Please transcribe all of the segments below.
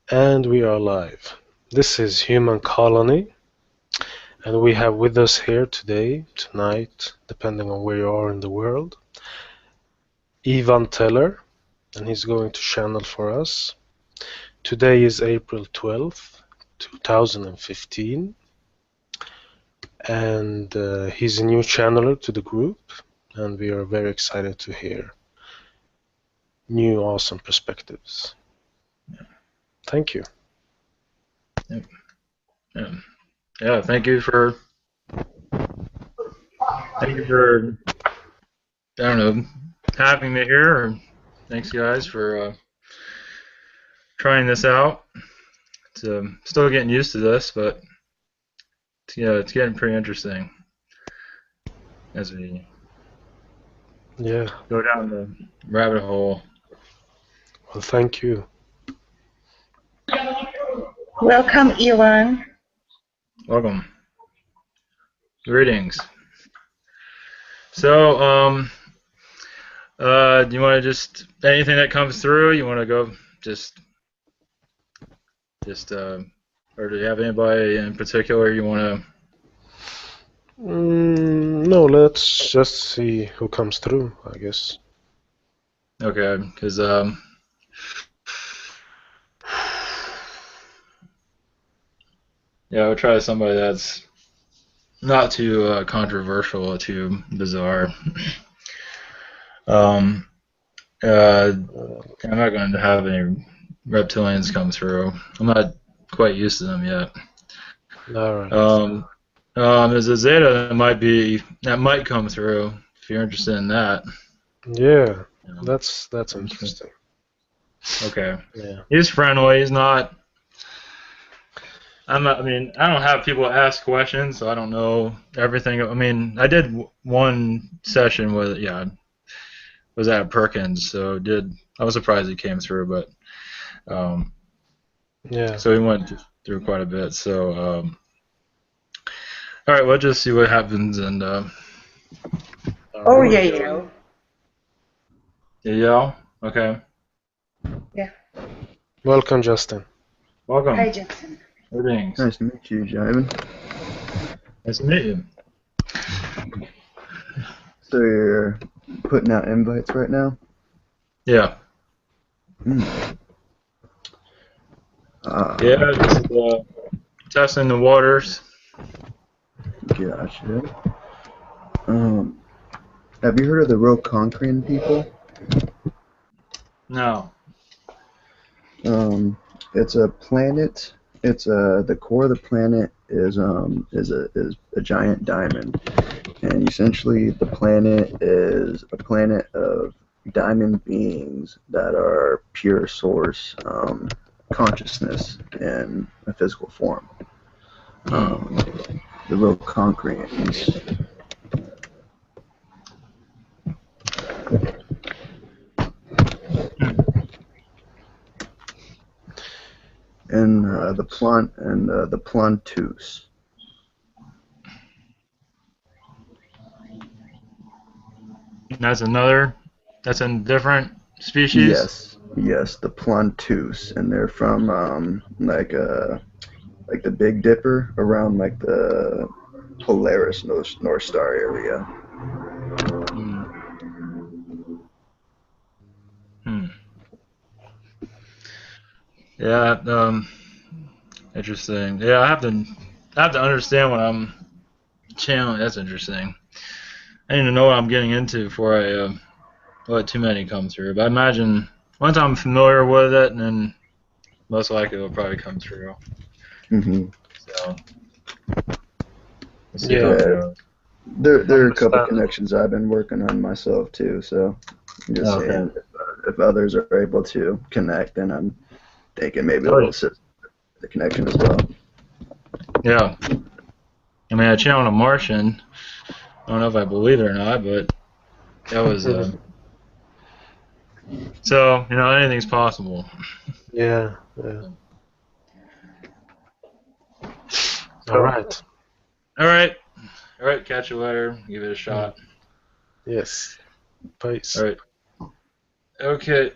And we are live. This is Human Colony, and we have with us here today, tonight, depending on where you are in the world, Ivan Teller, and he's going to channel for us. Today is April 12th, 2015, and he's a new channeler to the group, and we are very excited to hear new awesome perspectives. Thank you. Yeah, thank you for I don't know, having me here. Or thanks guys for trying this out. It's still getting used to this, but it's getting pretty interesting as we go down the rabbit hole. Well, thank you. Welcome, Ivan. Welcome. Greetings. So, do you want to just anything that comes through? You want to go just, or do you have anybody in particular you want to? No, let's just see who comes through, I guess. Okay, because yeah, I'll try somebody that's not too controversial or too bizarre. I'm not going to have any reptilians come through. I'm not quite used to them yet. All right. There's a Zeta that might come through if you're interested in that. Yeah, that's interesting. Okay. Yeah. He's friendly. He's not. I don't have people ask questions, so I don't know everything. I mean, I did one session with was at Perkins, so I was surprised he came through, but yeah. So we went through quite a bit. So all right, we'll just see what happens and. Oh yeah. Yeah. Okay. Yeah. Welcome, Justin. Welcome. Hi, Justin. Greetings. Nice to meet you, Ivan. Nice to meet you. So you're putting out invites right now? Yeah. Yeah, just testing the waters. Gotcha. Have you heard of the Roconcrian people? No. It's a planet. It's the core of the planet is a giant diamond, and essentially the planet is a planet of diamond beings that are pure source consciousness in a physical form. The Roconcrians. And the Plantus. That's a different species? Yes, the Plantus, and they're from like the Big Dipper around like the Polaris North Star area. Yeah, interesting. Yeah, I have to understand what I'm channeling. That's interesting. I need to know what I'm getting into before I let too many come through. But I imagine once I'm familiar with it, then most likely it'll probably come through. So, let's see how it goes. There are a couple connections I've been working on myself too. So I'm just saying, if others are able to connect, then I'm thinking maybe they'll assist the connection as well. Yeah. I mean, I channeled a Martian. I don't know if I believe it or not, but that was so anything's possible. Yeah. All right. Catch you later. Give it a shot. Yes. Peace. All right. Okay.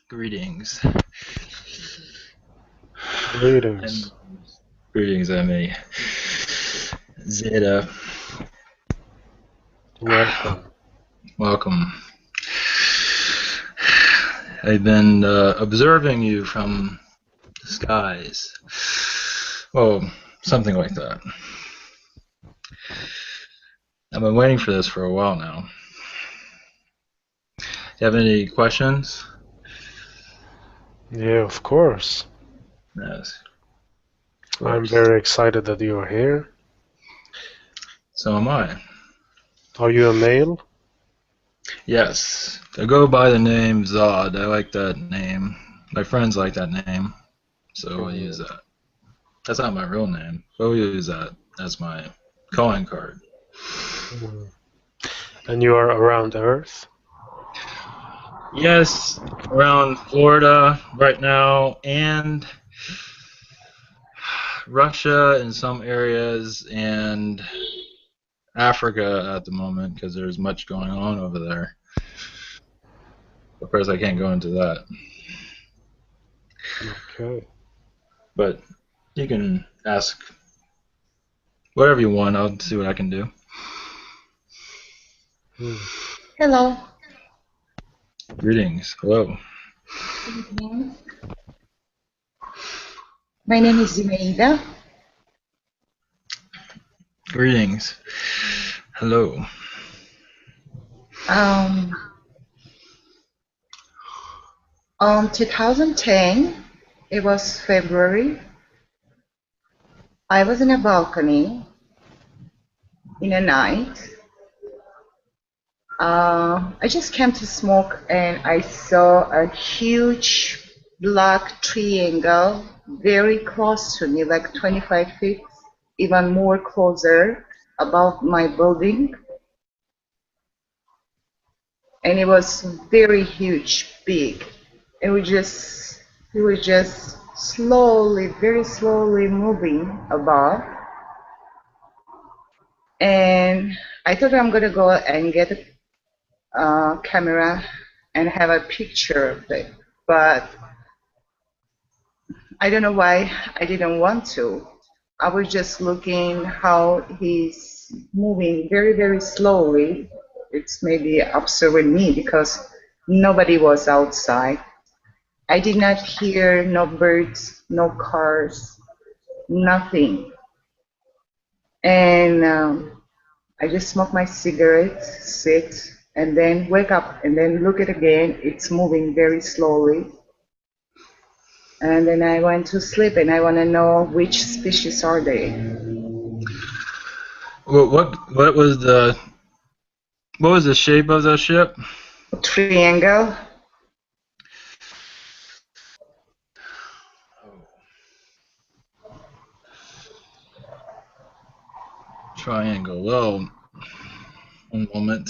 Greetings. Greetings. Greetings, Emmy. Zeta. Welcome. Welcome. I've been observing you from the skies. Well, something like that. I've been waiting for this for a while now. Do you have any questions? Yeah, of course. Yes. I'm very excited that you are here. So am I. Are you a male? Yes. I go by the name Zod. I like that name. My friends like that name. So I use that. That's not my real name. But we use that as my calling card. And you are around Earth? Yes, around Florida right now, and Russia in some areas, and Africa at the moment, because there's much going on over there. Of course, I can't go into that. Okay. But you can ask whatever you want. I'll see what I can do. Hello. Greetings. Hello. Good evening. My name is Zumeida. Greetings. Hello. On 2010, it was February. I was in a balcony in a night. I just came to smoke and I saw a huge black triangle very close to me, like 25 feet, even more closer above my building. And it was very huge, big. It was just slowly, very slowly moving above. And I thought I'm gonna go and get a camera and have a picture of it, but I don't know why I didn't want to. I was just looking how he's moving very, very slowly. It's maybe observing me because nobody was outside. I did not hear no birds, no cars, nothing. And I just smoke my cigarette, sit, and then wake up and then look at it again. It's moving very slowly. And then I went to sleep and I want to know which species are they. What was the shape of the ship? Triangle. Triangle. Well, one moment.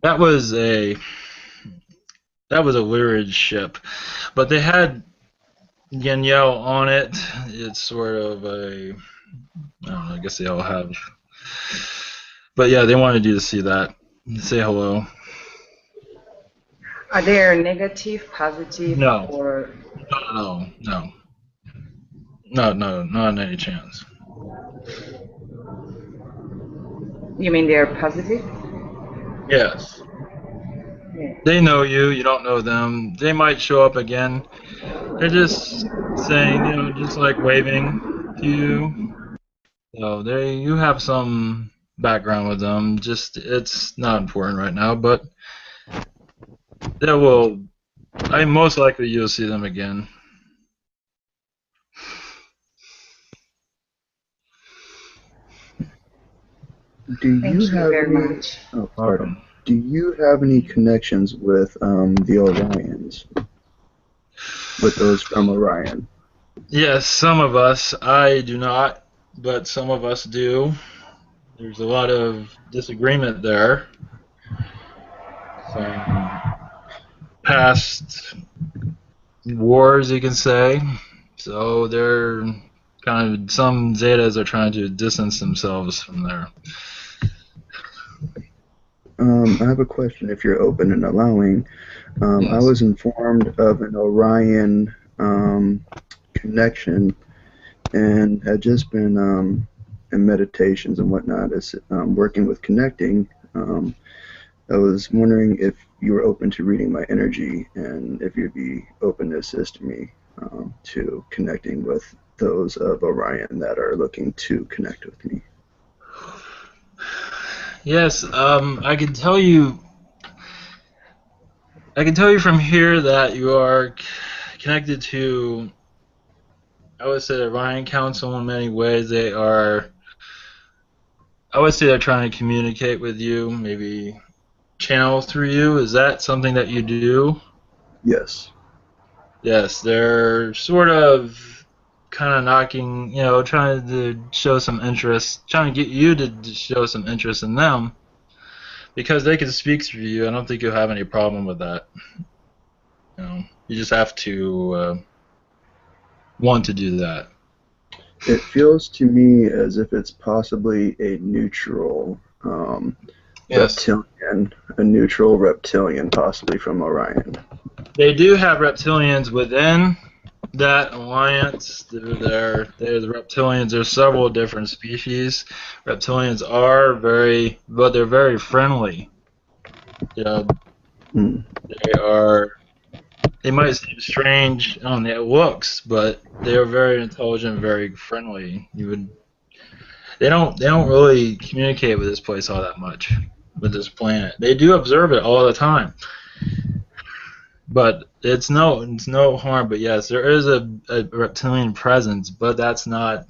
That was a Lyrid ship, but they had Yanyel on it. It's sort of a guess they all have. But yeah, they wanted you to see that. Say hello. Are they negative, positive, No. or No. Not any chance. you mean they're positive? Yes. Yeah. They know you. You don't know them. They might show up again. They're just saying, just like waving to you. So you have some background with them. Just it's not important right now, but most likely you'll see them again. Do Thank you you have very any? much. Oh, Welcome. pardon. Do you have any connections with the Orions? With those from Orion? Yes, some of us. I do not, but some of us do. There's a lot of disagreement there. Some past wars, you can say. So they're kind of some Zetas are trying to distance themselves from there. I have a question if you're open and allowing. I Yes. was informed of an Orion connection and had just been in meditations and whatnot, as working with connecting. I was wondering if you were open to reading my energy and if you'd be open to assist me to connecting with those of Orion that are looking to connect with me. Yes, I can tell you. I can tell you from here that you are connected to, I would say, the Orion Council in many ways. I would say they're trying to communicate with you, maybe channel through you. Is that something that you do? Yes. Yes, they're sort of kind of knocking, trying to show some interest, trying to get you to show some interest in them. Because they can speak through you, I don't think you'll have any problem with that. You just have to want to do that. It feels to me as if it's possibly a neutral Yes. a neutral reptilian, possibly from Orion. They do have reptilians within that alliance. They're the reptilians. There's several different species. Reptilians are they're very friendly. They might seem strange on their looks, but they are very intelligent, very friendly. They don't really communicate with this place all that much, with this planet. They do observe it all the time. But it's no harm. But yes, there is a reptilian presence, but that's not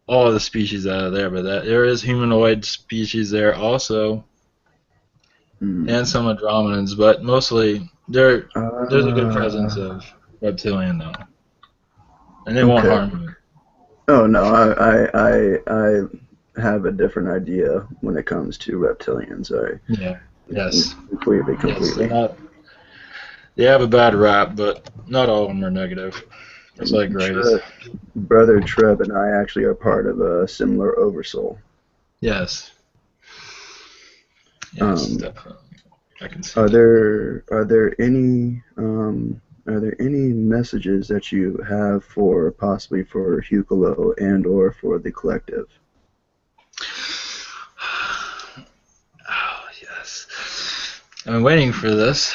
all the species that are there. But there is humanoid species there also, and some Andromedans. But mostly there's a good presence of reptilian though, and they won't harm you. Oh no, I have a different idea when it comes to reptilians. Yes. Completely. Yes, they have a bad rap, but not all of them are negative. It's like Grays. Brother Trev and I actually are part of a similar oversoul. Yes. Yes, definitely. I can see. Are there any messages that you have for possibly for Hucolo and or for the collective? Oh yes. I've been waiting for this.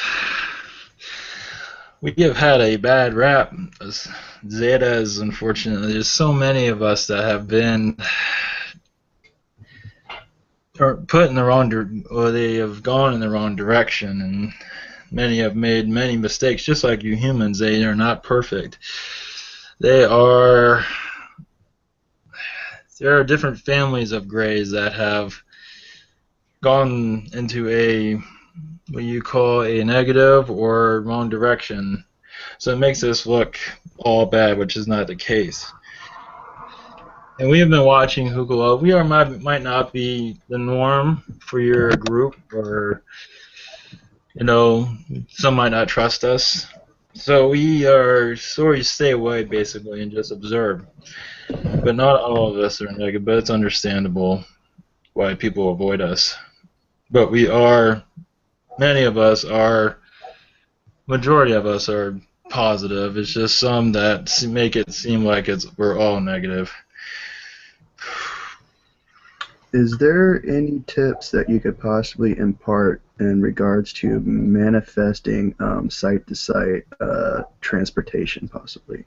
We have had a bad rap as Zetas, unfortunately. There's so many of us that have been put in the wrong or they have gone in the wrong direction, and many have made many mistakes, just like you humans. They are not perfect. There are different families of Greys that have gone into what you call a negative or wrong direction. So it makes us look all bad, which is not the case. And we have been watching Hucolo. We might not be the norm for your group, or some might not trust us. So we are sort of stay away basically and just observe. But not all of us are negative, but it's understandable why people avoid us. But we are, many of us are, majority of us are positive. It's just some that make it seem like we're all negative. Is there any tips that you could possibly impart in regards to manifesting site-to-site transportation, possibly?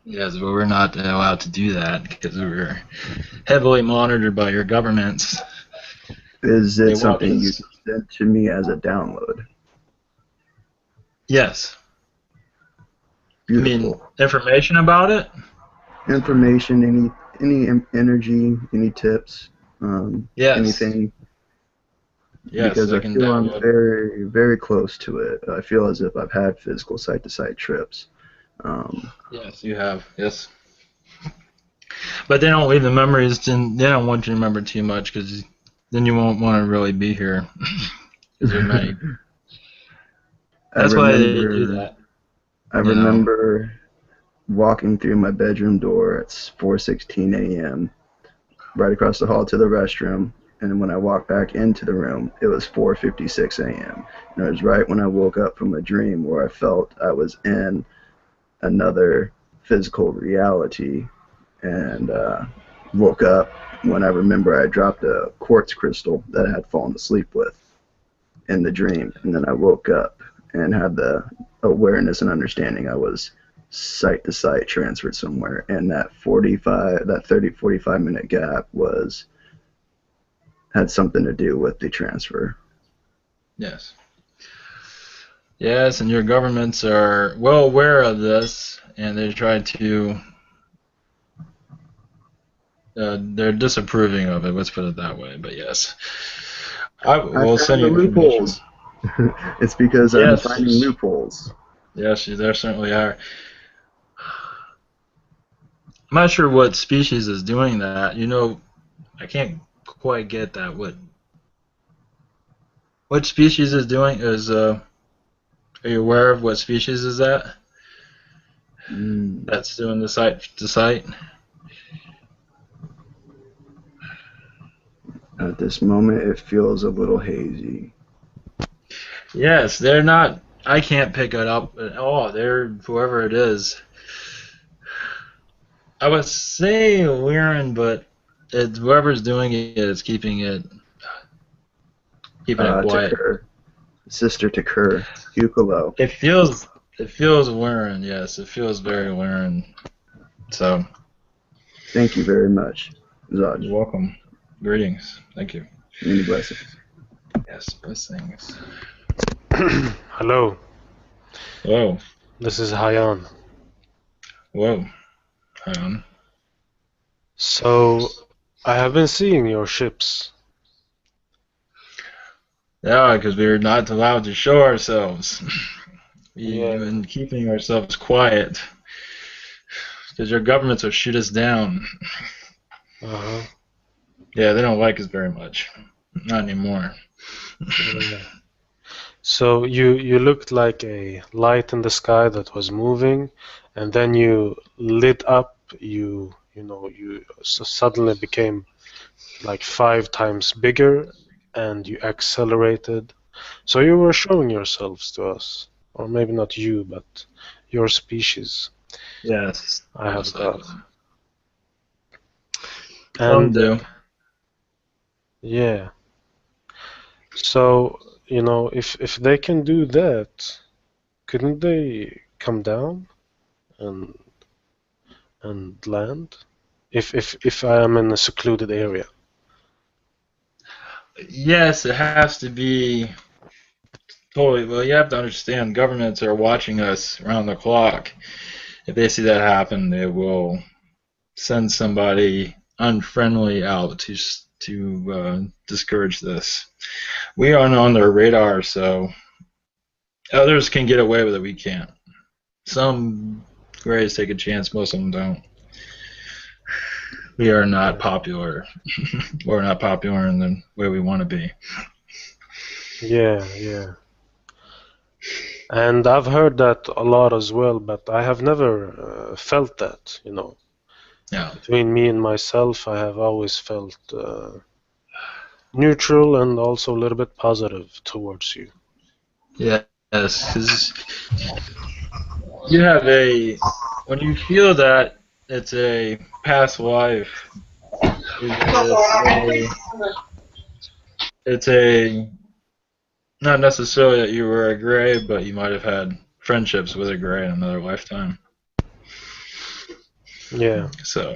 Yes, but we're not allowed to do that because we're heavily monitored by your governments. Is They it watch something you us. can send to me as a download? Yes. You mean Beautiful. information about it? Information, any energy, any tips, Yes. anything, Yes, because I I can feel I'm download. very, very close to it. I feel as if I've had physical site-to-site trips. Yes, you have. Yes. But they don't leave the memories, and they don't want you to remember too much because then you won't want to really be here. Because there's many. I That's why they do remember, that. I You know. remember walking through my bedroom door at 4:16 a.m. right across the hall to the restroom, and when I walked back into the room, it was 4:56 a.m. And it was right when I woke up from a dream where I felt I was in another physical reality, and woke up when I remember I dropped a quartz crystal that I had fallen asleep with in the dream, and then I woke up and had the awareness and understanding I was site to site transferred somewhere, and that 30-45 minute gap had something to do with the transfer. Yes. Yes, and your governments are well aware of this, and they try to. They're disapproving of it. Let's put it that way. But yes, I I will found send the you information. loopholes. It's because I'm finding Yes. loopholes. Yes, there certainly are. I'm not sure what species is doing that. I can't quite get that. What species is doing is are you aware of what species is that? Mm. That's doing the site to site? At this moment, it feels a little hazy. Yes, they're not. I can't pick it up at all. They're whoever it is. I would say Liren, but whoever's doing it is keeping it quiet. Takur, Sister Takur, Yukolo. It feels Liren. Yes, it feels very Liren. So Thank you very much, Zaj. you're welcome. Greetings. Thank you. Many blessings. Yes, blessings. Hello, Whoa, this is Hayan. whoa. Hang on. So, I have been seeing your ships. Yeah, because we're not allowed to show ourselves. We've Yeah. been keeping ourselves quiet because your governments will shoot us down. Uh-huh. Yeah, they don't like us very much. Not anymore. Yeah. So you looked like a light in the sky that was moving, and then you lit up. You suddenly became like 5 times bigger, and you accelerated. So you were showing yourselves to us, or maybe not you, but your species. Yes. I have got. Some And do. yeah, so if they can do that, couldn't they come down and land? If I am in a secluded area. Yes, it has to be totally. Well, you have to understand, governments are watching us around the clock. If they see that happen, they will send somebody unfriendly out to discourage this. We aren't on their radar, so others can get away with it. We can't. Some grays take a chance. Most of them don't. We are not popular. We're not popular in the way we want to be. Yeah. And I've heard that a lot as well, but I have never felt that, you know. Yeah. Between me and myself, I have always felt neutral and also a little bit positive towards you. Yes, because you have when you feel that it's a past life, it's a not necessarily that you were a gray, but you might have had friendships with a gray in another lifetime. Yeah, So,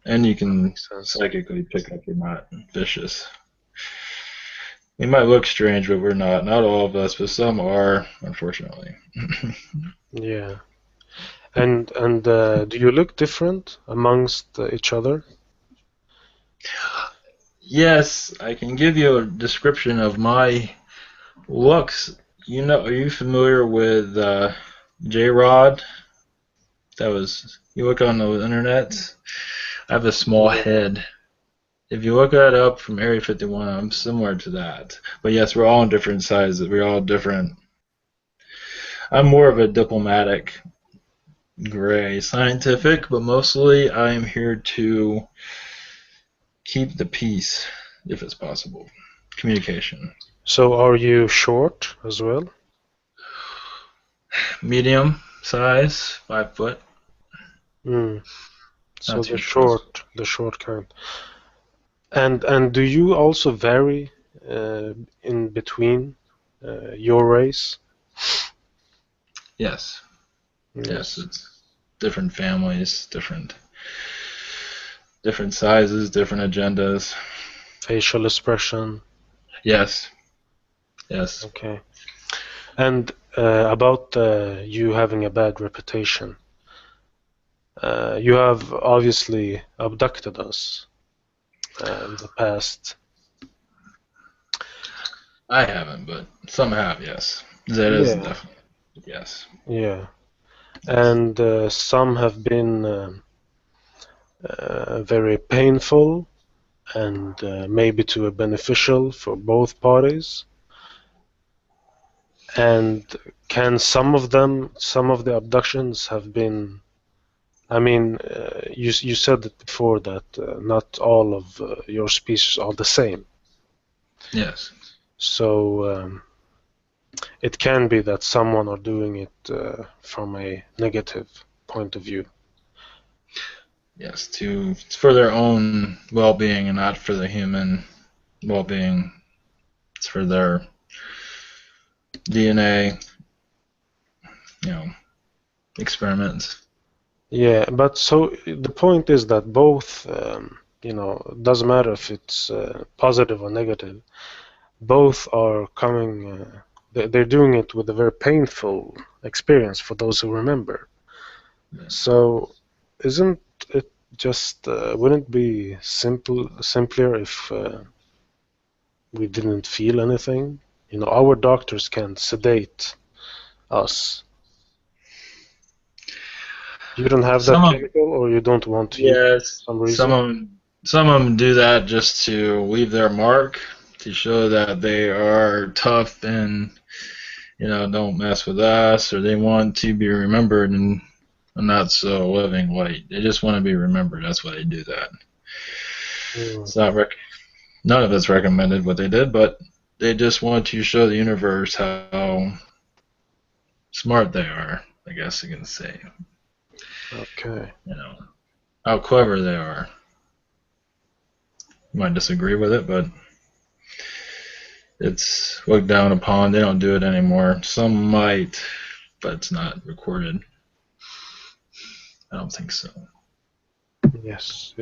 and you can makes sense. psychically pick up you're not vicious. We might look strange, but we're not. Not all of us, but some are, unfortunately. Yeah. And do you look different amongst each other? Yes, I can give you a description of my looks. You know, are you familiar with J-Rod? You look on the internet. I have a small head. If you look that up from Area 51, I'm similar to that. But yes, we're all in different sizes. We're all different. I'm more of a diplomatic gray scientific, but mostly I'm here to keep the peace, if it's possible. Communication. So are you short as well? Medium size, 5 foot. Mm. So Not the too close. short kind. And do you also vary in between your race? Yes. Yes, Yes. it's different families, different sizes, different agendas. Facial expression. Yes. Yes. Okay. And about you having a bad reputation, you have obviously abducted us in the past. I haven't, but some have, yes. That is Yeah. definitely, yes. Yeah. And some have been very painful and maybe too beneficial for both parties. And can some of the abductions have been, I mean, you said it before that not all of your species are the same. Yes. So it can be that someone are doing it from a negative point of view. Yes, it's for their own well-being and not for the human well-being. It's for their DNA, experiments. Yeah, but so the point is that both, doesn't matter if it's positive or negative, both are coming, they're doing it with a very painful experience for those who remember. So isn't it just, wouldn't it be simpler if we didn't feel anything? You know, our doctors can sedate us. You don't have that chemical, or you don't want to use it for some reason? Some of them do that just to leave their mark, to show that they are tough and don't mess with us, or they want to be remembered in a not so living light. They just want to be remembered. That's why they do that. It's not none of it's recommended what they did, but they just want to show the universe how smart they are, I guess you can say. Okay. How clever they are. You might disagree with it, but it's looked down upon. They don't do it anymore. Some might, but it's not recorded. I don't think so. Yes.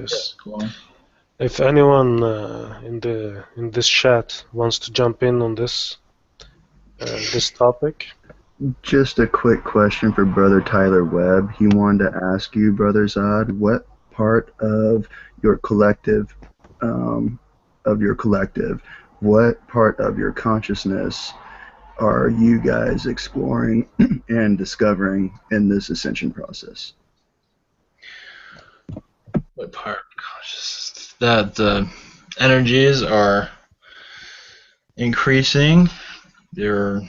Go on. If anyone in this chat wants to jump in on this topic. Just a quick question for Brother Tyler Webb. He wanted to ask you, Brother Zod, what part of your collective, what part of your consciousness are you guys exploring and discovering in this ascension process? What part of consciousness? That the energies are increasing. They're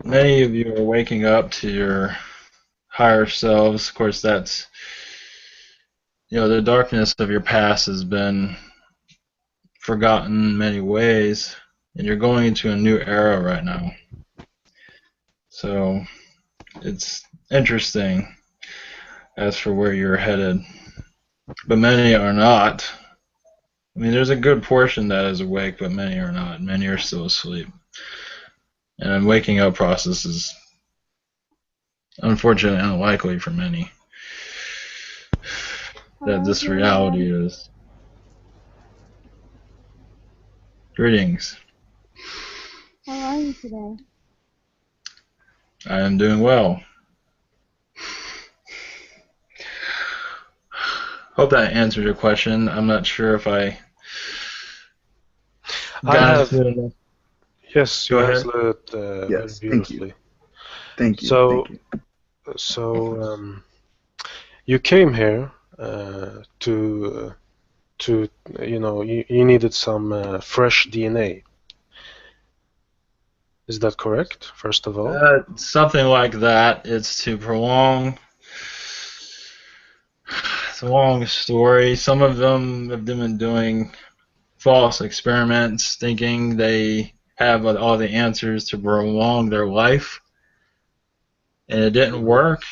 many of you are waking up to your higher selves. Of course, that's, the darkness of your past has been forgotten in many ways, and you're going into a new era right now. So it's interesting as for where you're headed, but many are not. I mean, there's a good portion that is awake, but many are not. Many are still asleep. And a waking up process is unfortunately unlikely for many. That this reality is. Greetings. How are you today? I am doing well. Hope that answered your question. I'm not sure if I got into it enough. Yes, Go you ahead. answered it very Yes, beautifully. Thank you. So, Thank you. You came here to you needed some fresh DNA. Is that correct? First of all, Something like that. It's to prolong. It's a long story. Some of them have been doing false experiments, thinking they have all the answers to prolong their life, and it didn't work.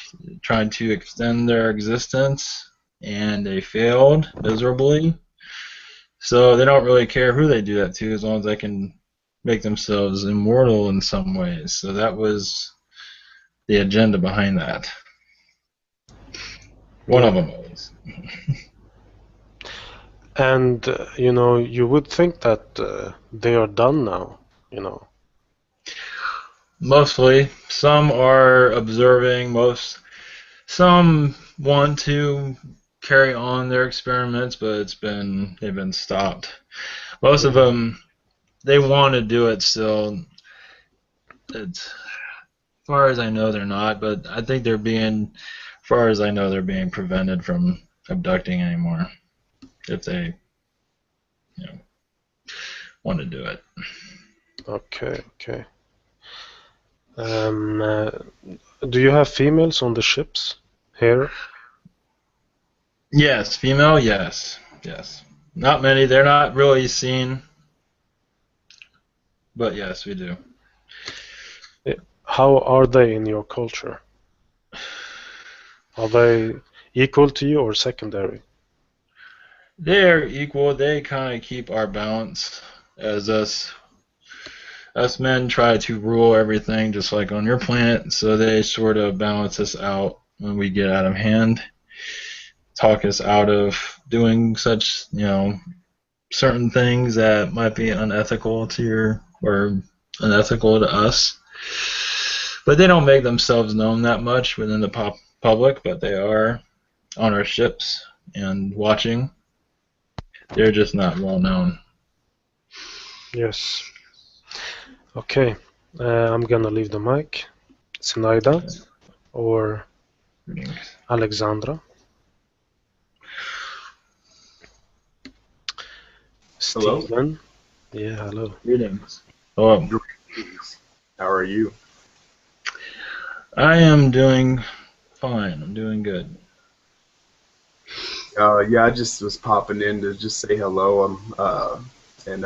Trying to extend their existence, and they failed miserably. So they don't really care who they do that to, as long as they can make themselves immortal in some ways. So that was the agenda behind that. One of them was. and you would think that they are done now. Mostly. Some are observing. Some want to carry on their experiments, but they've been stopped. Most of them, they want to do it still. As far as I know, they're not, but I think as far as I know, they're being prevented from abducting anymore if they, want to do it. Okay. Do you have females on the ships here? Yes, female, yes. Not many. They're not really seen, but yes, we do. How are they in your culture? Are they equal to you or secondary? They're equal. They kind of keep our balance, as us men try to rule everything just like on your planet, so they sort of balance us out when we get out of hand, talk us out of doing such, certain things that might be unethical or unethical to us. But they don't make themselves known that much within the public, but they are on our ships and watching. They're just not well known. Yes. Okay. I'm gonna leave the mic. Sinaida or Alexandra. Hello? Stephen. Yeah, hello. Greetings. Hello. Greetings. How are you? I am doing fine. I'm doing good. I just was popping in to just say hello and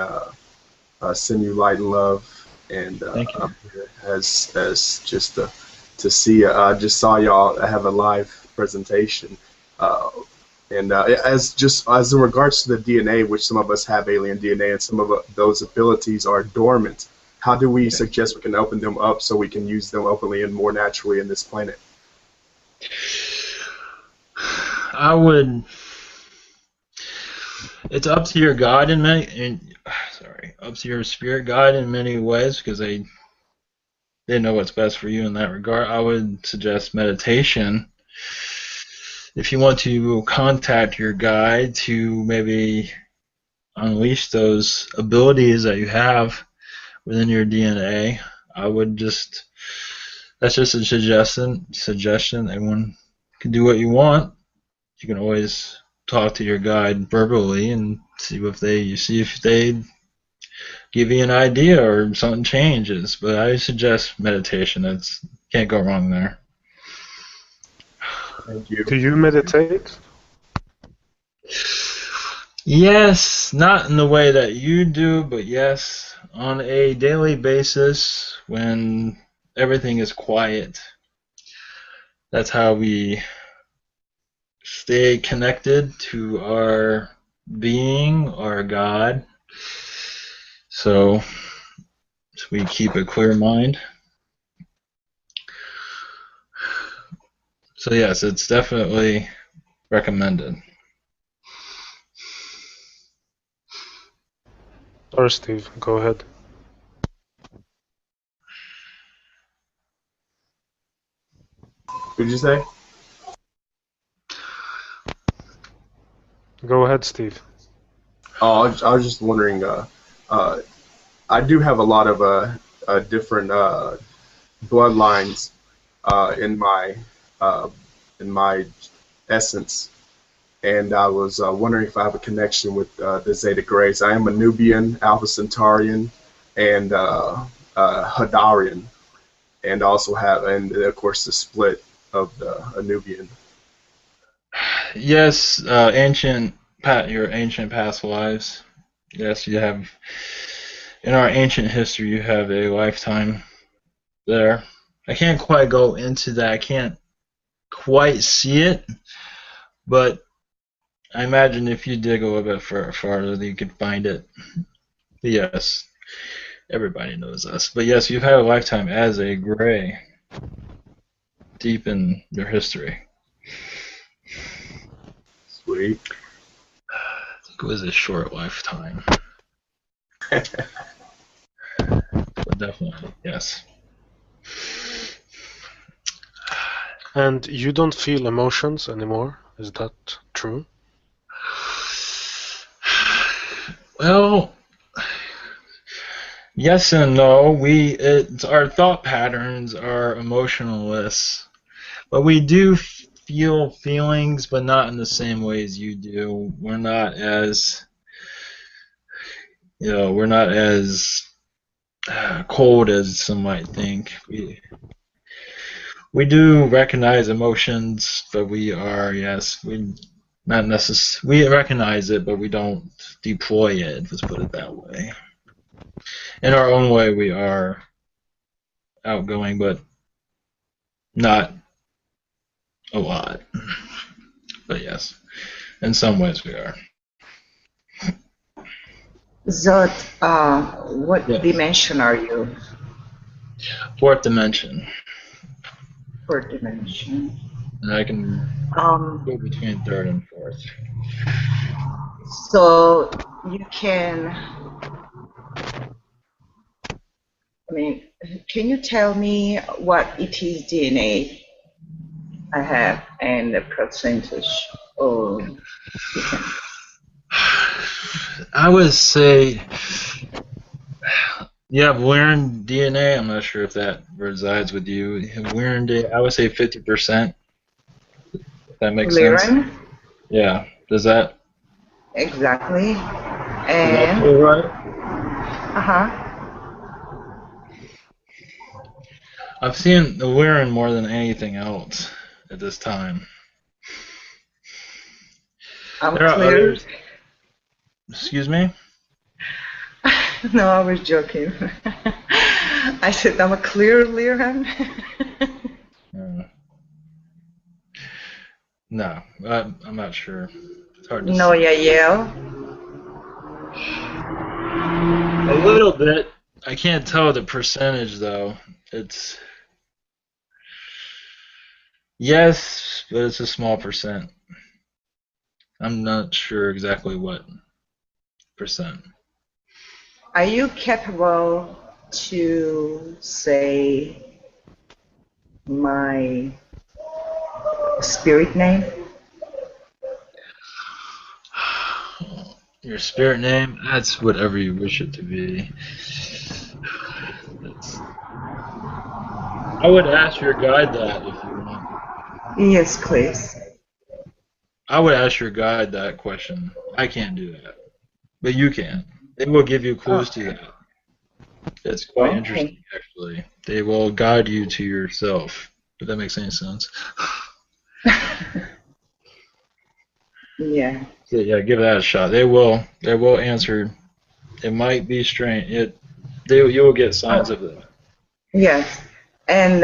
send you light and love. And Thank you. I'm here as just to see. I just saw y'all have a live presentation. As in regards to the DNA, which some of us have alien DNA, and some of those abilities are dormant. How do we suggest we can open them up so we can use them openly and more naturally in this planet? It's up to your God up to your spirit guide in many ways, because they know what's best for you in that regard. I would suggest meditation. If you want to contact your guide to maybe unleash those abilities that you have within your DNA, that's just a suggestion. Everyone can do what you want. You can always talk to your guide verbally and see if they give you an idea or something changes. But I suggest meditation. That's can't go wrong there. Thank you. Do you meditate? Yes, not in the way that you do, but yes, on a daily basis when everything is quiet. That's how we stay connected to our being, our God. So we keep a clear mind. So yes, it's definitely recommended. Or Steve, go ahead. What did you say? Go ahead, Steve. Oh, I was just wondering. I do have a lot of different bloodlines in my essence, and I was wondering if I have a connection with the Zeta Grays. I am a Nubian, Alpha Centaurian, and Hadarian, and also have, and of course, the split of the Nubian. Yes, your ancient past lives. Yes, you have. In our ancient history, you have a lifetime there. I can't quite go into that. I can't quite see it, but I imagine if you dig a little bit farther, you could find it. But yes, everybody knows us. But yes, you've had a lifetime as a Gray, deep in your history. Sweet. I think it was a short lifetime. But definitely, yes. And you don't feel emotions anymore? Is that true? Well, yes and no. Our thought patterns are emotionless, but we do feel feelings, but not in the same way as you do. We're not as cold as some might think. We do recognize emotions, but we recognize it, but we don't deploy it. Let's put it that way. In our own way, we are outgoing, but not a lot. But yes, in some ways we are. Zod, what Yes. dimension are you? Fourth dimension. Fourth dimension. And I can go between third and fourth. So you can, can you tell me what it is DNA I have and the percentage? Or you can. I would say you have Lyran DNA. I'm not sure if that resides with you. You have Lyran DNA. I would say 50%. If that makes sense. Lyran? Yeah. Does that? Exactly. Does that And feel right? I've seen the Lyran more than anything else at this time. I'm There are clear. others. Excuse me? No, I was joking. I said I'm a clear Lyran. No, I'm not sure. It's hard to No, say. yeah. A little bit. I can't tell the percentage though. It's yes, but it's a small percent. I'm not sure exactly what percent. Are you capable to say my spirit name? Your spirit name? That's whatever you wish it to be. I would ask your guide that if you want. Yes, please. I would ask your guide that question. I can't do that, but you can They will give you clues to that. It's quite interesting, Okay. actually. They will guide you to yourself. If that makes any sense. Yeah. So, yeah, give that a shot. They will answer. It might be strange. You will get signs Oh, of that. yes. And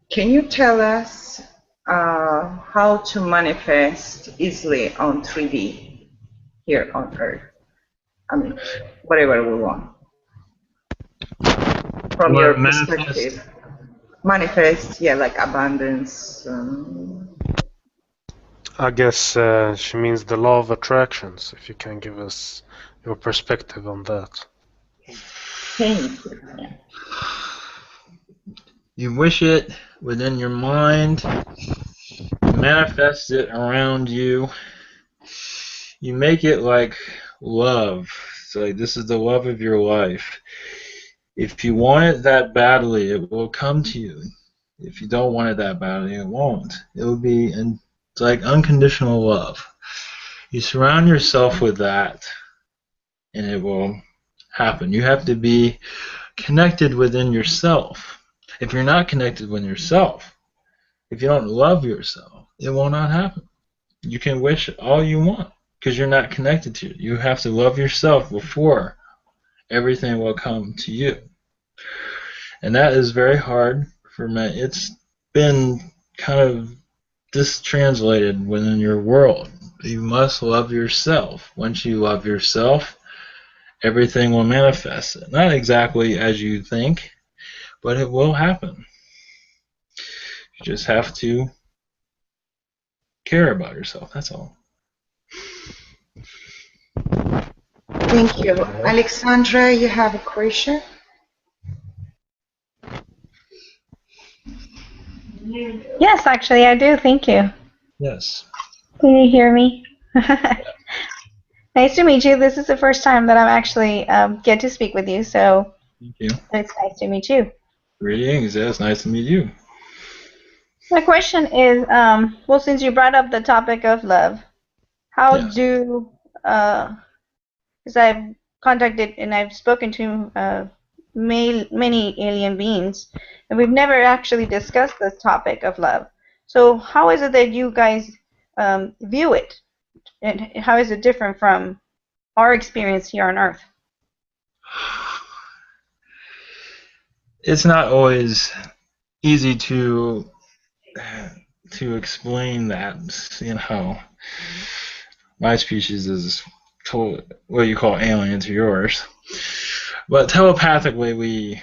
can you tell us how to manifest easily on 3D here on Earth? I mean, whatever we want You from want your to manifest? perspective. Manifest, yeah, like abundance. I guess she means the law of attractions, if you can give us your perspective on that. Thank you. Yeah. You wish it within your mind. You manifest it around you. You make it like love. So like, this is the love of your life. If you want it that badly, it will come to you. If you don't want it that badly, it won't. It will be it's like unconditional love. You surround yourself with that, and it will happen. You have to be connected within yourself. If you're not connected with yourself, if you don't love yourself, it will not happen. You can wish all you want because you're not connected to it. You have to love yourself before everything will come to you. And that is very hard for men. It's been kind of distranslated within your world. You must love yourself. Once you love yourself, everything will manifest. Not exactly as you think, but it will happen. You just have to care about yourself. That's all. Thank you. Alexandra, you have a question? Yes, actually, I do. Thank you. Yes. Can you hear me? Nice to meet you. This is the first time that I'm actually get to speak with you, so Thank you. it's nice to meet you. Greetings. Yeah, it's nice to meet you. My question is, well, since you brought up the topic of love, how Yes. do, because I've contacted and I've spoken to many alien beings, and we've never actually discussed this topic of love. So how is it that you guys view it, and how is it different from our experience here on Earth? It's not always easy to explain that. My species is what you call alien to yours, but telepathically we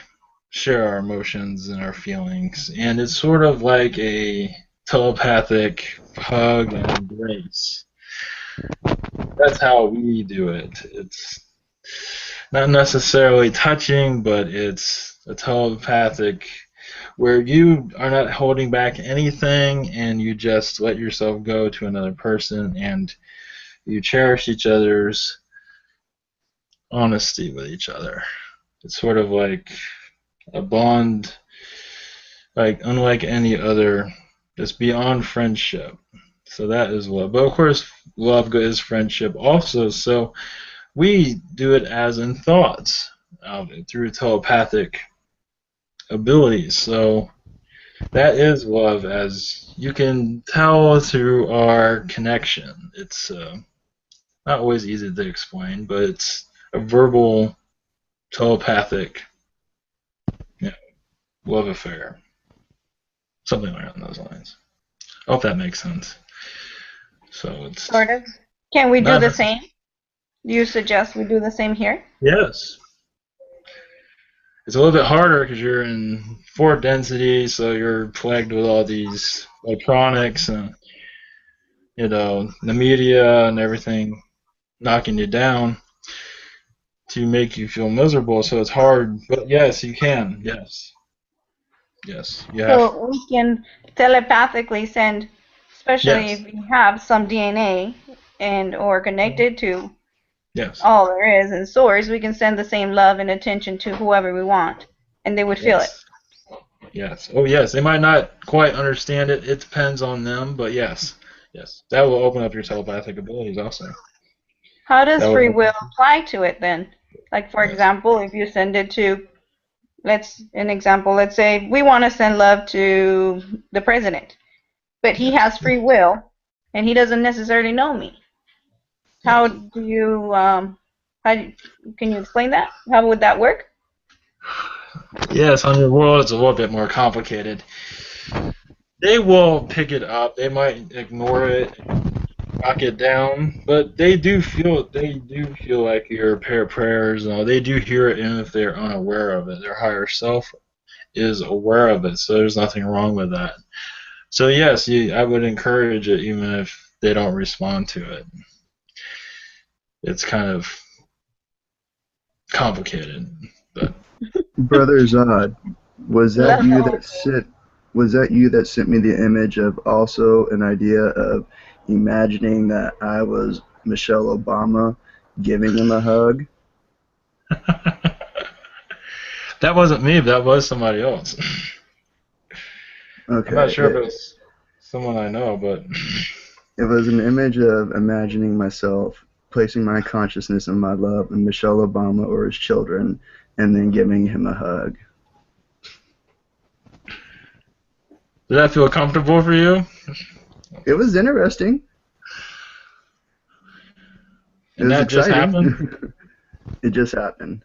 share our emotions and our feelings, and it's sort of like a telepathic hug and embrace. That's how we do it. It's not necessarily touching, but it's a telepathic where you are not holding back anything and you just let yourself go to another person and you cherish each other's honesty with each other. It's sort of like a bond, like unlike any other, just beyond friendship. So that is love. But of course, love is friendship also. So we do it as in thoughts through telepathic abilities. So that is love, as you can tell through our connection. It's not always easy to explain, but it's a verbal, telepathic, love affair. Something along those lines. I hope that makes sense. So it's Sort of. Can we do not the same? Do you suggest we do the same here? Yes. It's a little bit harder because you're in 4 density, so you're plagued with all these electronics and the media and everything knocking you down to make you feel miserable. So it's hard, but yes, you can. Yes, you have. So we can telepathically send, especially Yes, if we have some DNA and or connected to yes, all there is in source, we can send the same love and attention to whoever we want, and they would feel it. yes. Oh, yes. They might not quite understand it. It depends on them, but yes. That will open up your telepathic abilities also. How does That free would, will apply to it then? Like, for example, if you send it to, let's say we want to send love to the president, but he has free will and he doesn't necessarily know me. How do you, can you explain that? How would that work? yes, on your world it's a little bit more complicated. They will pick it up. They might ignore it, knock it down, but they do feel like your prayers. They do hear it, even if they're unaware of it. Their higher self is aware of it, so there's nothing wrong with that. So yes, I would encourage it, even if they don't respond to it. It's kind of complicated, but Brother Zod, was that Love you that. that sent me the image of also an idea of imagining that I was Michelle Obama giving him a hug? that wasn't me. That was somebody else. Okay. I'm not sure if it was someone I know, but It was an image of imagining myself placing my consciousness and my love in Michelle Obama or his children, and then giving him a hug. did that feel comfortable for you? It was interesting. It And was that just exciting. happened? It just happened.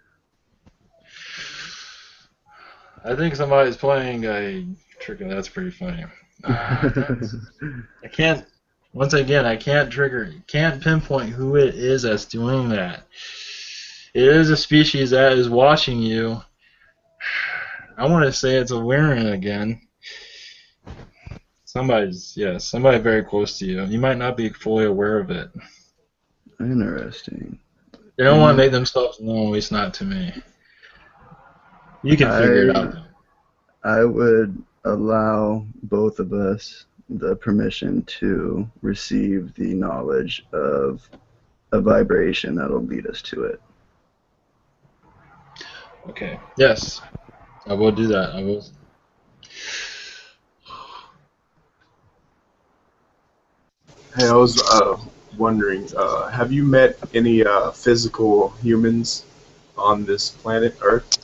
I think somebody's playing a trick. That's pretty funny. I can't. Once again, I can't pinpoint who it is that's doing that. It is a species that is watching you. I want to say it's a Lyran again. Somebody very close to you. You might not be fully aware of it. Interesting. They don't want to make themselves known, at least not to me. You can figure it out. I would allow both of us the permission to receive the knowledge of a vibration that'll lead us to it. Okay. Yes. I will do that. I will. Hey, I was wondering, have you met any physical humans on this planet Earth?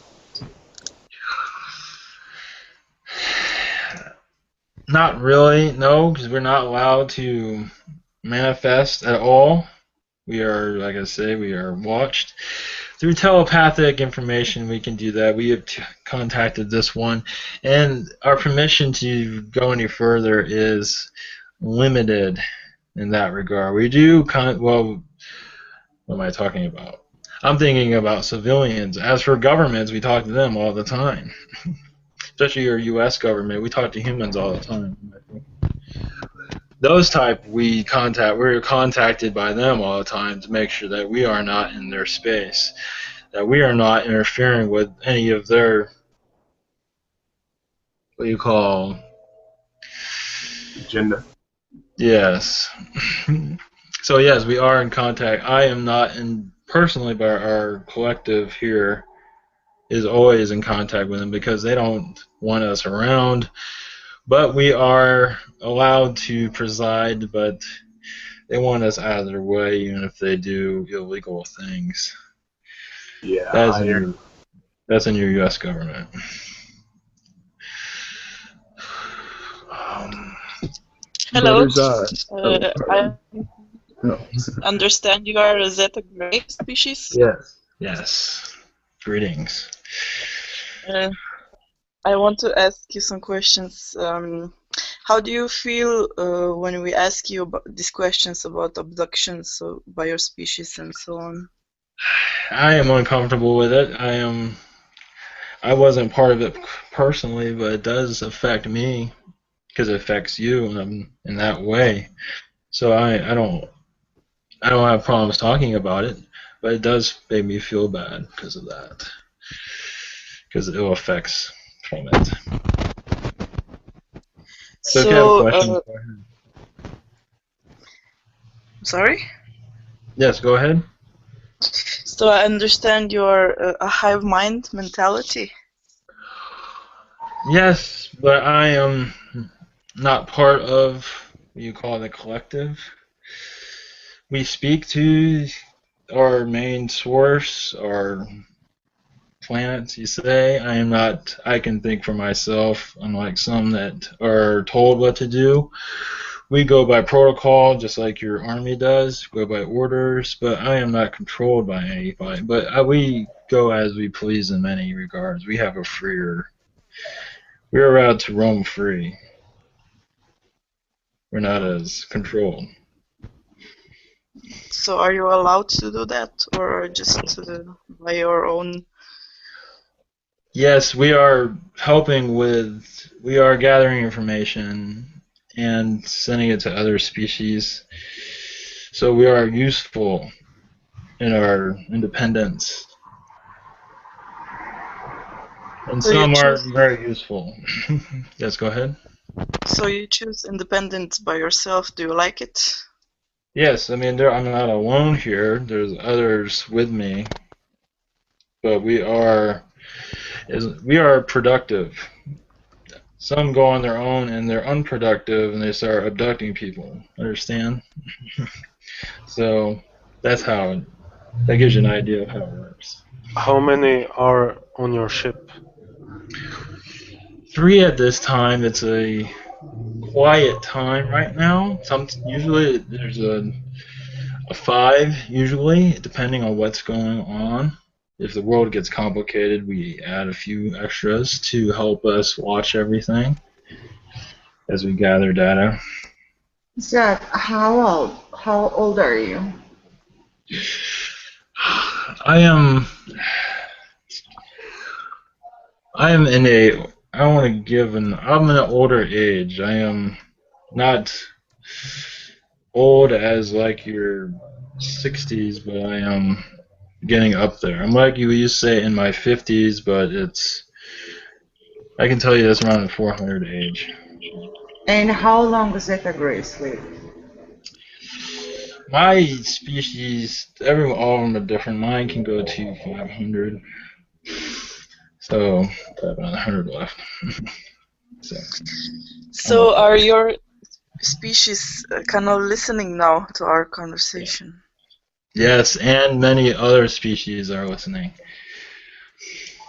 Not really, no, because we're not allowed to manifest at all. We are, like I say, we are watched. Through telepathic information, we can do that. We have contacted this one, and our permission to go any further is limited in that regard. We do, well, what am I talking about? I'm thinking about civilians. As for governments, we talk to them all the time. Especially your U.S. government, we talk to humans all the time. Those type we're contacted by them all the time to make sure that we are not in their space, that we are not interfering with any of their, what do you call, Agenda. yes. So yes, we are in contact. I am not personally, but our collective here is always in contact with them because they don't want us around. But we are allowed to preside, but they want us out of their way, even if they do illegal things. Yeah, That's in your U.S. government. Hello. Brother I understand you are a Zeta Gray species. Yes. Greetings. I want to ask you some questions. How do you feel when we ask you about these questions about abductions by your species and so on? I am uncomfortable with it. I wasn't part of it personally, but it does affect me because it affects you in that way. So I don't have problems talking about it, but it does make me feel bad because of that, because it affects from it. So if you have a question, go ahead. Sorry? Yes, go ahead. So I understand you're a hive mind mentality. Yes, but I am not part of what you call the collective. We speak to our main source, our planets, you say. I am not, I can think for myself, unlike some that are told what to do. We go by protocol, just like your army does, go by orders, but I am not controlled by anybody. But we go as we please in many regards. We have a freer, we're allowed to roam free. We're not as controlled. So are you allowed to do that, or just by your own? Yes, we are helping with, we are gathering information and sending it to other species. So we are useful in our independence. And So you some are choose. very useful. Yes, go ahead. So you choose independence by yourself. Do you like it? Yes, I mean, I'm not alone here. There's others with me. But we are productive. Some go on their own and they're unproductive and they start abducting people. Understand? So that's how, that gives you an idea of how it works. How many are on your ship? 3 at this time. It's a quiet time right now. Usually there's a 5 usually, depending on what's going on. If the world gets complicated, we add a few extras to help us watch everything as we gather data. Zach, how old are you? I am in a, I don't want to give I'm in an older age. I am not old as like your 60s, but I am getting up there. I'm like you used to say in my 50s, but I can tell you it's around the 400 age. And how long Zeta Grace live? My species, all of them are different. Mine can go to 500. So, I have another 100 left. So are your species kind of listening now to our conversation? Yes, and many other species are listening.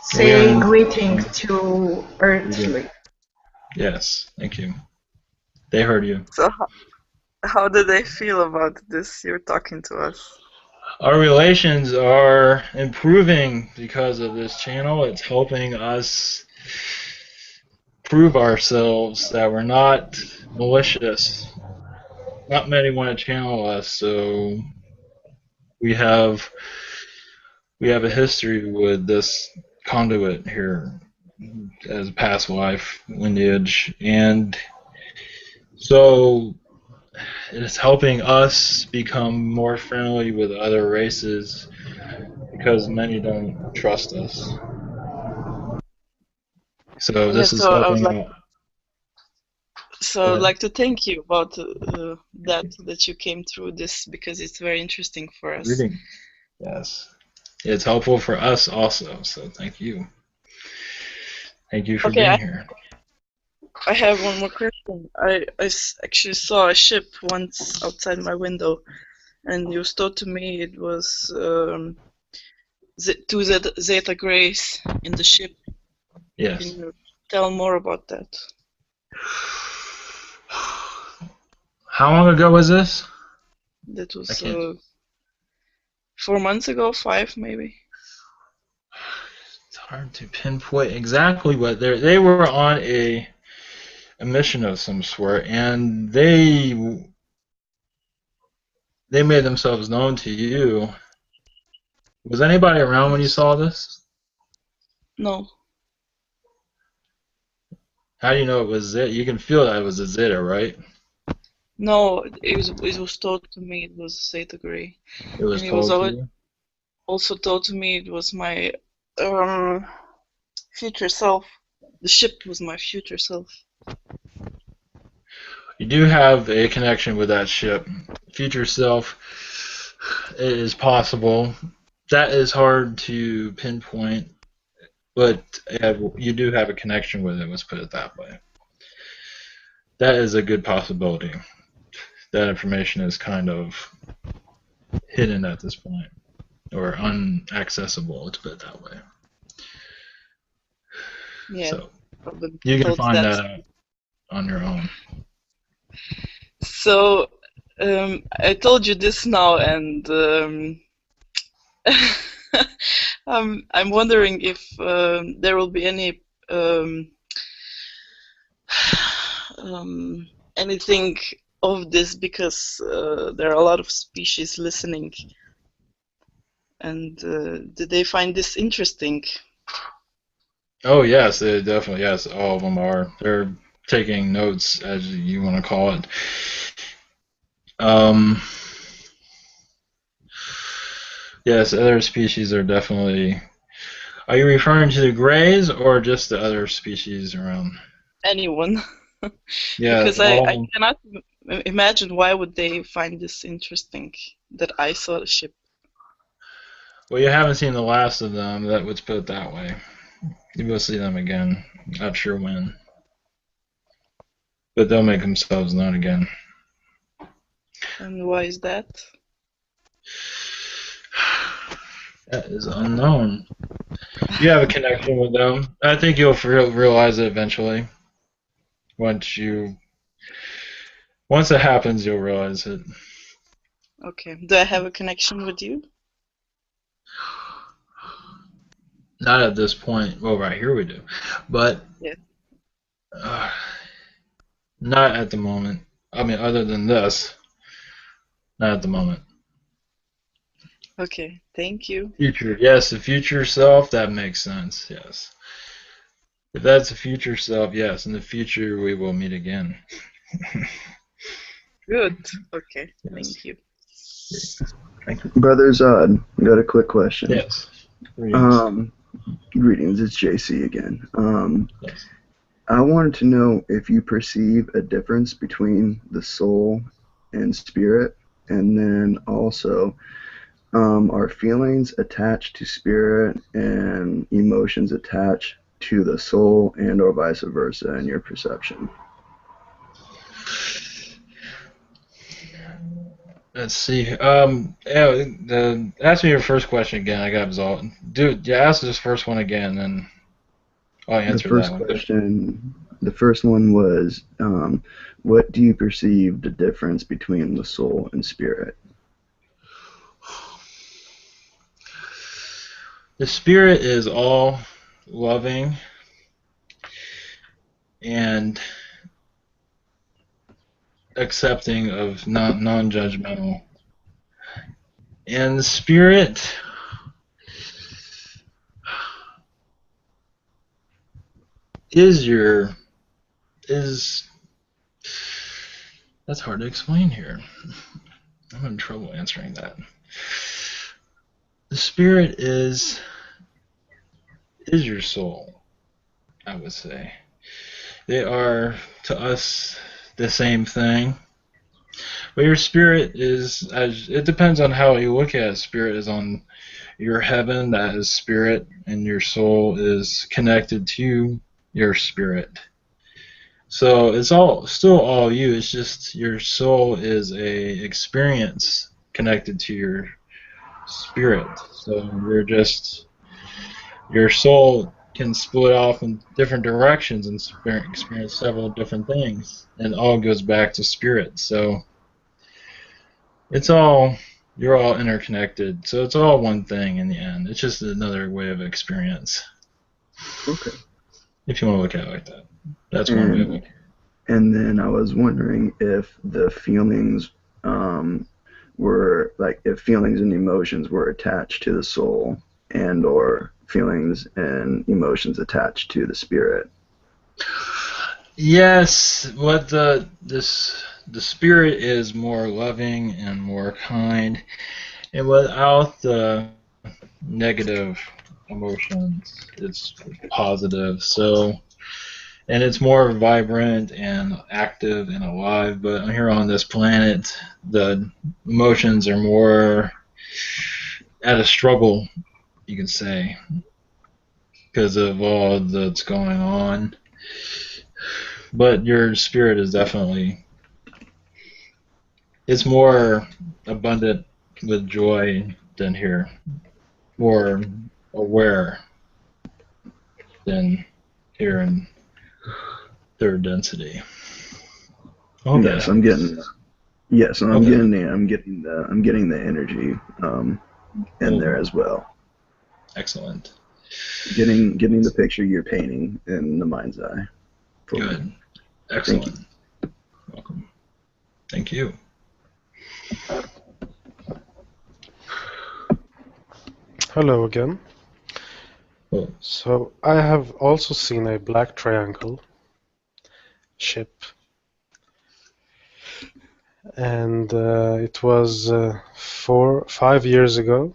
Say greeting to Earthly. Yes, thank you. They heard you. So how do they feel about this? You're talking to us. Our relations are improving because of this channel. It's helping us prove ourselves that we're not malicious. Not many want to channel us, so we have a history with this conduit here as a past life lineage, and so it's helping us become more friendly with other races because many don't trust us. So this is helping out. So I'd like to thank you about that you came through this, because it's very interesting for us. Reading. Yes. It's helpful for us also, so thank you. Thank you for being here. I have one more question. I actually saw a ship once outside my window, and you told to me it was two Zeta Grace in the ship. Yes. Can you tell more about that? How long ago was this? That was 4 months ago, 5 maybe. It's hard to pinpoint exactly what they were on a mission of some sort, and they made themselves known to you. Was anybody around when you saw this? No. How do you know it was Zeta? You can feel that it was a Zeta, right? No, it was told to me it was Zeta Gray. It was told to you? Also told to me it was my future self. The ship was my future self. You do have a connection with that ship. Future self is possible. That is hard to pinpoint, but you do have a connection with it, let's put it that way. That is a good possibility. That information is kind of hidden at this point. or unaccessible. Let's put it that way. Yeah, So probably you can thought find that. that out on your own. So I told you this now, and I'm wondering if there will be any anything of this, because there are a lot of species listening, and did they find this interesting? Oh yes, they definitely, yes, all of them are. They're taking notes, as you want to call it. Yes, other species are definitely. Are you referring to the grays or just the other species around? Anyone? Yeah, Because all. I cannot imagine why would they find this interesting that I saw the ship. Well, you haven't seen the last of them. Let's put it that way. You will see them again. Not sure when, but they'll make themselves known again. And why is that? That is unknown. You have a connection with them. I think you'll realize it eventually. Once it happens, you'll realize it. Okay. Do I have a connection with you? Not at this point. Well, right here we do, but Yeah. Not at the moment. I mean, other than this, not at the moment. Okay. Thank you. Future, yes, the future self. That makes sense. Yes. If that's the future self, yes. In the future, we will meet again. Good. Okay. Yes. Thank you. Thank you. Brother Zod, got a quick question. Yes. Greetings, it's JC again. Yes. I wanted to know if you perceive a difference between the soul and spirit, and then also, are feelings attached to spirit and emotions attached to the soul, and or vice versa in your perception? Let's see. Ask me your first question again. I got absolved. Dude, yeah, ask this first one again, and I'll answer that one. The first one was, what do you perceive the difference between the soul and spirit? The spirit is all loving and accepting of non-judgmental. And the spirit is that's hard to explain here. I'm having trouble answering that. The spirit is your soul, I would say. They are, to us, the same thing. But your spirit is, it depends on how you look at it. Spirit is on your heaven, that is spirit, and your soul is connected to your spirit. So it's still all you. It's just your soul is a experience connected to your spirit. So your soul can split off in different directions and experience several different things, and it all goes back to spirit. So you're all interconnected. So it's all one thing in the end. It's just another way of experience. Okay. If you want to look at it like that. That's one way of looking at it. And then I was wondering if the feelings if feelings and emotions were attached to the soul, and or feelings and emotions attached to the spirit. Yes, what the spirit is more loving and more kind, and without the negative emotions, it's positive. So, and it's more vibrant and active and alive. But here on this planet, the emotions are more at a struggle, you can say, because of all that's going on. But your spirit is it's more abundant with joy than here, more aware than here in third density. Oh, Yes, that I'm helps. getting. Yes, and Okay. I'm getting the energy in there as well. Excellent. Getting the picture you're painting in the mind's eye. For me. Good. Excellent. Welcome. Thank you. Hello again. Well, So I have also seen a black triangle ship, and it was 5 years ago.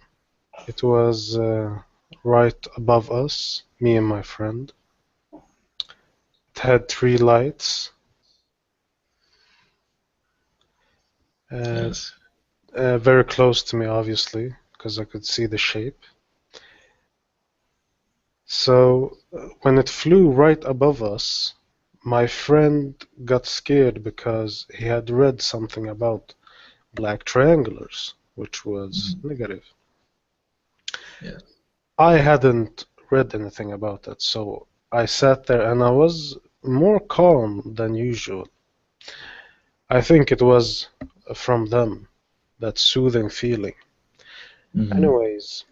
It was right above us, me and my friend. It had 3 lights, yes. very close to me, obviously, because I could see the shape. So when it flew right above us, my friend got scared because he had read something about black triangulars, which was negative. Yeah. I hadn't read anything about that, so I sat there and I was more calm than usual. I think it was from them, that soothing feeling. Mhm. Anyways,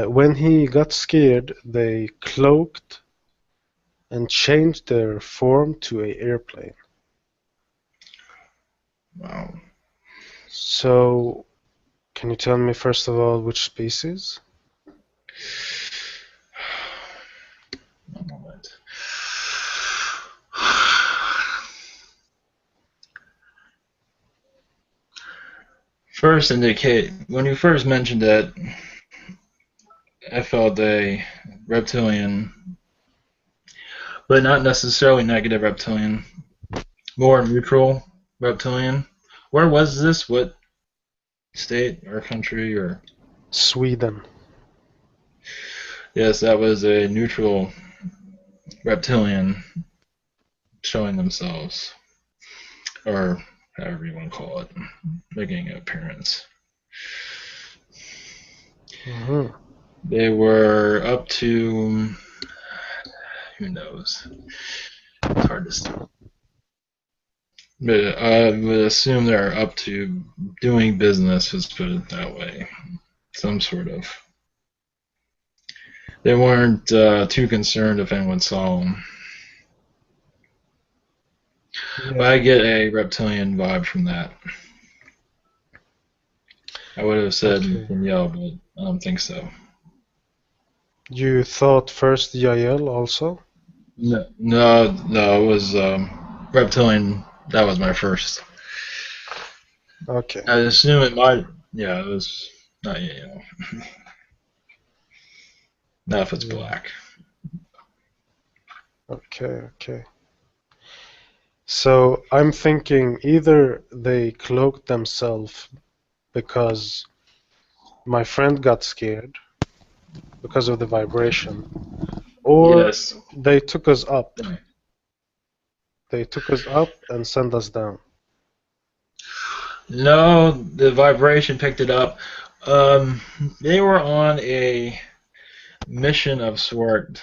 when he got scared, they cloaked and changed their form to an airplane. Wow. So, can you tell me first of all which species? One moment. First indicate, when you first mentioned it, I felt a reptilian, but not necessarily negative reptilian, more neutral reptilian. Where was this? What state or country or? Sweden. Yes, that was a neutral reptilian showing themselves, or however you want to call it, making an appearance. Hmm. They were up to, who knows? It's hard to say. But I would assume they're up to doing business, let's put it that way. Some sort of. They weren't too concerned if anyone saw them. But I get a reptilian vibe from that. I would have said Okay. Danielle, but I don't think so. You thought first Yael also? No, it was reptilian. That was my first. Okay. I assume it might. Yeah, it was not. Not if it's Yeah. black. Okay. So I'm thinking either they cloaked themselves because my friend got scared because of the vibration, or Yes. they took us up. They took us up and sent us down. No, the vibration picked it up. They were on a mission of sort,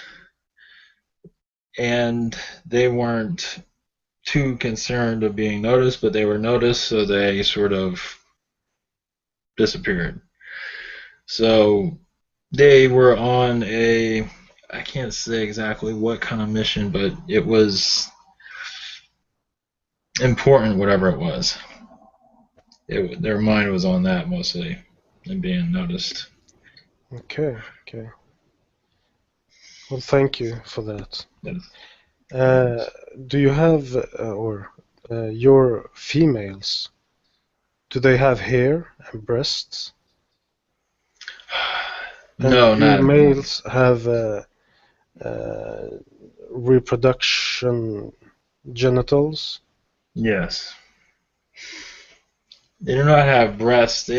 and they weren't too concerned of being noticed, but they were noticed, so they sort of disappeared. So they were on a, I can't say exactly what kind of mission, but it was important, whatever it was. Their mind was on that mostly and being noticed. Okay. Well, thank you for that. Do you have, your females, do they have hair and breasts? And No, do not. males have reproduction genitals? Yes. They do not have breasts.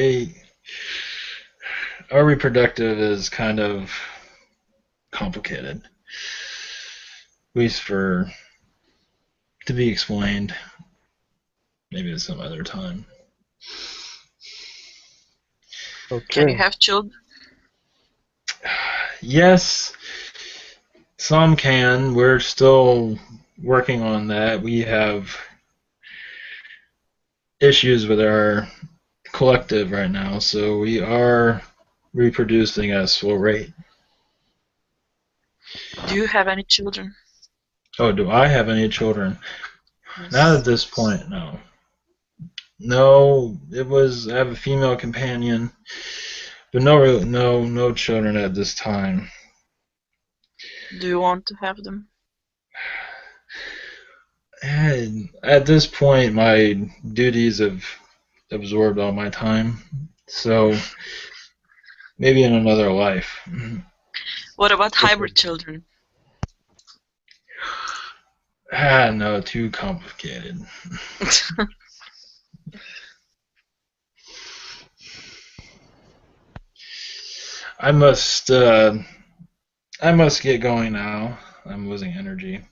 Our reproductive is kind of complicated. At least to be explained. Maybe at some other time. Can you Okay. have children? Yes, some can. We're still working on that. We have issues with our collective right now, so we are reproducing at a slow rate. Do you have any children? Oh, do I have any children? Yes. Not at this point, no. No, I have a female companion, but no children at this time. Do you want to have them? And at this point, my duties have absorbed all my time, so maybe in another life. What about hybrid children? No, too complicated. I must get going now. I'm losing energy.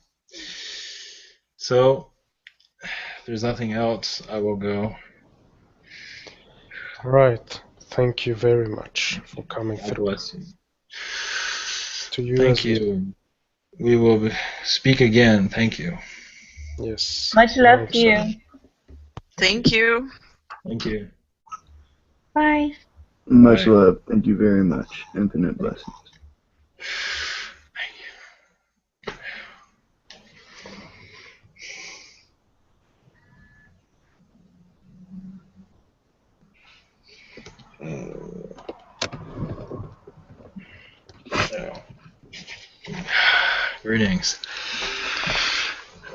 So, if there's nothing else, I will go. Right. Thank you very much for coming God through. bless you. To you Thank as well. you. We will speak again. Thank you. Yes. Much love to you. Thank you. Thank you. Bye. Much Bye. love. Thank you very much. Infinite blessings. Greetings.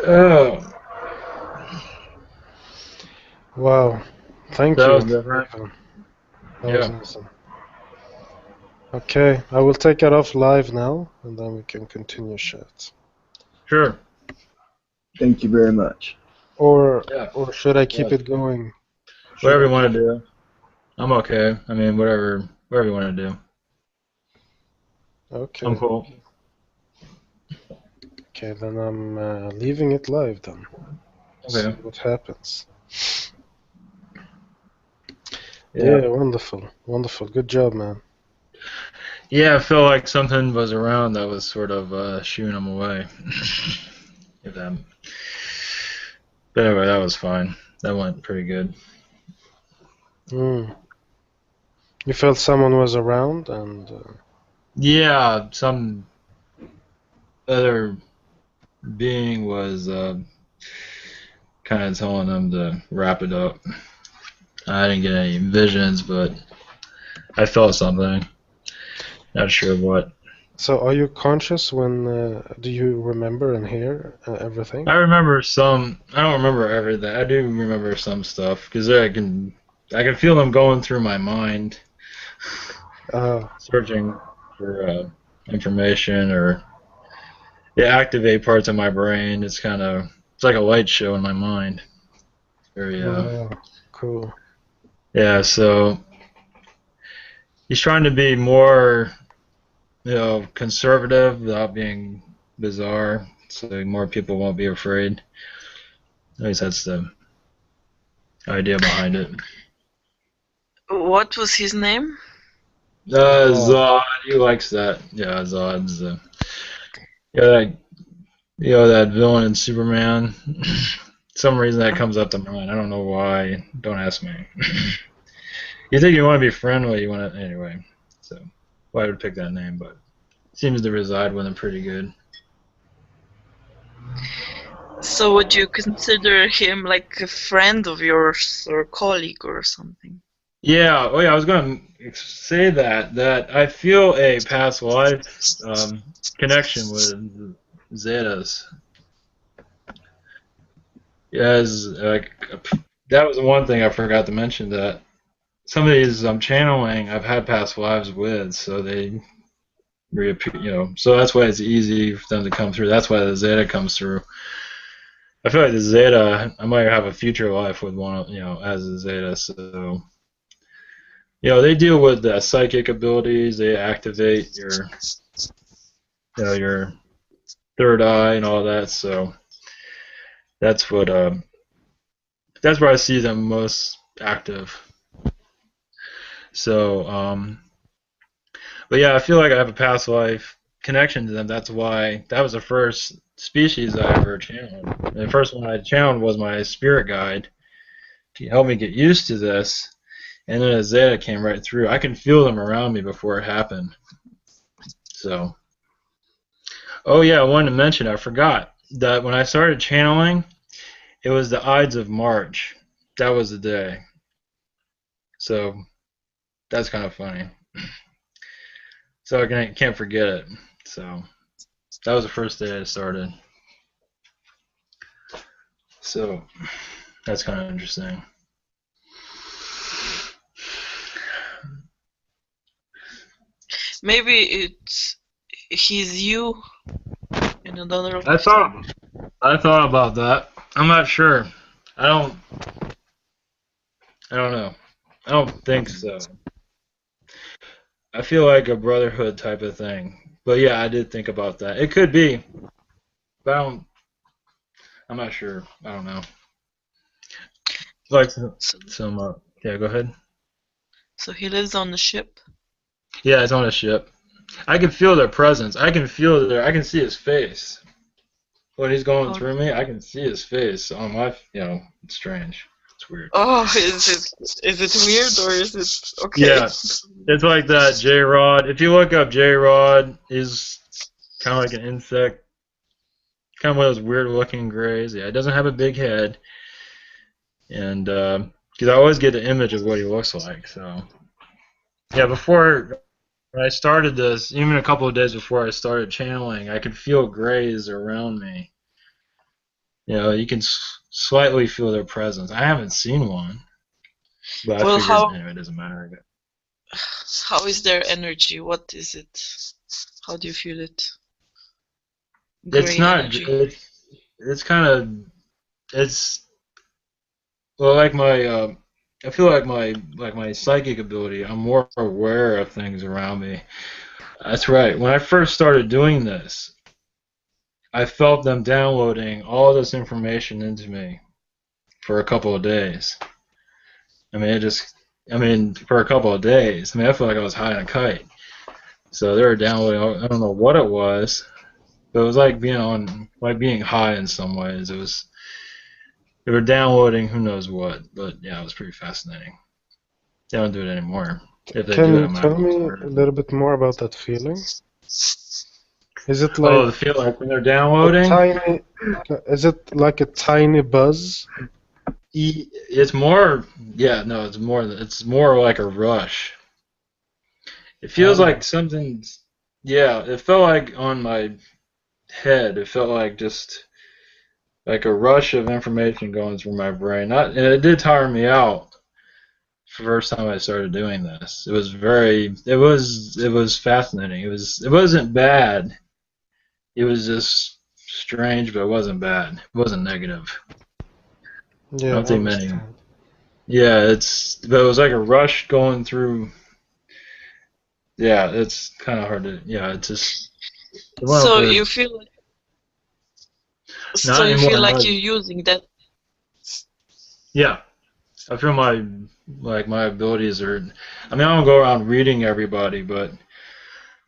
Oh, Wow. Thank that you. was different. Ivan. That was Yeah. awesome. Okay, I will take it off live now, and then we can continue chat. Sure. Thank you very much. Or Yeah. should I keep Yeah. it going? Whatever you want to do. I'm okay. I mean, whatever you want to do. Okay. I'm cool. Okay, then I'm leaving it live then. See Okay. what happens. Yeah. Yeah, wonderful. Wonderful. Good job, man. Yeah, I feel like something was around that was sort of shooing them away. If that. But anyway, that was fine. That went pretty good. Mm. You felt someone was around and Yeah, some other being was kind of telling them to wrap it up. I didn't get any visions, but I felt something. Not sure what. so are you conscious when do you remember and hear everything? I remember some. I don't remember everything. I do remember some stuff because I can feel them going through my mind, searching for information or activate parts of my brain. It's like a light show in my mind. Very Cool. yeah. So he's trying to be more, conservative without being bizarre, so more people won't be afraid. At least that's the idea behind it. What was his name? Zod, he likes that. Yeah, Zod's that villain in Superman. Some reason that comes up to mind. I don't know why. Don't ask me. You think you want to be friendly, you want to anyway. So why I would pick that name, but seems to reside with him pretty good. So would you consider him like a friend of yours or a colleague or something? Yeah. Oh yeah. I was going to say that I feel a past life connection with Zetas. Yes, that was one thing I forgot to mention, that some of these I'm channeling I've had past lives with, so they reappear. So that's why it's easy for them to come through. That's why the Zeta comes through. I feel like the Zeta, I might have a future life with one, as a Zeta. So, they deal with psychic abilities. They activate your third eye and all that. So that's where I see them most active. So, but yeah, I feel like I have a past life connection to them. That's why that was the first species I ever channeled. And the first one I channeled was my spirit guide to help me get used to this. And then a Zeta came right through. I can feel them around me before it happened. So, oh yeah, I wanted to mention, I forgot that when I started channeling, it was the Ides of March. That was the day. So that's kind of funny. So I can't forget it. So that was the first day I started. So that's kind of interesting. Maybe he's you in another I thought about that. I'm not sure. I don't know. I don't think so. I feel like a brotherhood type of thing. But yeah, I did think about that. It could be. But I'm not sure. I don't know. Like some yeah, go ahead. So he lives on the ship? Yeah, it's on a ship. I can feel their presence. I can see his face. When he's going through me, I can see his face on my, it's strange. It's weird. Oh, is it weird or is it okay? Yeah, it's like that J-Rod. If you look up J-Rod, is kind of like an insect. Kind of one of those weird looking grays. Yeah, it doesn't have a big head. And, because I always get the image of what he looks like, so. Yeah, before when I started this, even a couple of days before I started channeling, I could feel grays around me. You can slightly feel their presence. I haven't seen one, but I figured anyway, it doesn't matter. How is their energy? What is it? How do you feel it? It's not. Energy. It's kind of. It's well, like my. I feel like my psychic ability. I'm more aware of things around me. That's right. When I first started doing this, I felt them downloading all this information into me for a couple of days. For a couple of days. I felt like I was high on a kite. So they were downloading. I don't know what it was, but it was like being high in some ways. They were downloading who knows what, but yeah, it was pretty fascinating. They don't do it anymore. If they Can do it, you tell me a little bit more about that feeling? Is it like the feel like when they're downloading? Is it like a tiny buzz? It's more. Yeah, no, it's more. It's more like a rush. It feels like something. Yeah, it felt like on my head. It felt like just like a rush of information going through my brain. And it did tire me out. The first time I started doing this, it was fascinating. It wasn't bad. It was just strange, but it wasn't bad. It wasn't negative. Yeah, I don't think many. Yeah, but it was like a rush going through. Yeah, it's kind of hard to. Yeah, it's just. So you feel like. So you feel like you're using that. Yeah, I feel my abilities are. I don't go around reading everybody, but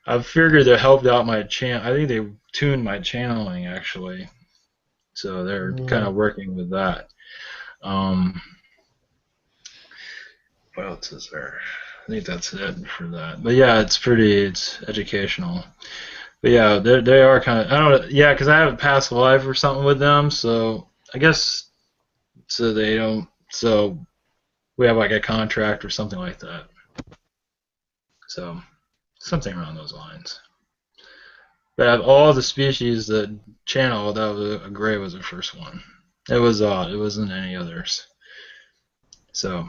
I've figured they helped out my I think they tuned my channeling actually, so they're kind of working with that. What else is there? I think that's it for that. But yeah, it's educational. But yeah, they are kind of, I don't know, yeah, because I have a past life or something with them, so I guess, so we have like a contract or something like that. So, something around those lines. But out of all the species that channel, a gray was the first one. It was odd, it wasn't any others. So,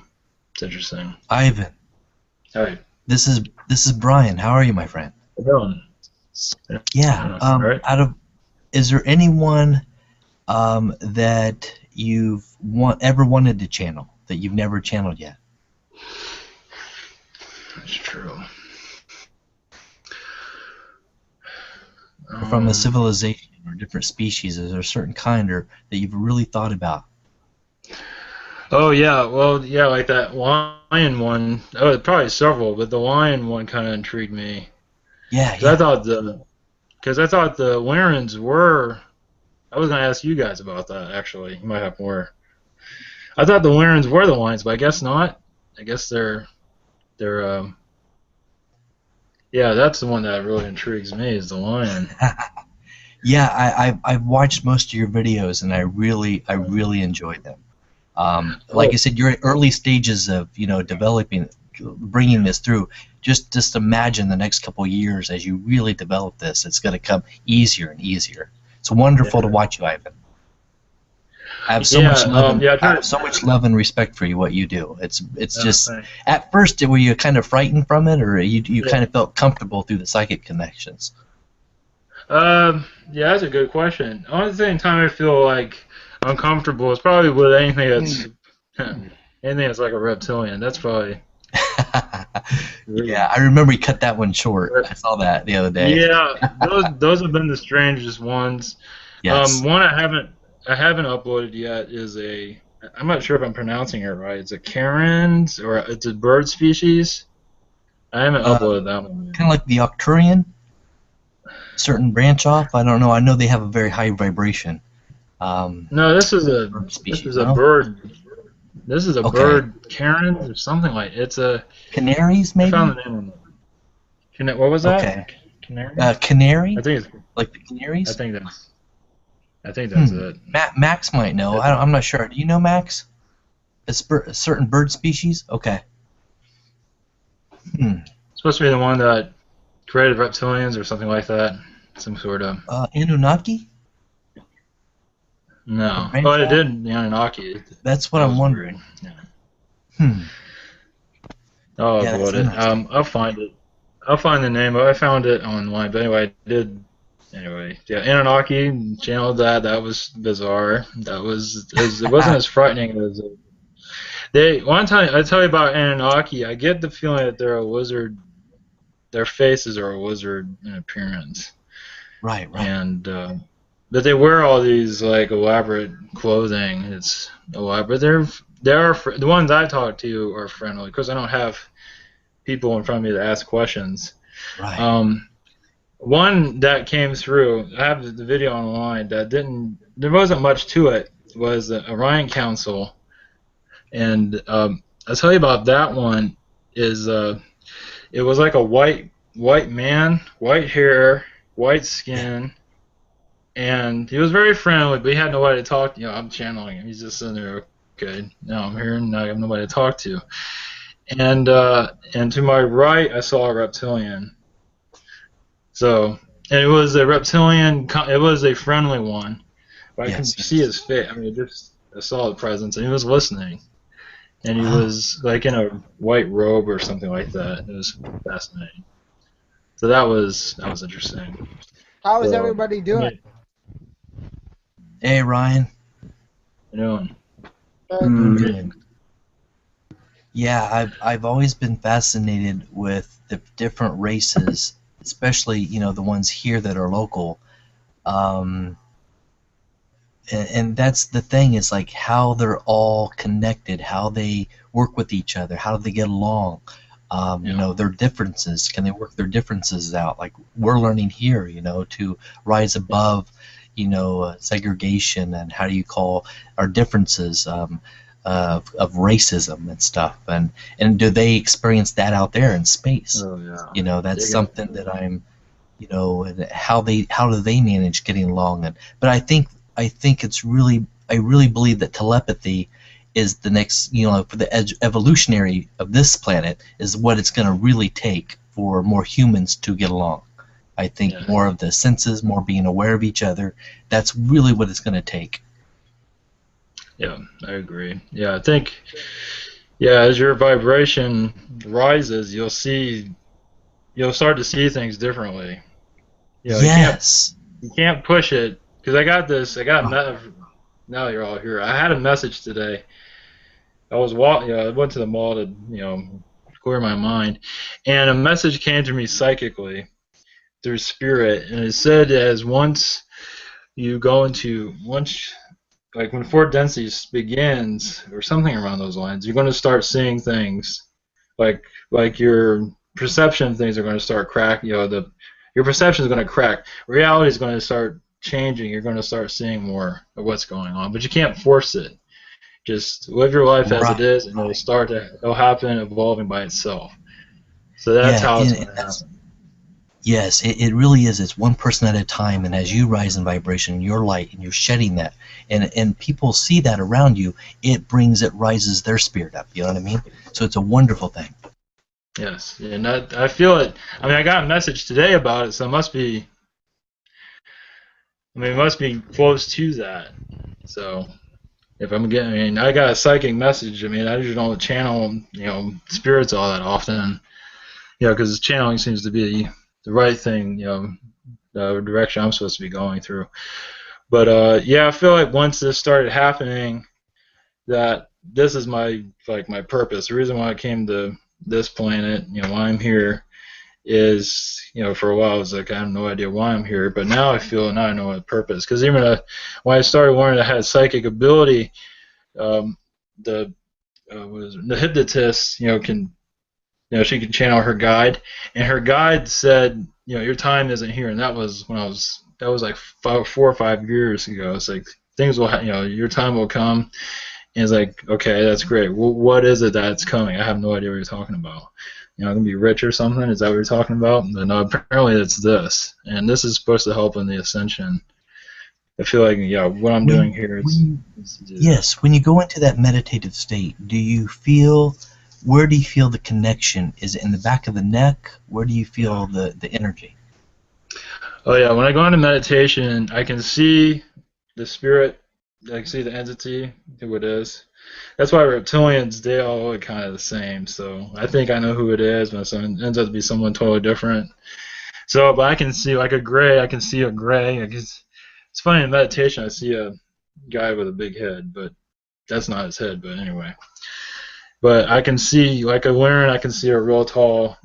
it's interesting. Ivan. Hi. This is Brian. How are you, my friend? How you doing? Yeah. Is there anyone that you've ever wanted to channel that you've never channeled yet? That's true. Or from a civilization or different species, is there a certain kind that you've really thought about? Oh yeah, well yeah, like that lion one. Oh, probably several, but the lion one kind of intrigued me. Yeah, Because yeah. I thought the Warrens were. I was gonna ask you guys about that actually. You might have more. I thought the Warrens were the lions, but I guess not. I guess they're yeah, that's the one that really intrigues me is the lion. Yeah, I've watched most of your videos and I really enjoyed them. Like I said, you're at early stages of developing, bringing this through. Just imagine the next couple of years as you really develop this. It's going to come easier and easier. It's wonderful to watch you, Ivan. I have so much love. I have so much love and respect for you. What you do. It's just. Thanks. At first, were you kind of frightened from it, or you kind of felt comfortable through the psychic connections? Yeah, that's a good question. At the same time, I feel like uncomfortable is probably with anything that's like a reptilian. That's probably. Yeah, I remember you cut that one short. I saw that the other day. Yeah, those have been the strangest ones. Yes. One I haven't uploaded yet is I'm not sure if I'm pronouncing it right. It's a Karen's or it's a bird species. I haven't uploaded that one. Kind of like the Octurian. Certain branch off. I don't know. I know they have a very high vibration. No, this is a bird. This is a bird, Karen, or something like it. It's a canaries, maybe. I found the name on it. What was that? Okay. Canary. Canary. I think it's like the canaries. I think that's it. Max might know. I'm not sure. Do you know, Max? A certain bird species. Okay. It's supposed to be the one that created reptilians or something like that. Some sort of. Anunnaki. No. Oh, it did the Anunnaki. That's what I'm wondering. Yeah. Oh, yeah, upload it. I'll find it. I'll find the name. I found it online. But anyway, I did. Anyway, yeah, Anunnaki channeled that. That was bizarre. It wasn't as frightening as one time. I tell you about Anunnaki. I get the feeling that they're a lizard. Their faces are a lizard in appearance. Right. And but they wear all these like elaborate clothing. It's elaborate. The ones I talk to are friendly because I don't have people in front of me to ask questions. Right. One that came through, I have the video online there wasn't much to it, was the Orion Council. And I'll tell you about that one is it was like a white man, white hair, white skin, and he was very friendly, but he had nobody to talk to. I'm channeling him. He's just sitting there, okay, now I'm here and I have nobody to talk to. And to my right, I saw a reptilian. So, and it was a reptilian. It was a friendly one, but I could see his face. I mean, I saw the presence, and he was listening, and he was like in a white robe or something like that. It was fascinating. So that was interesting. How is everybody doing? Hey, Ryan. How you doing? Yeah, I've always been fascinated with the different races, especially the ones here that are local, and that's the thing, is like how they're all connected, how they work with each other, how do they get along, their differences, can they work their differences out, like we're learning here, to rise above segregation, and how do you call our differences of racism and stuff, and do they experience that out there in space? Oh, yeah. That's something that I'm, and how do they manage getting along? But I think it's really, I really believe that telepathy is the next, for the evolutionary of this planet, is what it's going to really take for more humans to get along. I think more of the senses, more being aware of each other, that's really what it's going to take. Yeah, I agree. Yeah, I think, as your vibration rises, you'll start to see things differently. Yes. You can't push it, because now you're all here. I had a message today. I went to the mall to, clear my mind, and a message came to me psychically through spirit, and it said once like when Fort density begins, or something around those lines, you're going to start seeing things like your perception of things are going to start crack. Your perception is going to crack. Reality is going to start changing. You're going to start seeing more of what's going on, but you can't force it. Just live your life as it is, and it'll happen, evolving by itself. So that's how it's going to happen. Yes, it really is. It's one person at a time, and as you rise in vibration, your light, and you're shedding that, and people see that around you, it rises their spirit up. You know what I mean? So it's a wonderful thing. Yes, and I feel it. I mean, I got a message today about it, so it must be. I mean, it must be close to that. So, if I'm getting, I mean, I got a psychic message. I mean, I usually don't channel, spirits all that often, because channeling seems to be the right thing, the direction I'm supposed to be going through. But yeah, I feel like once this started happening, that this is my purpose. The reason why I came to this planet, why I'm here, is for a while I was like, I have no idea why I'm here, but now I know my purpose. Because even when I started learning I had psychic ability, the hypnotist, can. She could channel her guide, and her guide said, your time isn't here, and that was like 4 or 5 years ago. It's like things will, your time will come, and it's like, okay, that's great. Well, what is it that's coming? I have no idea what you're talking about. I'm gonna be rich or something. Is that what you're talking about? No, apparently it's this, and this is supposed to help in the ascension. I feel like, what I'm doing here is. Yes, when you go into that meditative state, where do you feel the connection? Is it in the back of the neck? Where do you feel the energy? Oh yeah, when I go into meditation, I can see the spirit, I can see the entity, who it is. That's why reptilians, they all look kind of the same. So I think I know who it is, but it ends up to be someone totally different. So, but I can see like a gray. I can see a gray. It's funny, in meditation I see a guy with a big head, but that's not his head. But anyway. But I can see, like a Lyran, I can see a real tall,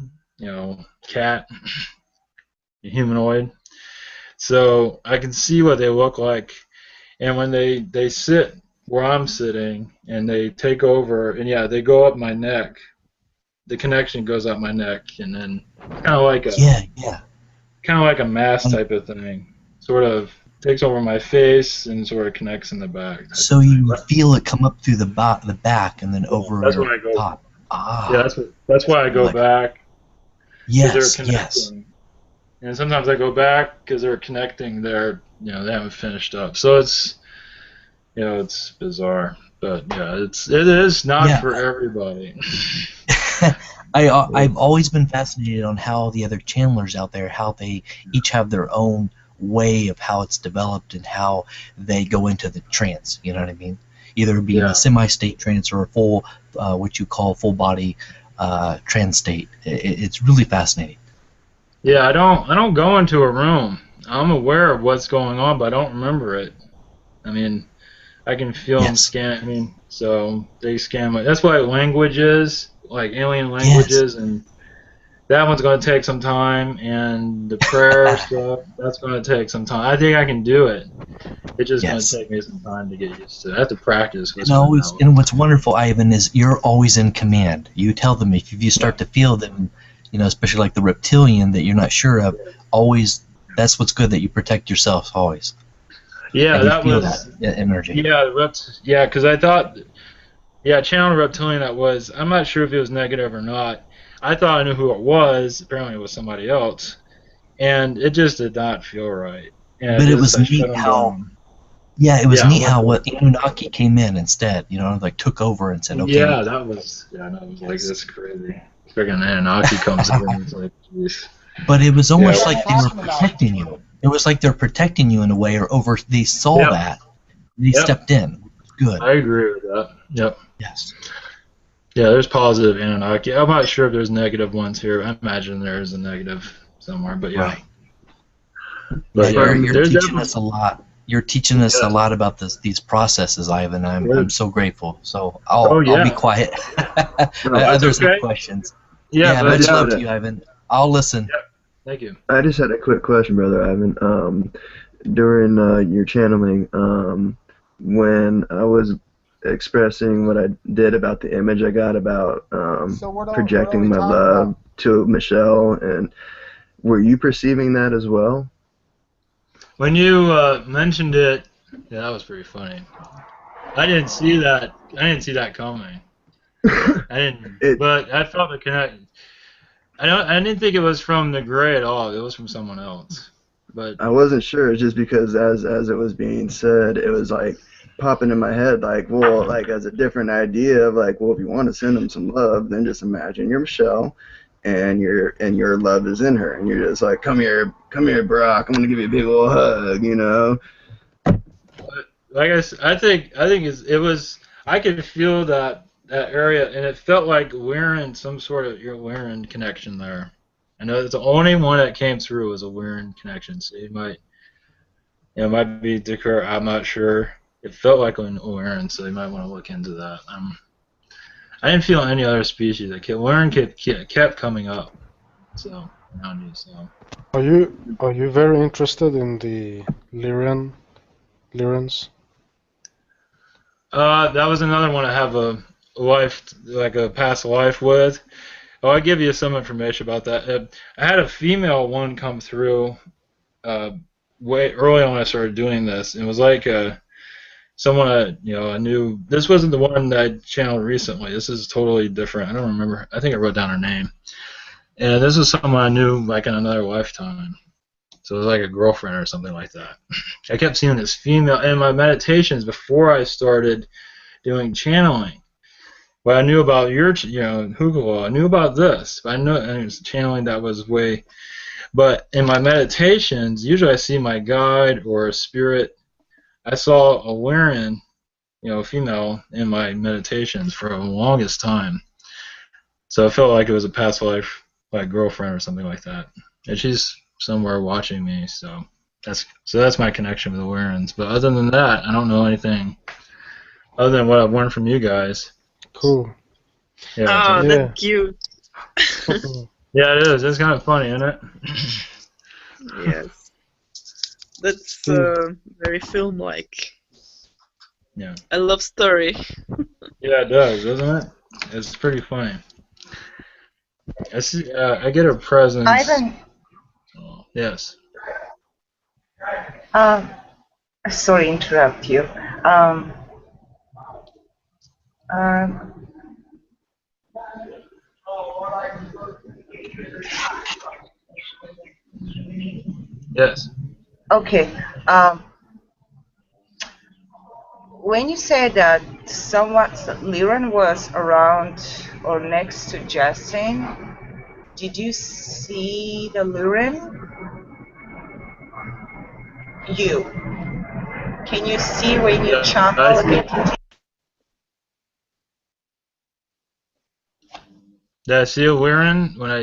cat, a humanoid. So I can see what they look like. And when they sit where I'm sitting and they take over, and yeah, they go up my neck, the connection goes up my neck, and then kind of like a mask type of thing, sort of takes over my face and sort of connects in the back. So you feel it come up through the back and then over that's when I go, top. Ah. Yeah, that's why I go back. Yes, they're connecting. And sometimes I go back because they're connecting. They haven't finished up. So it's, it's bizarre. But yeah, it is not for everybody. I've always been fascinated on how the other channelers out there, how they each have their own way of how it's developed and how they go into the trance. You know what I mean? Either being a semi-state trance or a full, what you call full body trance state. It's really fascinating. Yeah, I don't go into a room. I'm aware of what's going on, but I don't remember it. I mean, I can feel them scan. I mean, so they scan my. That's why language is like alien languages, and that one's going to take some time. And the prayer stuff, that's going to take some time. I think I can do it. It's just going to take me some time to get used to it. I have to practice. And what's wonderful, Ivan, is you're always in command. You tell them if you start to feel them, especially like the reptilian that you're not sure of. Always, that's what's good, that you protect yourself always. Yeah, that was that energy. Yeah, because I thought, channel reptilian. I'm not sure if it was negative or not. I thought I knew who it was. Apparently, it was somebody else, and it just did not feel right. And but it was neat how. Yeah, it was neat how what Anunnaki came in instead. Took over and said, okay. Yeah, that was like, this is crazy. Freaking Anunnaki comes in and it's like, geez. But it was almost like they were protecting you. It was like they're protecting you in a way, or they saw that. They stepped in. Good. I agree with that. Yep. Yes. Yeah, there's positive Anunnaki. I'm not sure if there's negative ones here. I imagine there's a negative somewhere, but yeah. Right. But you're teaching us a lot. You're teaching us a lot about these processes, Ivan. I'm so grateful. So I'll be quiet. Others have questions. Yeah, much love to you, Ivan. I'll listen. Yeah. Thank you. I just had a quick question, Brother Ivan. During your channeling, when I was expressing what I did about the image I got about So what are projecting we my talking love about? to Michelle, and were you perceiving that as well? When you mentioned it, yeah, that was pretty funny. I didn't see that. I didn't see that coming. I didn't. It, But I felt the connect. I didn't think it was from the gray at all. It was from someone else. But I wasn't sure, just because as it was being said, it was like popping in my head, like, well, like as a different idea of like, well, if you want to send them some love, then just imagine you're Michelle, and your love is in her, and you're just like, come here, Brock, I'm gonna give you a big old hug, you know. like I think it was. I could feel that area, and it felt like we're in some sort of we're in connection there. I know it's the only one that came through was a weird connection. So it might be Dicker. I'm not sure. It felt like an Owen, so you might want to look into that. I didn't feel any other species. Owen kept coming up. So around you. So. Are you very interested in the Lyrans? That was another one I have a life, like a past life with. Oh, I'll give you some information about that. I had a female one come through way early on when I started doing this. It was like someone I knew. This wasn't the one that I channeled recently. This is totally different. I don't remember. I think I wrote down her name. And this is someone I knew like in another lifetime. So it was like a girlfriend or something like that. I kept seeing this female in my meditations before I started doing channeling. Well, I knew about Hugalo. I knew about this. But I knew it was channeling that was way. But in my meditations, usually I see my guide or a spirit. I saw a Weren, female in my meditations for the longest time. So I felt like it was a past life, like girlfriend or something like that. And she's somewhere watching me, so that's my connection with the Werens. But other than that, I don't know anything other than what I've learned from you guys. Cool. Yeah. Oh, Yeah. that's cute. Yeah, it is. It's kind of funny, isn't it? Yes. That's very film-like. Yeah. I love story. Yeah, it does, doesn't it? It's pretty funny. I see. I get a presence. Ivan, Oh, yes. sorry, interrupt you. Yes. Okay. When you said that Liran was around or next to Justin, did you see the Liran? Can you see when you Yeah, channel I see. it? Did I see a Weren when I?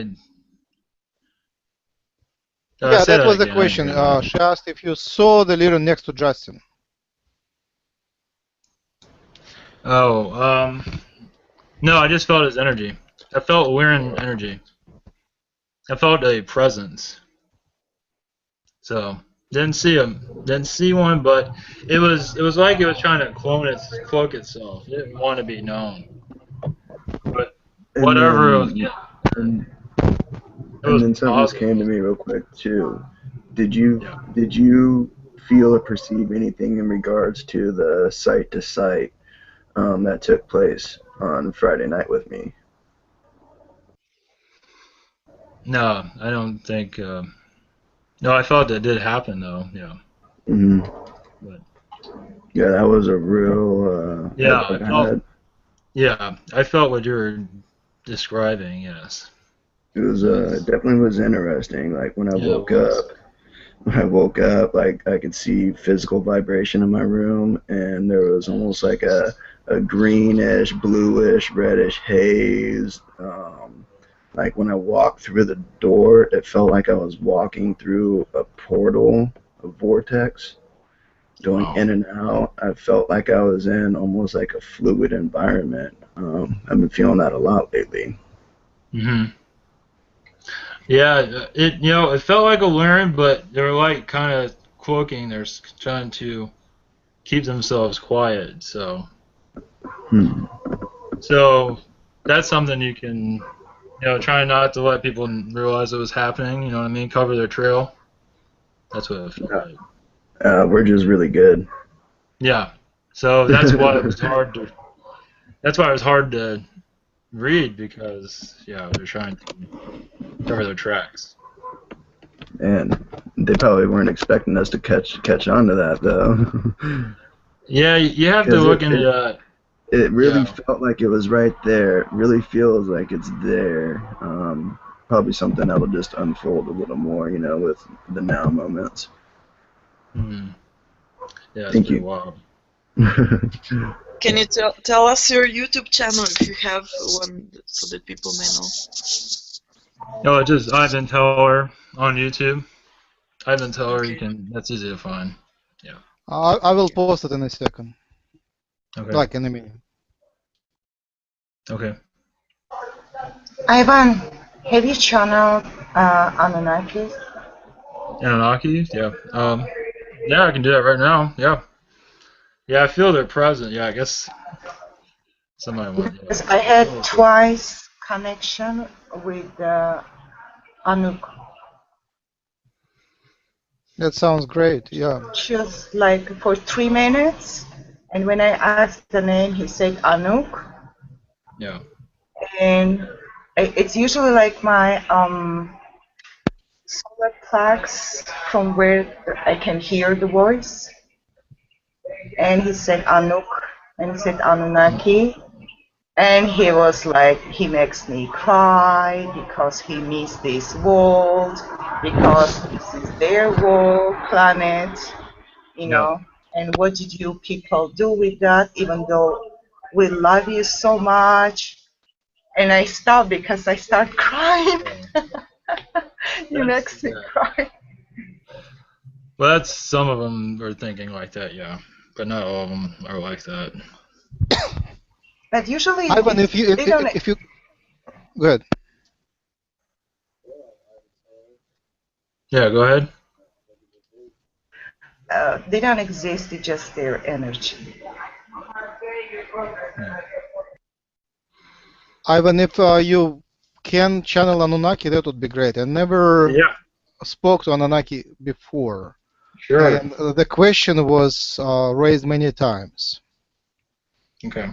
Yeah, Say that was the again. question. She asked if you saw the Lyran next to Justin. Oh, no, I just felt his energy. I felt Weren energy. I felt a presence. So didn't see him, didn't see one, but it was like it was trying to cloak itself. It didn't want to be known. But And whatever. then, It and, was and then something just positive. came to me real quick too. Did you Yeah. feel or perceive anything in regards to the site to site that took place on Friday night with me? No, I don't think. No, I felt that did happen though. Yeah. hmm But Yeah, that was a real yeah, headbutt I I felt. had. Yeah, I felt what you were describing. Yes. It was definitely was interesting. Like when I Yeah, it woke was. up, like I could see physical vibration in my room, and there was almost like a greenish, bluish, reddish haze. Like when I walked through the door, it felt like I was walking through a portal, a vortex, going Wow. in and out. I felt like I was in almost like a fluid environment. I've been feeling that a lot lately. Mhm. Yeah, it felt like a learn, but they were like kind of cloaking. They're trying to keep themselves quiet. So Hmm. so that's something you can, try not to let people realize it was happening. You know what I mean? Cover their trail. That's what it felt like. We're just really good. Yeah. So that's why it was hard to. That's why it was hard to read because they're trying to cover their tracks. And they probably weren't expecting us to catch on to that though. Yeah, you have to 'Cause look into that. It really Yeah. felt like it was right there. It really feels like it's there. Probably something that'll just unfold a little more, with the now moments. Yeah, it's Thank pretty you. wild. Can you tell us your YouTube channel if you have one, so that people may know? No, it's just Ivan Teller on YouTube. Ivan Teller, that's easy to find. Yeah. I will post it in a second, Okay. like in a minute. Okay. Ivan, have you channeled Anunnaki? Anunnaki? Yeah. Yeah, I can do that right now. Yeah. Yeah, I feel they're present. Yeah, I guess somebody went. Yeah. Because I had twice connection with Anuk. That sounds great. Yeah. Just like for 3 minutes, and when I asked the name, he said Anuk, Yeah. and it's usually like my solar plex from where I can hear the voice. And he said Anuk, and he said Anunnaki, and he was like, he makes me cry because he missed this world, because this is their world, planet, and what did you people do with that, even though we love you so much? And I stopped because I start crying. He makes me cry. Well, that's some of them are thinking like that, yeah, but not all of them are like that. But usually, Ivan, if you go ahead. Yeah, go ahead. They don't exist. It's just their energy. Ivan, if you can channel Anunnaki, that would be great. I never spoke to Anunnaki before. Sure. And the question was raised many times. Okay.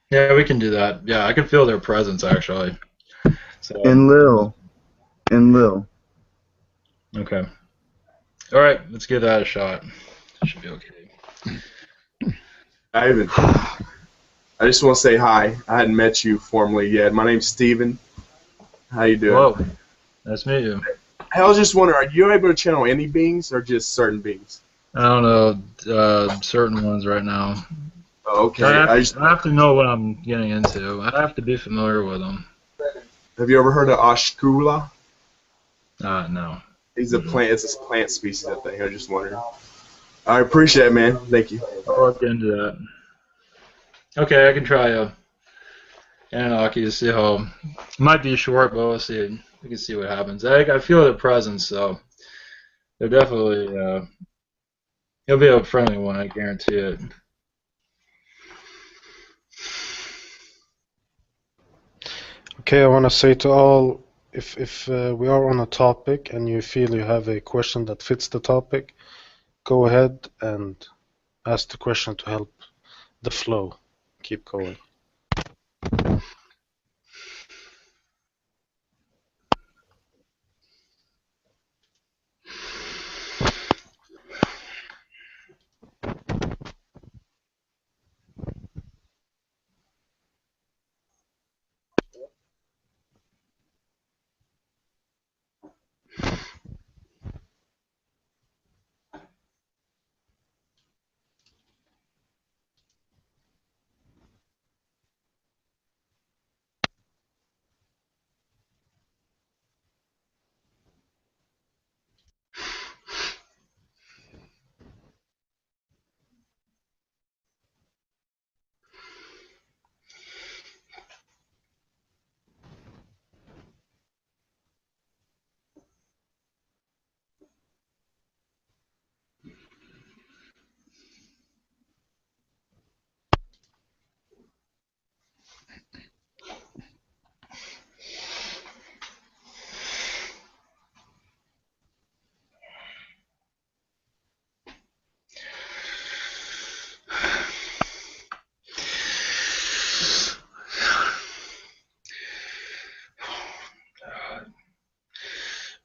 Yeah, we can do that. Yeah, I can feel their presence actually. So. Lil. Okay. All right, let's give that a shot. Should be okay. Ivan, I just want to say hi. I hadn't met you formally yet. My name's Steven. How you doing? Whoa. Nice to meet you. I was just wondering, are you able to channel any beings or just certain beings? I don't know certain ones right now. Okay. I have to know what I'm getting into. I have to be familiar with them. Have you ever heard of Ashkula? No. He's a plant. It's a plant species, I think. I was just wondering. I appreciate it, man. Thank you. I'll look into that. Okay, I can try Anunnaki to see how. It might be short, but we'll see. We can see what happens. I feel their presence, so they're definitely. He'll be a friendly one, I guarantee it. Okay, I want to say to all, if we are on a topic and you feel you have a question that fits the topic, go ahead and ask the question to help the flow. Keep going.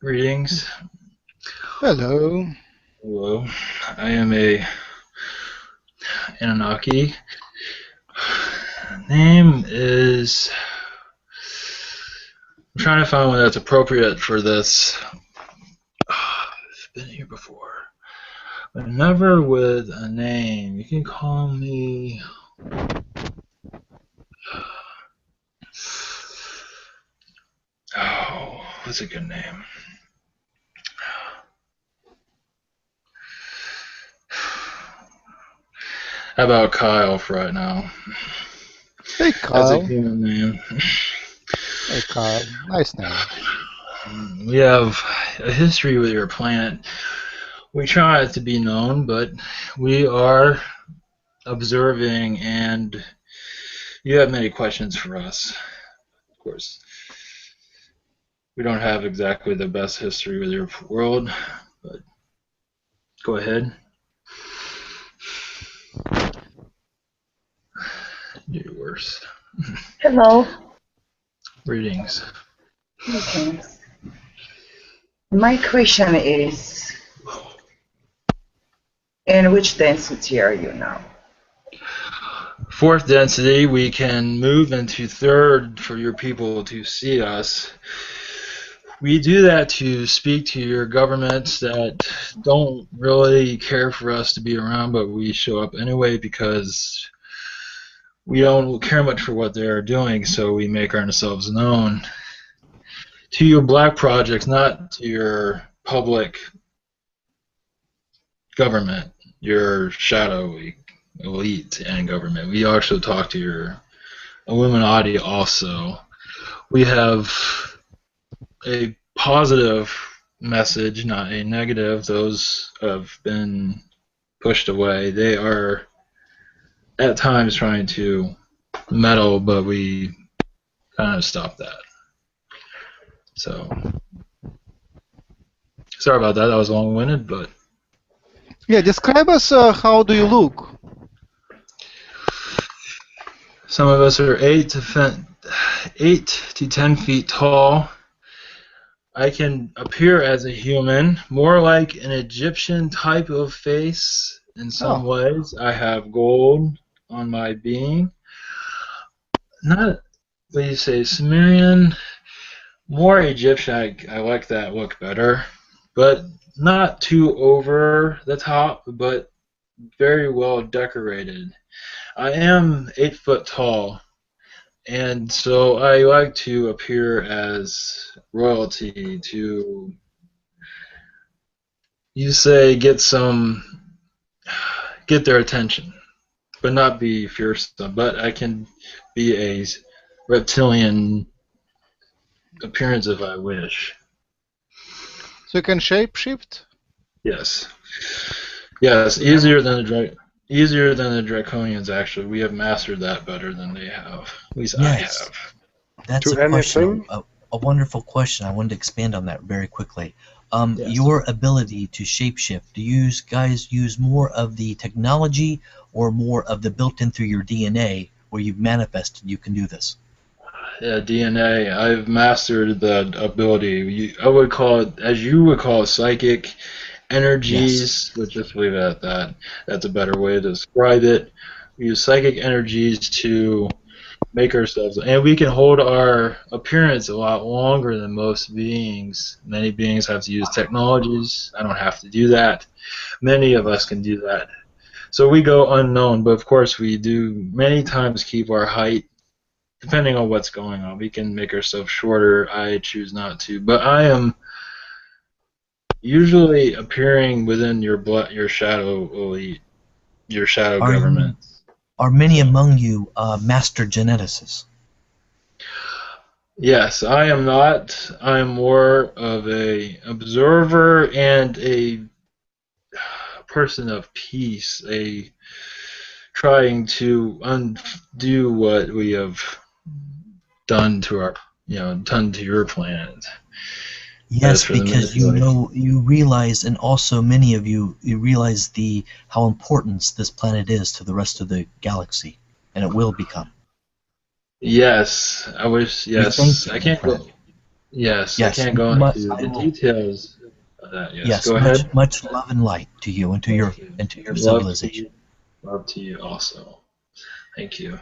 Greetings. Hello. Hello. I am a Anunnaki. Name is... I'm trying to find one that's appropriate for this. I've been here before. But never with a name. You can call me... Oh, what's a good name? How about Kyle for right now? Hey, That's Kyle. a human name. Hey, Kyle. Nice name. We have a history with your planet. We try to be known, but we are observing, and you have many questions for us. Of course, we don't have exactly the best history with your world, but go ahead. Do your worst. Hello. Greetings. Okay. My question is, in which density are you now? Fourth density, we can move into third for your people to see us. We do that to speak to your governments that don't really care for us to be around, but we show up anyway because we don't care much for what they're doing, so we make ourselves known to your black projects, not to your public government, your shadow elite and government. We also talk to your Illuminati also. We have a positive message, not a negative. Those have been pushed away. They are at times trying to meddle, but we kind of stop that. So, sorry about that. That was long-winded, but Yeah, describe us how do you look? some of us are 8 to 10 feet tall. I can appear as a human, more like an Egyptian type of face in some ways. I have gold on my being. Not, what do you say, Sumerian? More Egyptian. I like that look better, but not too over the top, but very well decorated. I am 8 foot tall, and so I like to appear as royalty to, you say, get their attention, but not be fearsome. But I can be a reptilian appearance if I wish. So you can shapeshift? Yes. Yes, easier than the Draconians. Actually, we have mastered that better than they have. At least I have. That's To a question, anything? a wonderful question. I wanted to expand on that very quickly. Yes. Your ability to shapeshift, do you guys use more of the technology or more of the built-in through your DNA where you've manifested you can do this? Yeah, DNA. I've mastered the ability. I would call it, as you would call it, psychic energies. We'll just leave it at that. That's a better way to describe it. We use psychic energies to make ourselves, and we can hold our appearance a lot longer than most beings. Many beings have to use technologies. I don't have to do that. Many of us can do that. So we go unknown, but of course we do many times keep our height. Depending on what's going on, we can make ourselves shorter. I choose not to, but I am usually appearing within your shadow elite, your shadow government. Are many among you master geneticists? Yes, I am not. I am more of a observer and a person of peace, a trying to undo what we have done to our, done to your planet. Yes, because you realize, and also many of you realize how important this planet is to the rest of the galaxy, and it will become. Yes, I wish. Yes, I can't go. Yes, Yes, I can't go into the details of that. Yes, go ahead. much love and light to you and to your civilization. Love to you also. Thank you.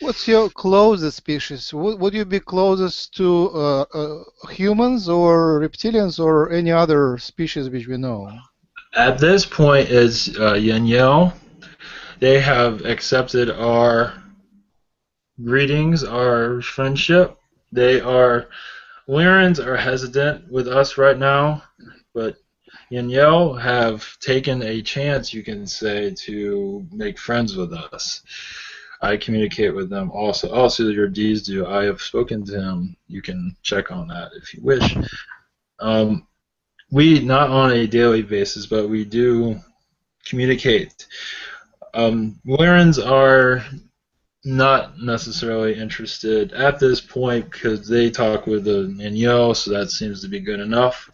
What's your closest species? Would you be closest to humans or reptilians or any other species which we know? At this point, it's Yanyel. They have accepted our greetings, our friendship. Lyrans are hesitant with us right now, but Yanyel have taken a chance, you can say, to make friends with us. I communicate with them also. Also, your D's do. I have spoken to him. You can check on that if you wish. We, not on a daily basis, but we do communicate. Lyrans are not necessarily interested at this point because they talk with the Ninyo, so that seems to be good enough.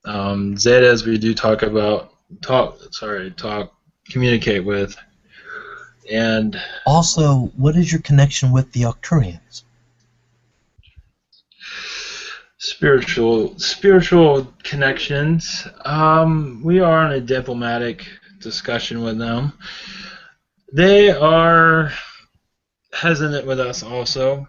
Zetas we do communicate with. And also, what is your connection with the Arcturians? Spiritual connections. We are in a diplomatic discussion with them. They are hesitant with us also.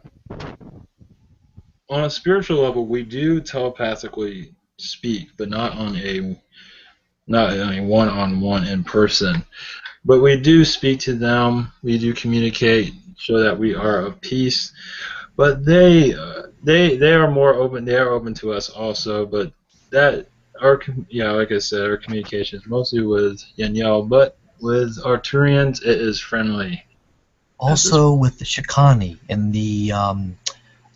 On a spiritual level, we do telepathically speak, but not on a one-on-one in person. But we do speak to them. We do communicate, show that we are of peace. But they are more open. They are open to us also. But like I said, our communication is mostly with Yanyel, but with Arcturians, it is friendly. Also with the Shikani and the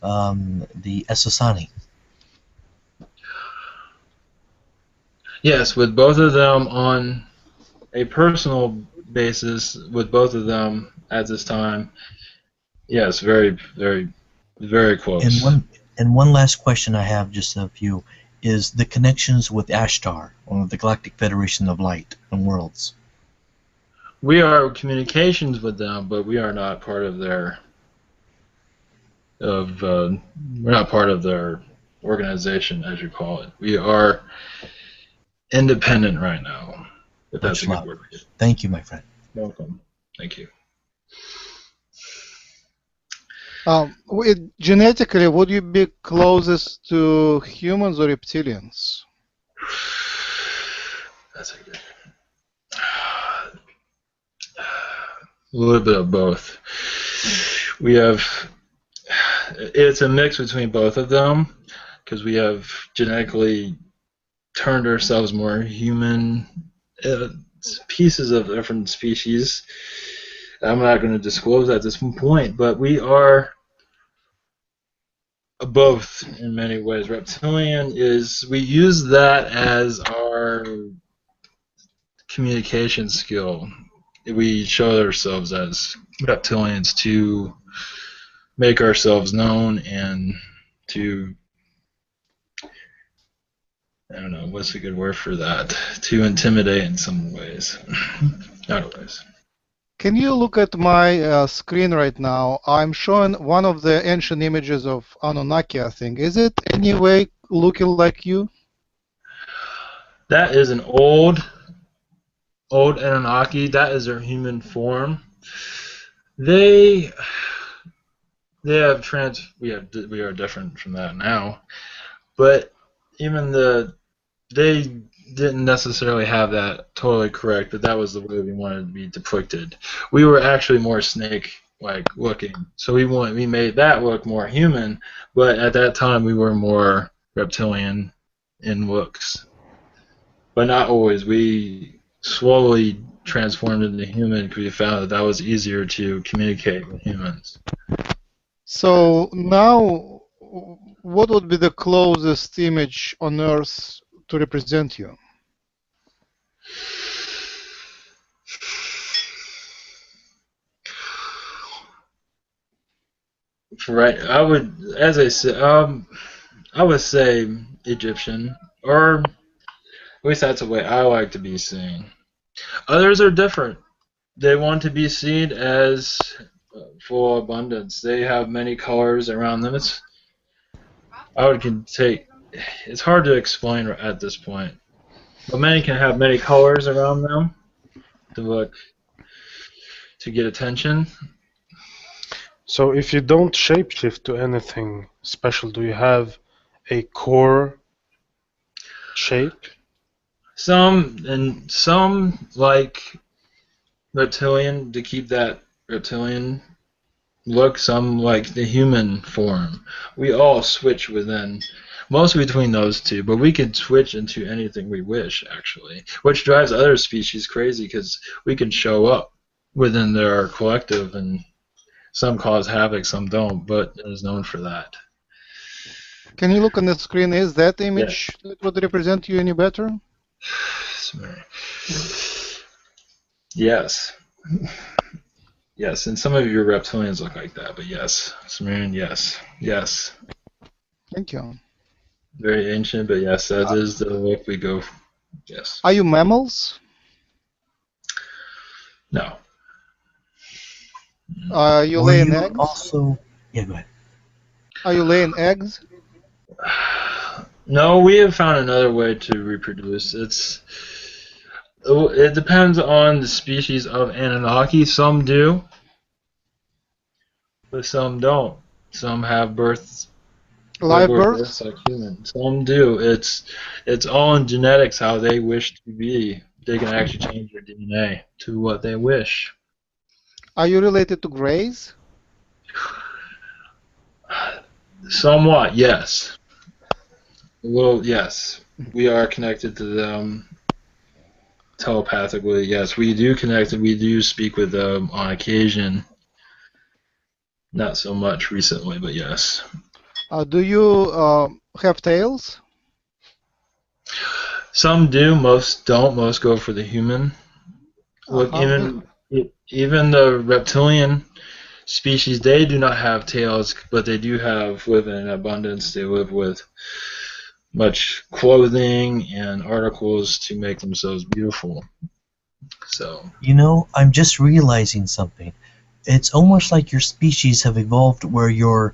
Essassani. Yes, with both of them on a personal basis, with both of them at this time. Yes, very, very, very close. And one last question I have, just of you, is the connections with Ashtar, or the Galactic Federation of Light and Worlds. We are communications with them, but we are not part of their we're not part of their organization, as you call it. We are independent right now, if that's a good word. Thank you, my friend. Welcome. Thank you. Genetically, would you be closest to humans or reptilians? That's a good. A little bit of both. It's a mix between both of them, because we have genetically turned ourselves more human, pieces of different species. I'm not going to disclose at this point, but we are both in many ways. Reptilian we use that as our communication skill. We show ourselves as reptilians to make ourselves known and to, I don't know, what's a good word for that? To intimidate in some ways. Not always. Can you look at my screen right now? I'm showing one of the ancient images of Anunnaki, I think. Is it any way looking like you? That is an old Anunnaki. That is their human form. We are different from that now, but even they didn't necessarily have that totally correct, but that was the way we wanted to be depicted. We were actually more snake-like looking, so we made that look more human, but at that time we were more reptilian in looks. But not always. We slowly transformed into human because we found that was easier to communicate with humans. So now, what would be the closest image on Earth to represent you? Right, I would say Egyptian, or at least that's the way I like to be seen. Others are different. They want to be seen as full abundance. They have many colors around them. I would can take. It's hard to explain at this point, but many can have many colors around them to look to get attention. So if you don't shapeshift to anything special, do you have a core shape? Some like reptilian to keep that reptilian look. Some like the human form. We all switch within. Mostly between those two, but we can switch into anything we wish, actually, which drives other species crazy because we can show up within their collective, and some cause havoc, some don't, but it is known for that. Can you look on the screen? Is that image that would represent you any better? Yes. Yes, and some of your reptilians look like that, but yes. Sumerian, yes. Yes. Thank you. Very ancient, but yes, that is the look we go. Yes. Are you mammals? No. Are you Were laying you eggs? also? Yeah, go ahead. Are you laying eggs? No, we have found another way to reproduce. It depends on the species of Anunnaki. Some do, but some don't. Some have births. Live regular births? like humans. Some do. It's all in genetics how they wish to be. They can actually change their DNA to what they wish. Are you related to Greys? Somewhat, yes. A little, yes. We are connected to them telepathically. Yes, we do connect and we do speak with them on occasion. Not so much recently, but yes. Do you have tails? Some do, most don't. Most go for the human. Look, even the reptilian species, they do not have tails, but they do live in abundance. They live with much clothing and articles to make themselves beautiful. So. You know, I'm just realizing something. It's almost like your species have evolved where you're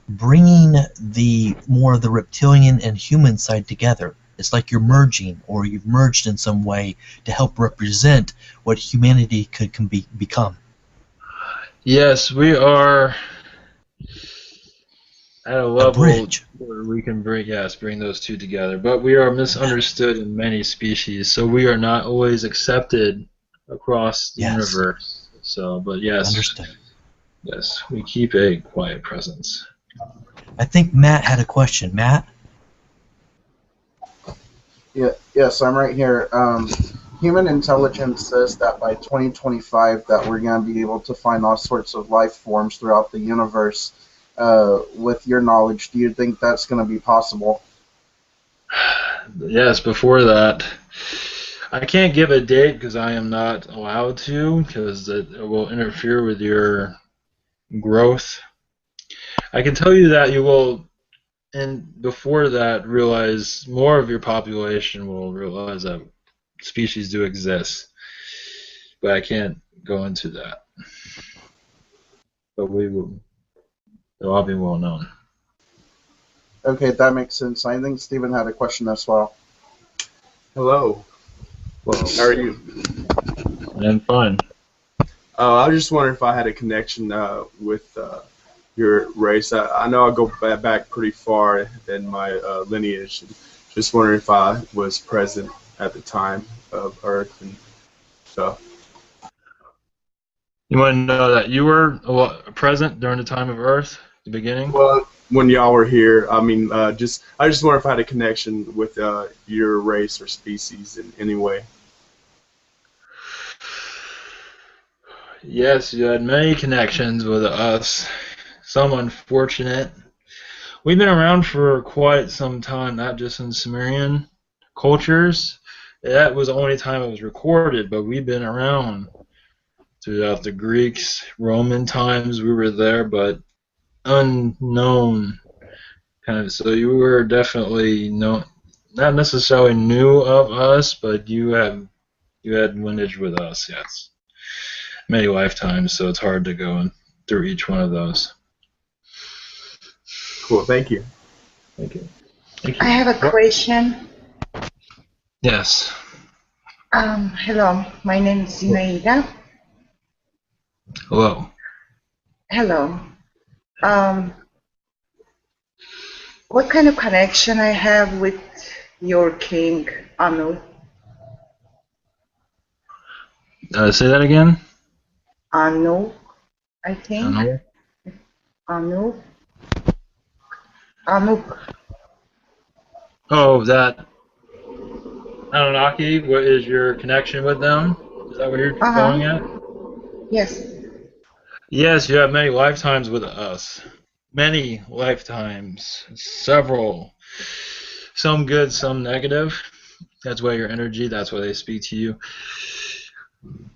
bringing the more of the reptilian and human side together. It's like you're merging, or you've merged in some way to help represent what humanity could become. Yes, we are at a level where we can bring those two together. But we are misunderstood in many species, so we are not always accepted across the universe. So, but yes. Understood. Yes, we keep a quiet presence. I think Matt had a question. Matt? Yes, I'm right here. Human intelligence says that by 2025 that we're going to be able to find all sorts of life forms throughout the universe. With your knowledge, do you think that's going to be possible? Yes, before that. I can't give a date because I am not allowed to, because it will interfere with your growth. I can tell you that you will, and before that, realize more of your population will realize that species do exist. But I can't go into that. But it'll all be well known. Okay, that makes sense. I think Stephen had a question as well. Hello. Well, how are you? I'm fine. I was just wondering if I had a connection with your race. I know I go back pretty far in my lineage. Just wondering if I was present at the time of Earth and stuff. You want to know that you were present during the time of Earth, the beginning? Well, when y'all were here, I mean, I just wonder if I had a connection with your race or species in any way. Yes, you had many connections with us. Some unfortunate. We've been around for quite some time, not just in Sumerian cultures. That was the only time it was recorded, but we've been around throughout the Greeks, Roman times. We were there, but unknown kind of. So you were definitely not necessarily new of us, but you had lineage with us. Yes, many lifetimes. So it's hard to go through each one of those. Cool. Thank you. Thank you. I have a question. Yes. Hello, my name is Zinaida. Hello. Hello. What kind of connection I have with your king, Anu? Say that again. Anu, I think. Anu. Anu. Anu. Oh, that Anunnaki. What is your connection with them? Is that what you're going at? Yes. Yes, you have many lifetimes with us. Many lifetimes. Several. Some good, some negative. That's why your energy, that's why they speak to you.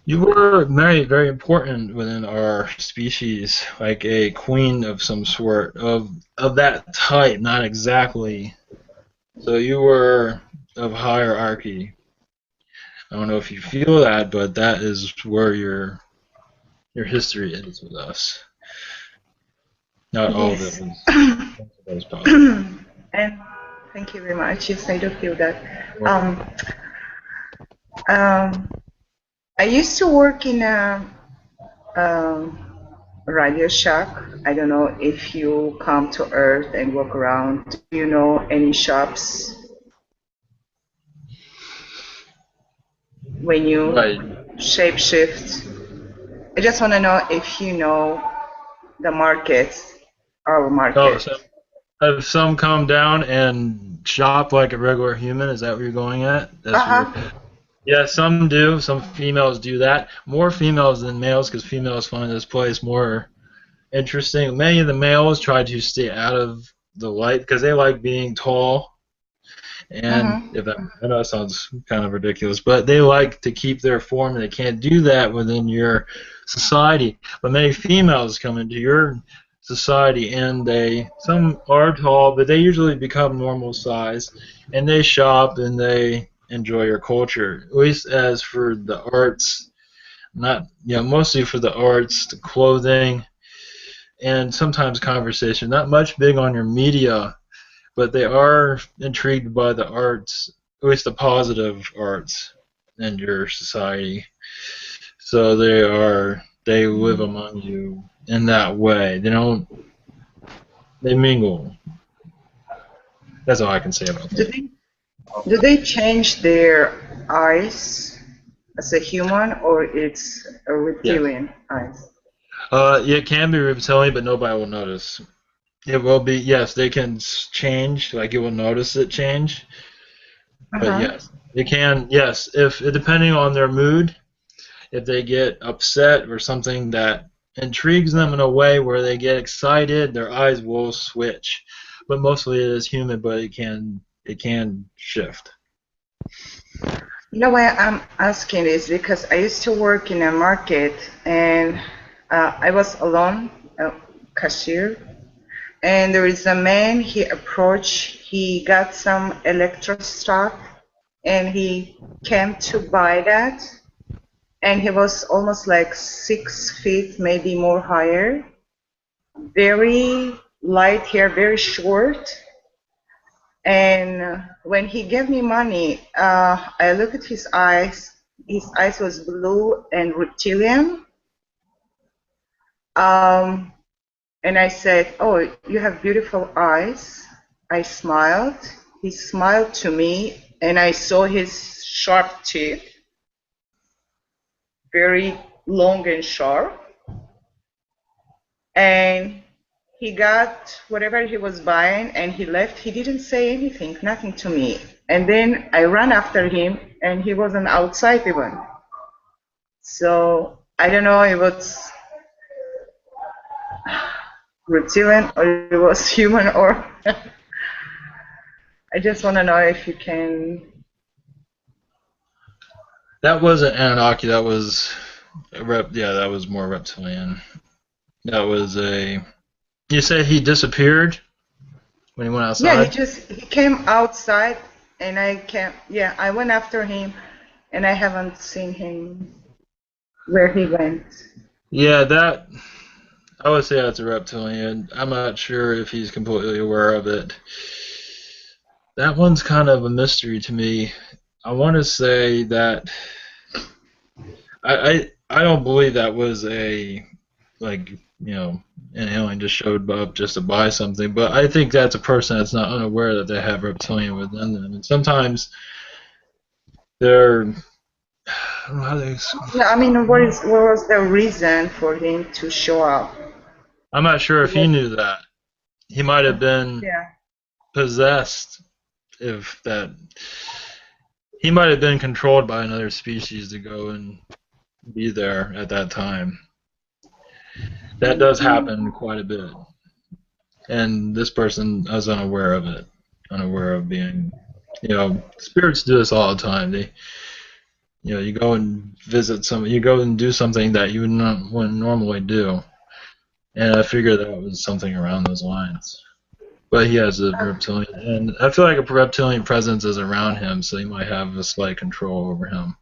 You were very, very important within our species, like a queen of some sort, of that type, not exactly. So you were of hierarchy. I don't know if you feel that, but that is where your history is with us. Not all of it was possible. And thank you very much. Yes, I do feel that. I used to work in a Radio Shack. I don't know if you come to Earth and walk around. Do you know any shops? When you shapeshift. I just want to know if you know the markets, our market. Oh, so have some come down and shop like a regular human? Is that what you're going at? Yeah, some do. Some females do that. More females than males because females find this place more interesting. Many of the males try to stay out of the light because they like being tall. And if I know that sounds kind of ridiculous, but they like to keep their form, and they can't do that within your society. But many females come into your society, and some are tall, but they usually become normal size, and they shop and they enjoy your culture. At least as for the arts, mostly for the arts, the clothing, and sometimes conversation. Not much big on your media. But they are intrigued by the arts, at least the positive arts in your society. So they live among you in that way. They mingle. That's all I can say about that. Do they change their eyes as a human, or it's a reptilian eyes? It can be reptilian, but nobody will notice. It will be, yes, they can change, like you will notice it change. But yes, they can, yes, if depending on their mood, if they get upset or something that intrigues them in a way where they get excited, their eyes will switch. But mostly it is human, but it can shift. You know why I'm asking is because I used to work in a market, and I was alone, cashier. And there is a man, he approached, he got some electro stuff, and he came to buy that. And he was almost like 6 feet, maybe more higher. Very light hair, very short. And when he gave me money, I looked at his eyes. His eyes was blue and reptilian. And I said, "Oh, you have beautiful eyes." I smiled. He smiled to me, and I saw his sharp teeth, very long and sharp. And he got whatever he was buying, and he left. He didn't say anything, nothing to me. And then I ran after him, and he wasn't outside even. So I don't know if it was reptilian or it was human, or I just want to know if you can. That wasn't Anunnaki. That was that was more reptilian. That was You said he disappeared when he went outside? Yeah, he came outside, and I went after him, and I haven't seen him where he went. Yeah, that I would say that's a reptilian. I'm not sure if he's completely aware of it. That one's kind of a mystery to me. I want to say that I don't believe that was an alien just showed up just to buy something, but I think that's a person that's not unaware that they have reptilian within them, and sometimes they're, I don't know how they. Yeah, I mean, what was the reason for him to show up? I'm not sure if he knew that. He might have been Yeah. possessed, if that. He might have been controlled by another species to go and be there at that time. That does happen quite a bit. And this person is unaware of it. Unaware of being, spirits do this all the time. They, you go and visit somebody, you go and do something that you wouldn't normally do. And I figured that was something around those lines. But he has a reptilian, and I feel like a reptilian presence is around him, so he might have a slight control over him.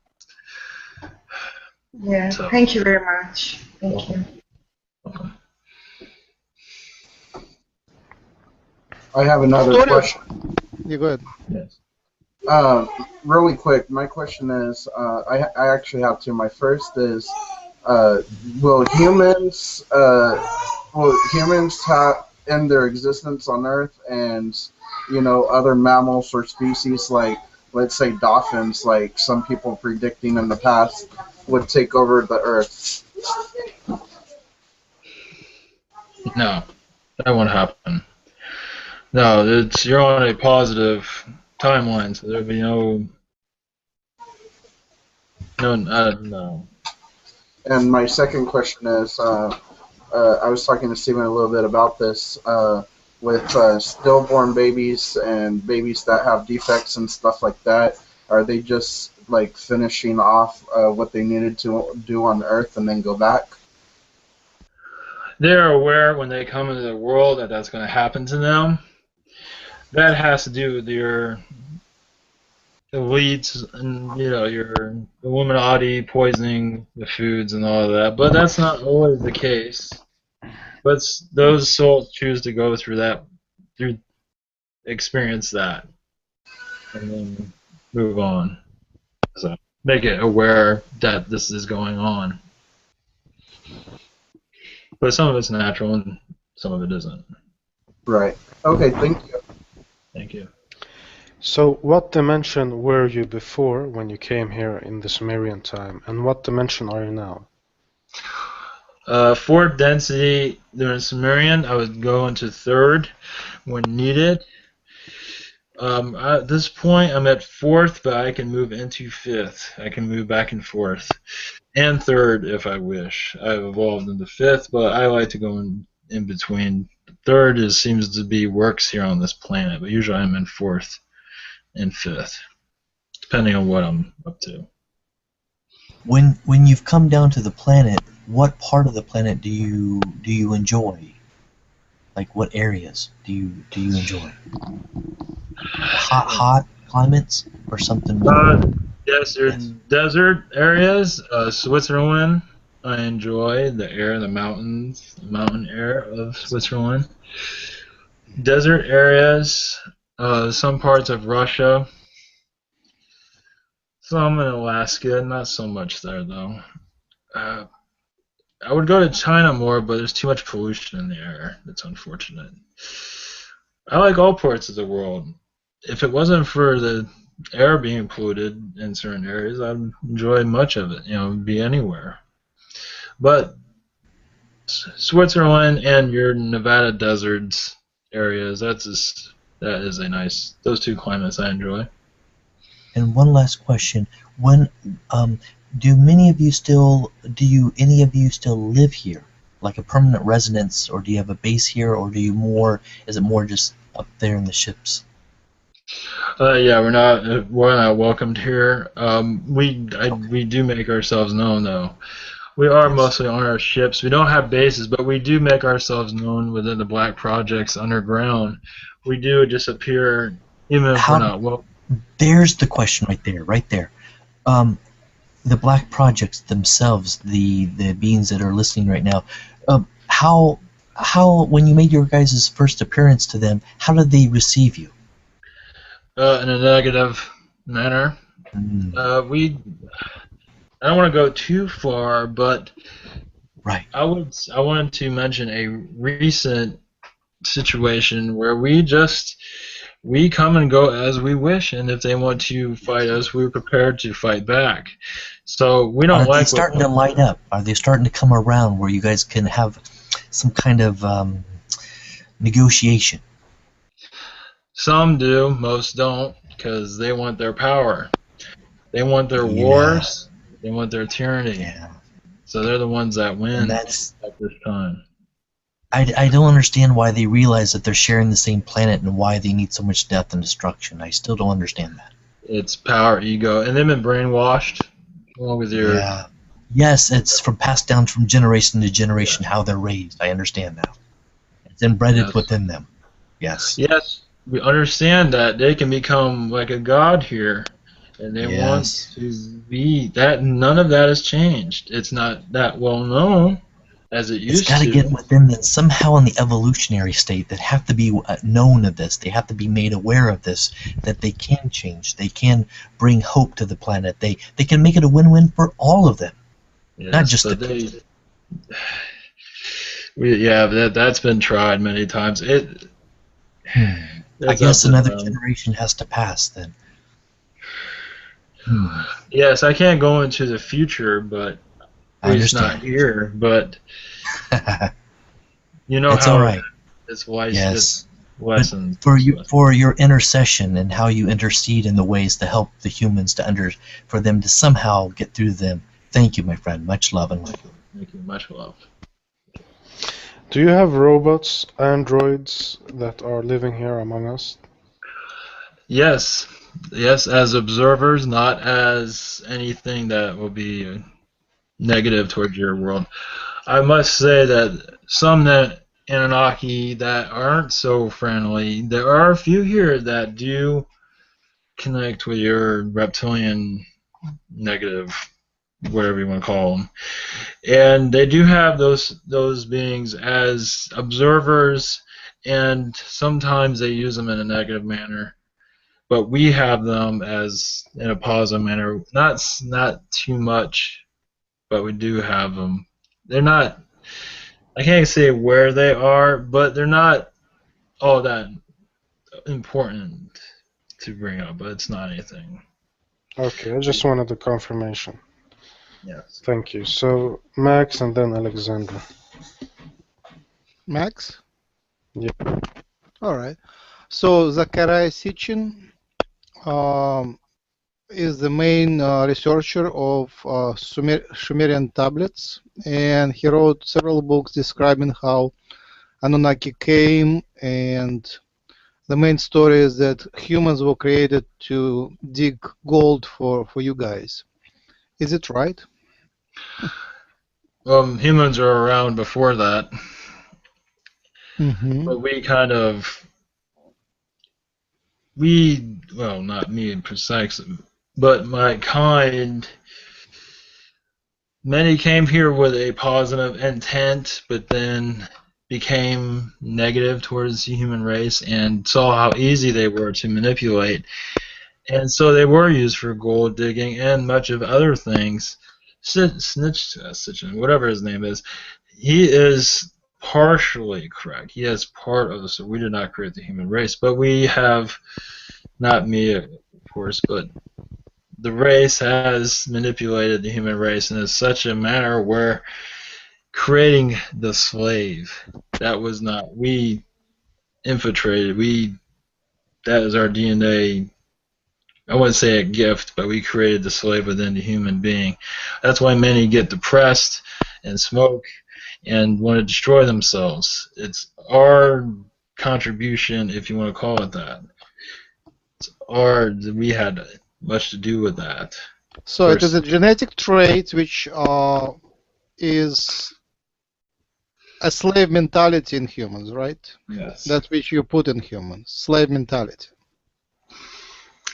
Yeah, So. Thank you very much. Thank you. Okay. I have another question. You go ahead. Yes. Really quick, my question is, I actually have two. My first is, will humans have end their existence on Earth, and other mammals or species like, let's say, dolphins, like some people predicting in the past, would take over the Earth? No, that won't happen. No, you're on a positive timeline, so there'll be no. And my second question is, I was talking to Stephen a little bit about this, with stillborn babies and babies that have defects and stuff like that. Are they just like finishing off what they needed to do on Earth and then go back? They're aware when they come into the world that that's going to happen to them. That has to do with your elites and your Illuminati poisoning the foods and all of that. But that's not always the case. But those souls choose to go through experience that, and then move on. So make it aware that this is going on. But some of it's natural and some of it isn't. Right. Okay, thank you. Thank you. So, what dimension were you before when you came here in the Sumerian time, and what dimension are you now? Fourth density during Sumerian, I would go into third when needed. At this point, I'm at fourth, but I can move into fifth. I can move back and forth, and third if I wish. I've evolved into fifth, but I like to go in between. Third seems to be works here on this planet, but usually I'm in fourth and fifth, depending on what I'm up to. When you've come down to the planet, what part of the planet do you enjoy? Like, what areas do you enjoy? Hot climates or something more? Yes, there's desert areas. Switzerland, I enjoy the air, the mountain air of Switzerland. Desert areas, some parts of Russia. Some in Alaska, not so much there though. I would go to China more, but there's too much pollution in the air. That's unfortunate. I like all parts of the world. If it wasn't for the air being polluted in certain areas, I'd enjoy much of it, be anywhere. But Switzerland and your Nevada deserts areas, that is a nice, those two climates I enjoy. And one last question: when do any of you still live here, like a permanent residence, or do you have a base here, or is it more just up there in the ships? Yeah, we're not welcomed here. We do make ourselves known though. We are mostly on our ships. We don't have bases, but we do make ourselves known within the Black Projects underground. We do disappear even if we're not welcome. There's the question right there. The Black Projects themselves, the beings that are listening right now, how when you made your guys' first appearance to them, how did they receive you? In a negative manner. Mm, I don't want to go too far, but right. I wanted to mention a recent situation where we come and go as we wish, and if they want to fight us, we're prepared to fight back. So we don't Are they like starting to light up? Are they starting to come around where you guys can have some kind of negotiation? Some do, most don't, because they want their power. They want their Yeah. wars. They want their tyranny. Yeah. So they're the ones that win And that's at this time. I don't understand why they realize that they're sharing the same planet and why they need so much death and destruction. I still don't understand that. It's power, ego, and they've been brainwashed along with your. Yeah. Yes, it's passed down from generation to generation how they're raised. I understand now. It's embedded Yes. within them. Yes. Yes, we understand that they can become like a god here, and they Yes. want to be that. None of that has changed. It's not that well known as it It's used got to to. get within them somehow in the evolutionary state that have to be known of this. They have to be made aware of this, that they can change. They can bring hope to the planet. They can make it a win-win for all of them, not Yes, just but the that's been tried many times. I It's guess up to another them. generation has to pass then. Yes, I can't go into the future, but I he's not understand. here. But you know It's how all right. it's wise. Yes. It's lessons. For your intercession and how you intercede in the ways to help the humans for them to somehow get through them. Thank you, my friend. Much love and light. Thank you. Much love. Do you have robots, androids that are living here among us? Yes, yes, as observers, not as anything that will be negative towards your world. I must say that some Anunnaki that aren't so friendly, there are a few here that do connect with your reptilian negative, whatever you want to call them. And they do have those beings as observers, and sometimes they use them in a negative manner. But we have them as in a positive manner. Not too much, but we do have them. They're not. I can't say where they are, but they're not all that important to bring up. But it's not anything. Okay, I just wanted the confirmation. Yes. Thank you. So, Max and then Alexander. Max? Yeah. All right. So Zachariah Sitchin is the main researcher of Sumerian tablets, and he wrote several books describing how Anunnaki came, and the main story is that humans were created to dig gold for you guys. Is it right? Humans are around before that, Mm-hmm. but well, not me precisely, but my kind, many came here with a positive intent, but then became negative towards the human race and saw how easy they were to manipulate. And so they were used for gold digging and much of other things. Sitchin, whatever his name is, he is partially correct. He is part of this. So we did not create the human race, but we have, not me, of course, but the race has manipulated the human race in such a manner where creating the slave, that was not, we infiltrated, that is our DNA. I wouldn't say a gift, but we created the slave within the human being. That's why many get depressed and smoke and want to destroy themselves. It's our contribution, if you want to call it that. We had much to do with that. So it is a genetic trait which is a slave mentality in humans, right? Yes. That which you put in humans, slave mentality.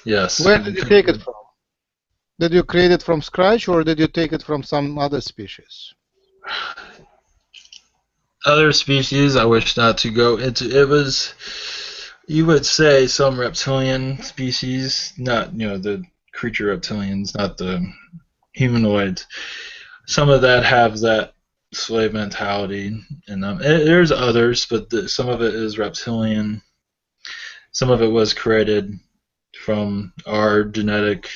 Yes. Where did you take it from? Did you create it from scratch, or did you take it from some other species? Other species, I wish not to go into. It was, you would say, some reptilian species, not the creature reptilians, not the humanoids. Some of that have that slave mentality in them. There's others, but some of it is reptilian. Some of it was created from our genetic.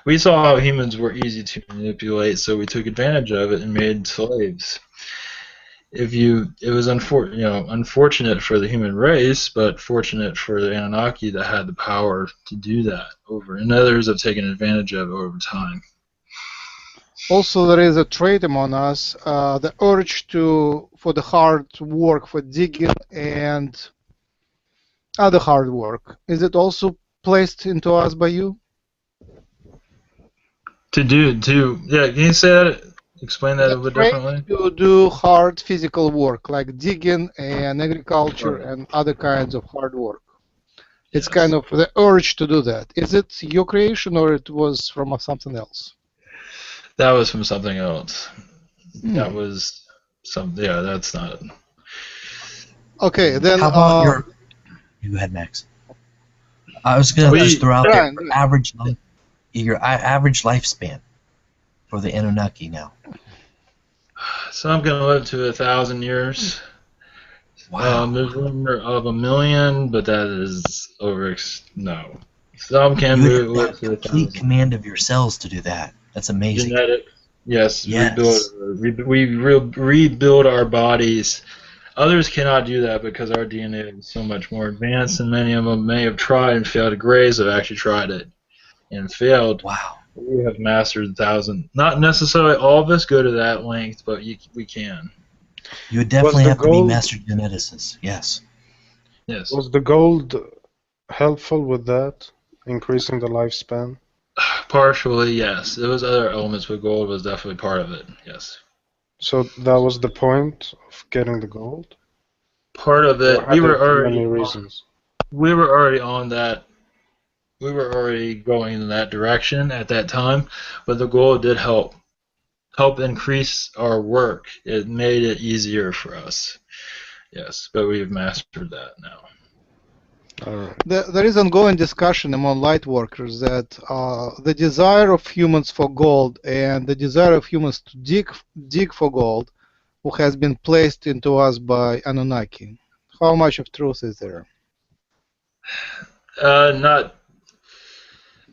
We saw how humans were easy to manipulate, so we took advantage of it and made slaves. It was unfortunate for the human race, but fortunate for the Anunnaki that had the power to do that and others have taken advantage of it over time. Also, there is a trait among us, the urge for the hard work, for digging and other hard work. Is it also placed into us by you? Can you say that? Explain that a bit differently. To do hard physical work like digging and agriculture and other kinds of hard work. It's kind of the urge to do that. Is it your creation or it was from something else? That was from something else. That was that's not it. Okay, then. How about your? You go ahead, Max. I was going to just throw out your average lifespan for the Anunnaki now. So I'm going to live to 1,000 years. Wow. There's rumor of 1 million, but that is no. Some can You live have to 1,000. complete command of your cells to do that. That's amazing. Genetic. Yes. Yes. We rebuild our bodies. Others cannot do that because our DNA is so much more advanced, and many of them may have tried and failed. Grays have actually tried it and failed. Wow. We have mastered 1,000. Not necessarily all of us go to that length, but we can. You would definitely have to be master geneticists. Yes. Yes. Was the gold helpful with that, increasing the lifespan? Partially, yes. There was other elements, but gold was definitely part of it. Yes. So that was the point of getting the gold? Part of it. We were already many reasons. We were already on that. We were already going in that direction at that time, but the gold did help increase our work. It made it easier for us. Yes, but we've mastered that now. There is ongoing discussion among light workers that the desire of humans for gold and the desire of humans to dig for gold has been placed into us by Anunnaki. How much of truth is there? Not.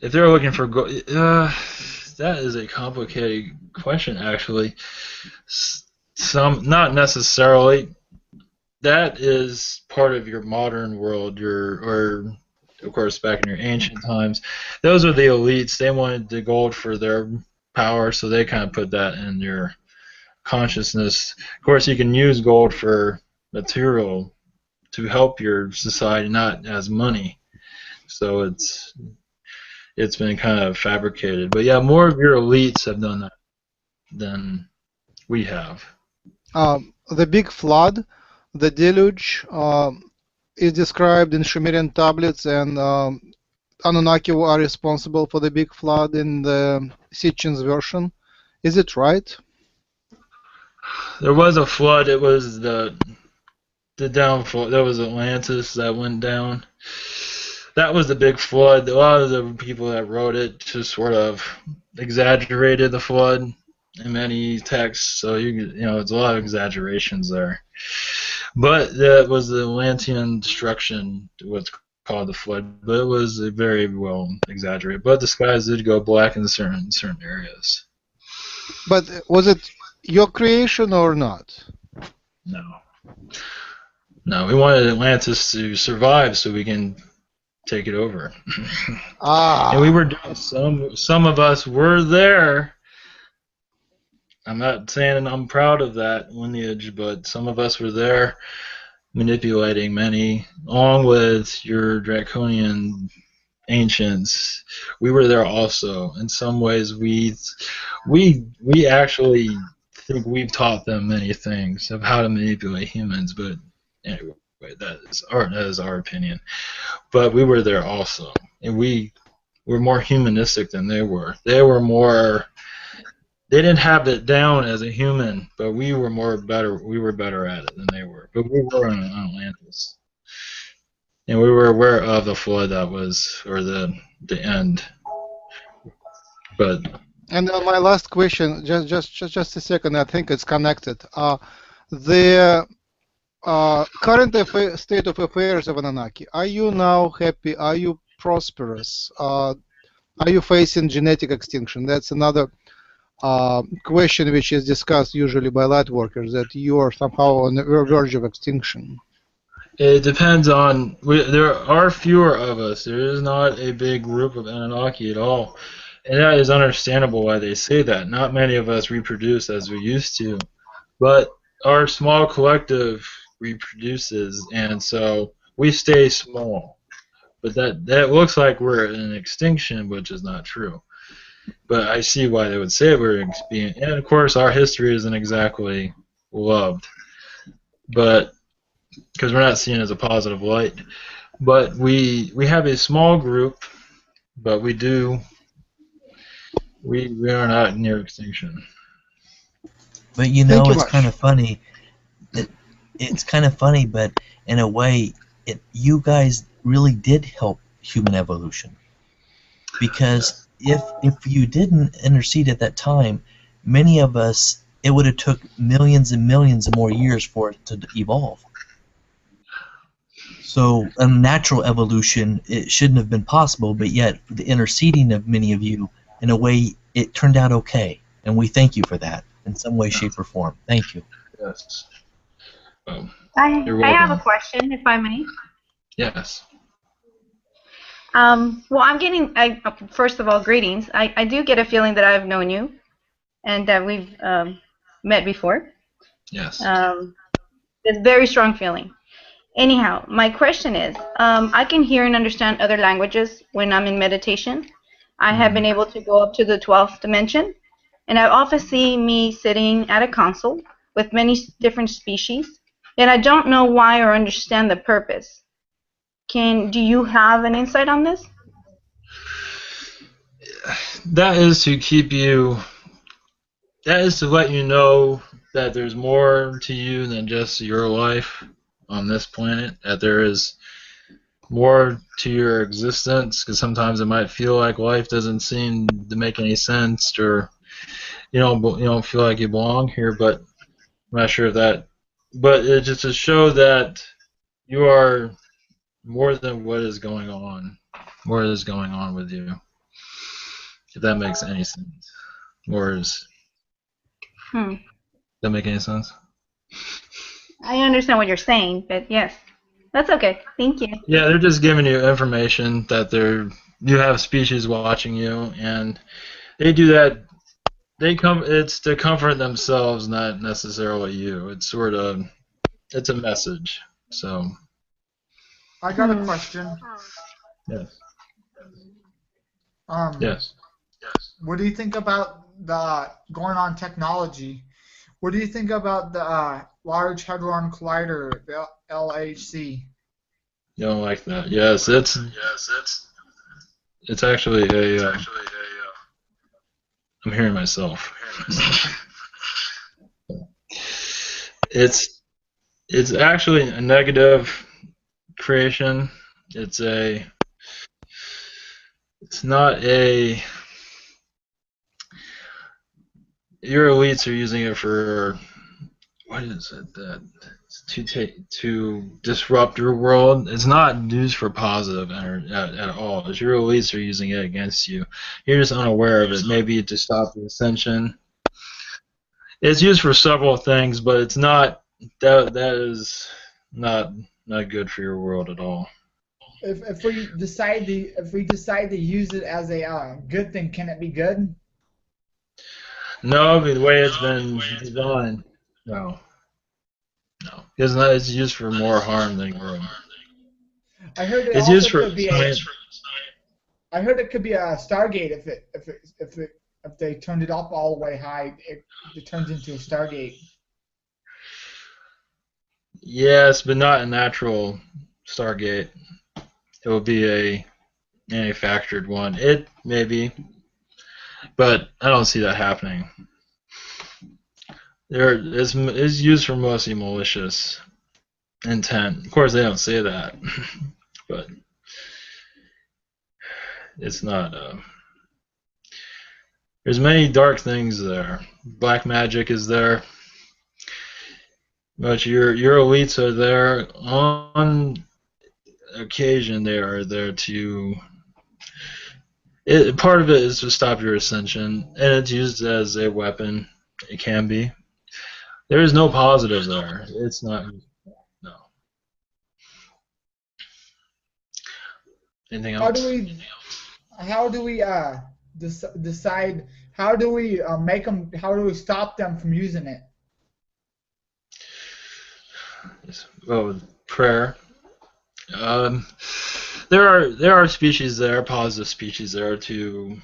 If they're looking for gold, that is a complicated question, actually. Not necessarily. That is part of your modern world, or of course back in your ancient times. Those are the elites. They wanted the gold for their power, so they kind of put that in your consciousness. Of course, you can use gold for material to help your society, not as money. So it's been kind of fabricated. But yeah, more of your elites have done that than we have. The big flood, the deluge, is described in Sumerian tablets, and Anunnaki are responsible for the big flood in the Sitchin's version. Is it right? There was a flood. It was the downfall. There was Atlantis that went down. That was the big flood. A lot of the people that wrote it just sort of exaggerated the flood in many texts. So it's a lot of exaggerations there. But that was the Atlantean destruction, what's called the flood. But it was very well exaggerated. But the skies did go black in certain areas. But was it your creation or not? No. No, we wanted Atlantis to survive so we can take it over. And we were doing some of us were there. I'm not saying I'm proud of that lineage, but some of us were there manipulating many, along with your draconian ancients. We were there also. In some ways, we actually think we've taught them many things of how to manipulate humans, but anyway, that is our opinion. But we were there also, and we were more humanistic than they were. They were more they didn't have it down as a human, but we were better at it than they were. But we were on Atlantis. And we were aware of the flood that was, or the end. But And my last question, just a second, I think it's connected. The current state of affairs of Anunnaki, are you now happy? Are you prosperous? Are you facing genetic extinction? That's another question which is discussed usually by light workers, that you are somehow on the verge of extinction. it depends on. There are fewer of us. There is not a big group of Anunnaki at all. And that is understandable why they say that. Not many of us reproduce as we used to. But our small collective reproduces, and so we stay small. But that looks like we're in extinction, which is not true. But I see why they would say we're being, and of course our history isn't exactly loved, but because we're not seen as a positive light. But we have a small group, but we are not near extinction. But you know, Thank you it's much. kind of funny. It's kind of funny, but in a way, you guys really did help human evolution. Because if you didn't intercede at that time, many of us, it would have took millions and millions of more years for it to evolve. So a natural evolution, it shouldn't have been possible, but yet the interceding of many of you, in a way, it turned out okay. And we thank you for that in some way, shape, or form. Thank you. Yes. I You're have a welcome. question, if I may. Yes. Well, I'm getting, first of all, greetings. I do get a feeling that I've known you and that we've met before. Yes. It's a very strong feeling. Anyhow, my question is, I can hear and understand other languages when I'm in meditation. I have been able to go up to the 12th dimension, and I often see me sitting at a console with many different species, and I don't know why or understand the purpose. Do you have an insight on this? That is to keep you. That is to let you know that there's more to you than just your life on this planet. That there is more to your existence, because sometimes it might feel like life doesn't seem to make any sense, or you don't feel like you belong here. But I'm not sure if that. But it's just to show that you are more than what is going on. More is going on with you. If that makes any sense. Or is that make any sense? I understand what you're saying, but yes, that's okay. Thank you. Yeah, they're just giving you information that you have species watching you, and they do that. It's to comfort themselves, not necessarily you. It's it's a message. So. I got a question. Yes. Yes. What do you think about the going on technology? What do you think about the Large Hadron Collider, the LHC? You don't like that? Yes, it's actually a. I'm hearing myself. It's actually a negative creation. It's not a. Your elites are using it for, what is it, to disrupt your world. It's not used for positive at all. It's your elites are using it against you. You're just unaware of it. Maybe to stop the ascension. It's used for several things, but it's not. That is not good for your world at all. If we decide to use it as a good thing, can it be good? No, the way it's been designed, no. It's used for more harm than good. I heard it It's also used for could be I heard it could be a Stargate if they turned it up all the way high, it turns into a Stargate. Yes, but not a natural Stargate. It will be a manufactured one. It may be, but I don't see that happening. It's used for mostly malicious intent. Of course, they don't say that, but it's not. There's many dark things there. Black magic is there, but your elites are there on occasion. They are there to. Part of it is to stop your ascension, and it's used as a weapon. It can be. There is no positive there. It's not. No. Anything else? How do we decide? How do we make them? How do we stop them from using it? Well, prayer. There are species there, positive species there to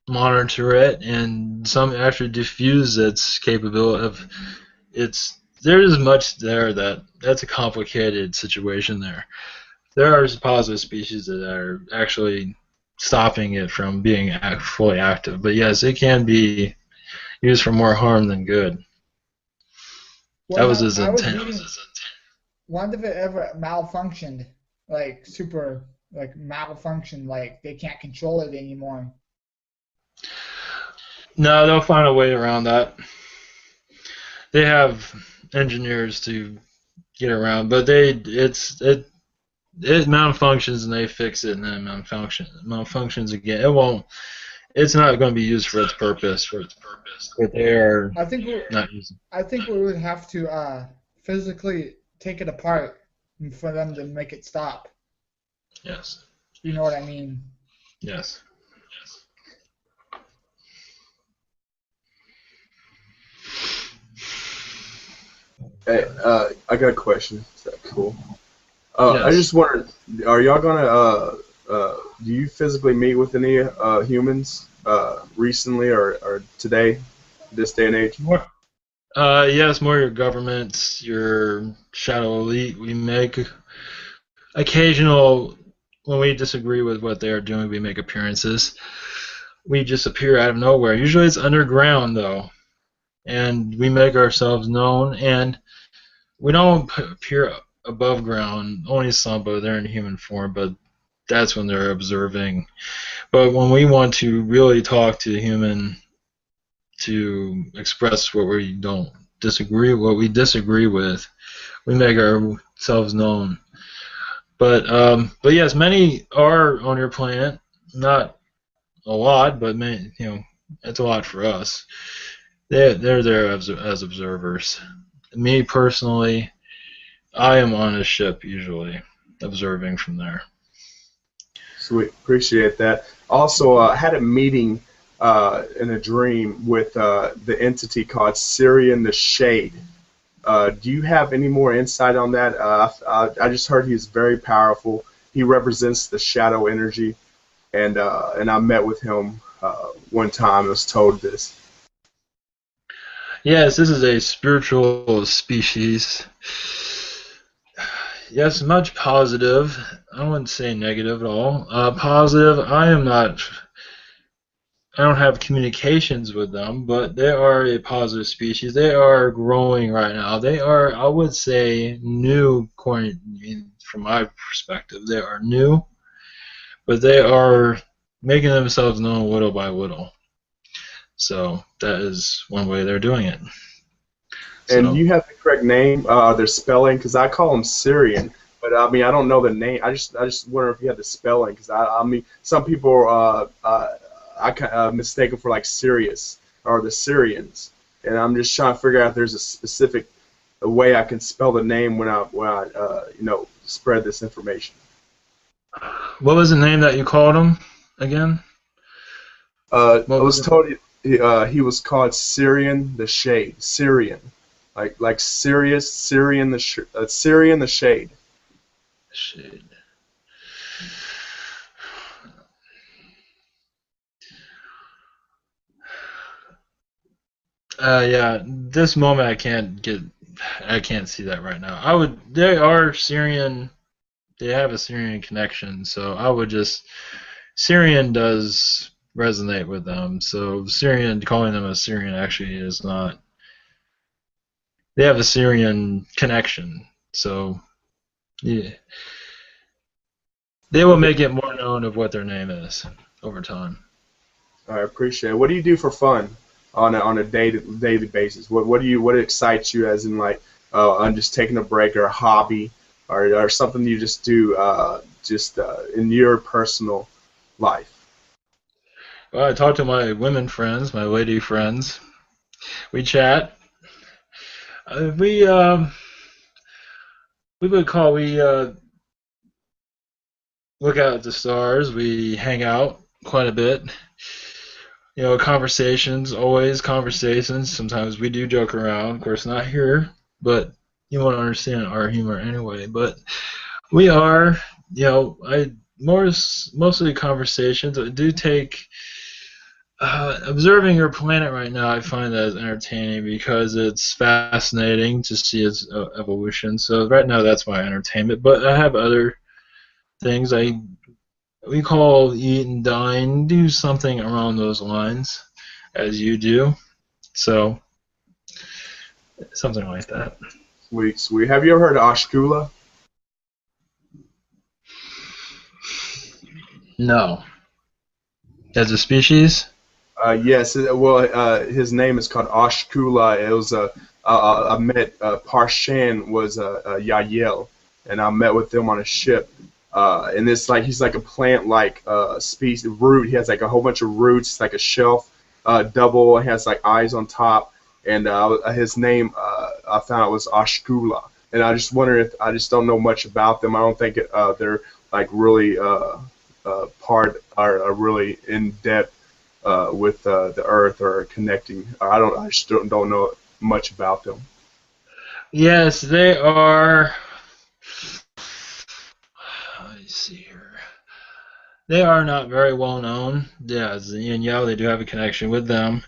monitor it, and some actually diffuse its capability of its. There is much there that's a complicated situation there. There are positive species that are actually stopping it from being fully active, but yes, it can be used for more harm than good. That was his intent. When if it ever malfunctioned, like super, like malfunctioned, like they can't control it anymore? No, they'll find a way around that. They have engineers to get around, but it malfunctions and they fix it, and then malfunctions again. It won't. It's not going to be used for its purpose. But they are not using. I think we would have to physically take it apart for them to make it stop. Yes. You know what I mean? Yes. Hey, I got a question. Is that cool? Yes. I just wondered, are y'all gonna do you physically meet with any humans recently or today, this day and age? Yes, more your governments, your shadow elite. We make occasional, when we disagree with what they are doing, we make appearances. We just appear out of nowhere. Usually it's underground, though, and we make ourselves known, and we don't appear above ground. Only some, but they're in human form, but that's when they're observing. But when we want to really talk to the human to express what we disagree with, we make ourselves known. But yes, many are on your planet. Not a lot, but many, it's a lot for us. They're there as observers. Me personally, I am on a ship usually, observing from there. Sweet, appreciate that. Also, I had a meeting in a dream with the entity called Syrian the Shade. Do you have any more insight on that? I just heard he's very powerful. He represents the shadow energy, and I met with him one time. I was told this. Yes, this is a spiritual species. Yes, much positive. I wouldn't say negative at all. Positive, I don't have communications with them, but they are a positive species. They are growing right now. They are, I would say, new, from my perspective. They are new, but they are making themselves known little by little. So that is one way they're doing it. And you have the correct name, their spelling, because I call them Syrian, but I mean I don't know the name. I just wonder if you had the spelling, because I mean some people I mistake them for like Sirius or the Syrians, and I'm just trying to figure out if there's a specific way I can spell the name when I spread this information. What was the name that you called him again? I was told he was called Syrian the Shade. Syrian, like Sirius, Syrian the Syrian the Shade. Shade. Yeah, this moment I can't see that right now. They are Syrian, they have a Syrian connection, so I would just, Syrian does resonate with them, so Syrian, calling them a Syrian actually is not they have a Syrian connection. So, yeah, they will make it more known of what their name is over time. I appreciate it. What do you do for fun on a daily basis? What excites you, as in like on just taking a break, or a hobby, or something you just do in your personal life? Well, I talk to my women friends, my lady friends. We chat. We look out at the stars. We hang out quite a bit. You know, always conversations. Sometimes we do joke around. Of course, not here, but you won't understand our humor anyway. But we are, mostly conversations. I do take observing your planet right now. I find that entertaining because it's fascinating to see its evolution. So right now, that's my entertainment. But I have other things we call eat and dine, do something around those lines, as you do. So, something like that. Sweet. Have you ever heard of Ashkula? No. As a species? Yes. Well, his name is called Ashkula. It was I met Parshan was Yael, and I met with him on a ship. And it's like he's like a plant-like species root. He has like a whole bunch of roots. It's like a shelf double. It has like eyes on top. And his name I found out was Ashkula. And I just wonder if I just don't know much about them. I don't think they're like really are really in depth with the Earth or connecting. I just don't know much about them. Yes, they are. See here. They are not very well known. Yeah, Yin and Yao, they do have a connection with them.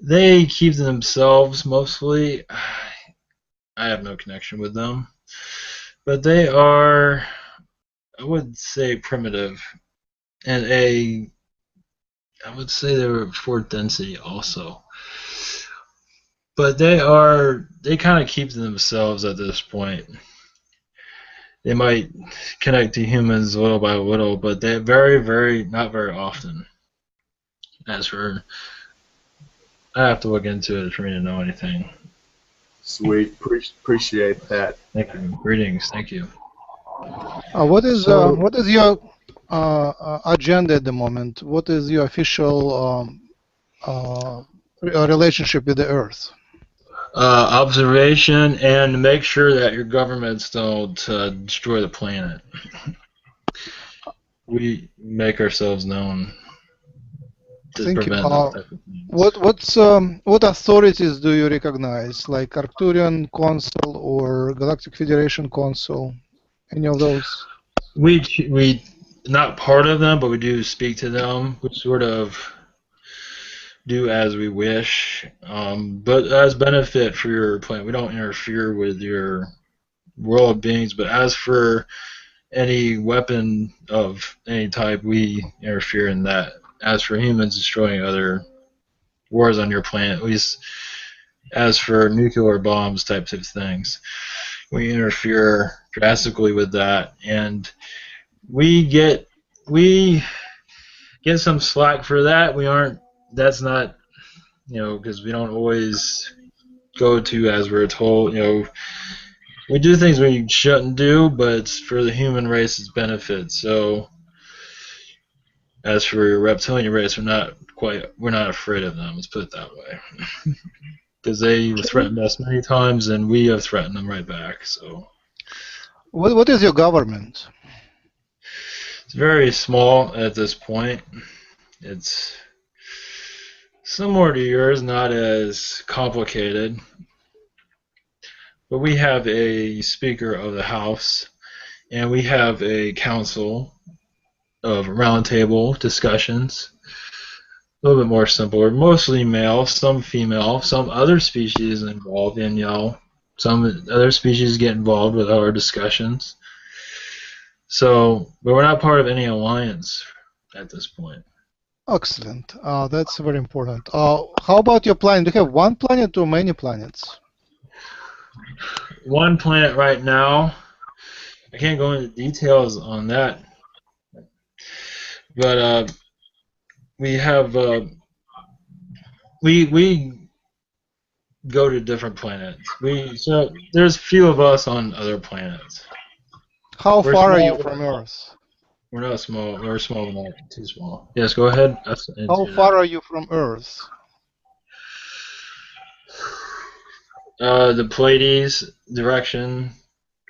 They keep themselves mostly. I have no connection with them. But they are, I would say, primitive. And I would say they're fourth density also. But they kind of keep themselves at this point. They might connect to humans little by little, but they're not very often. As for, I have to look into it for me to know anything. Sweet, appreciate that. Thank you. Greetings. Thank you. What is your agenda at the moment? What is your official relationship with the Earth? Observation and make sure that your governments don't destroy the planet. We make ourselves known to Thank prevent you. that type of things. What authorities do you recognize, like Arcturian Council or Galactic Federation Council? Any of those? We not part of them, but we do speak to them. We sort of do as we wish, but as benefit for your planet. We don't interfere with your world beings, but as for any weapon of any type, we interfere in that. As for humans destroying other wars on your planet, at least as for nuclear bombs types of things, we interfere drastically with that, and we get some slack for that. That's not, because we don't always go to as we're told. We do things we shouldn't do, but it's for the human race's benefit. So, as for your reptilian race, we're not afraid of them. Let's put it that way, because they threatened us many times, and we have threatened them right back. So, what is your government? It's very small at this point. It's similar to yours, not as complicated. But we have a Speaker of the House, and we have a council of roundtable discussions. A little bit more simpler, mostly male, some female, some other species involved in some other species get involved with our discussions. So, but we're not part of any alliance at this point. Excellent. That's very important. How about your planet? Do you have one planet or many planets? one planet right now. I can't go into details on that, but we have we go to different planets. So there's few of us on other planets. How We're far are you small. from Earth? We're not small. We're small, but not too small. Yes, go ahead. How far are you from Earth? The Pleiades direction,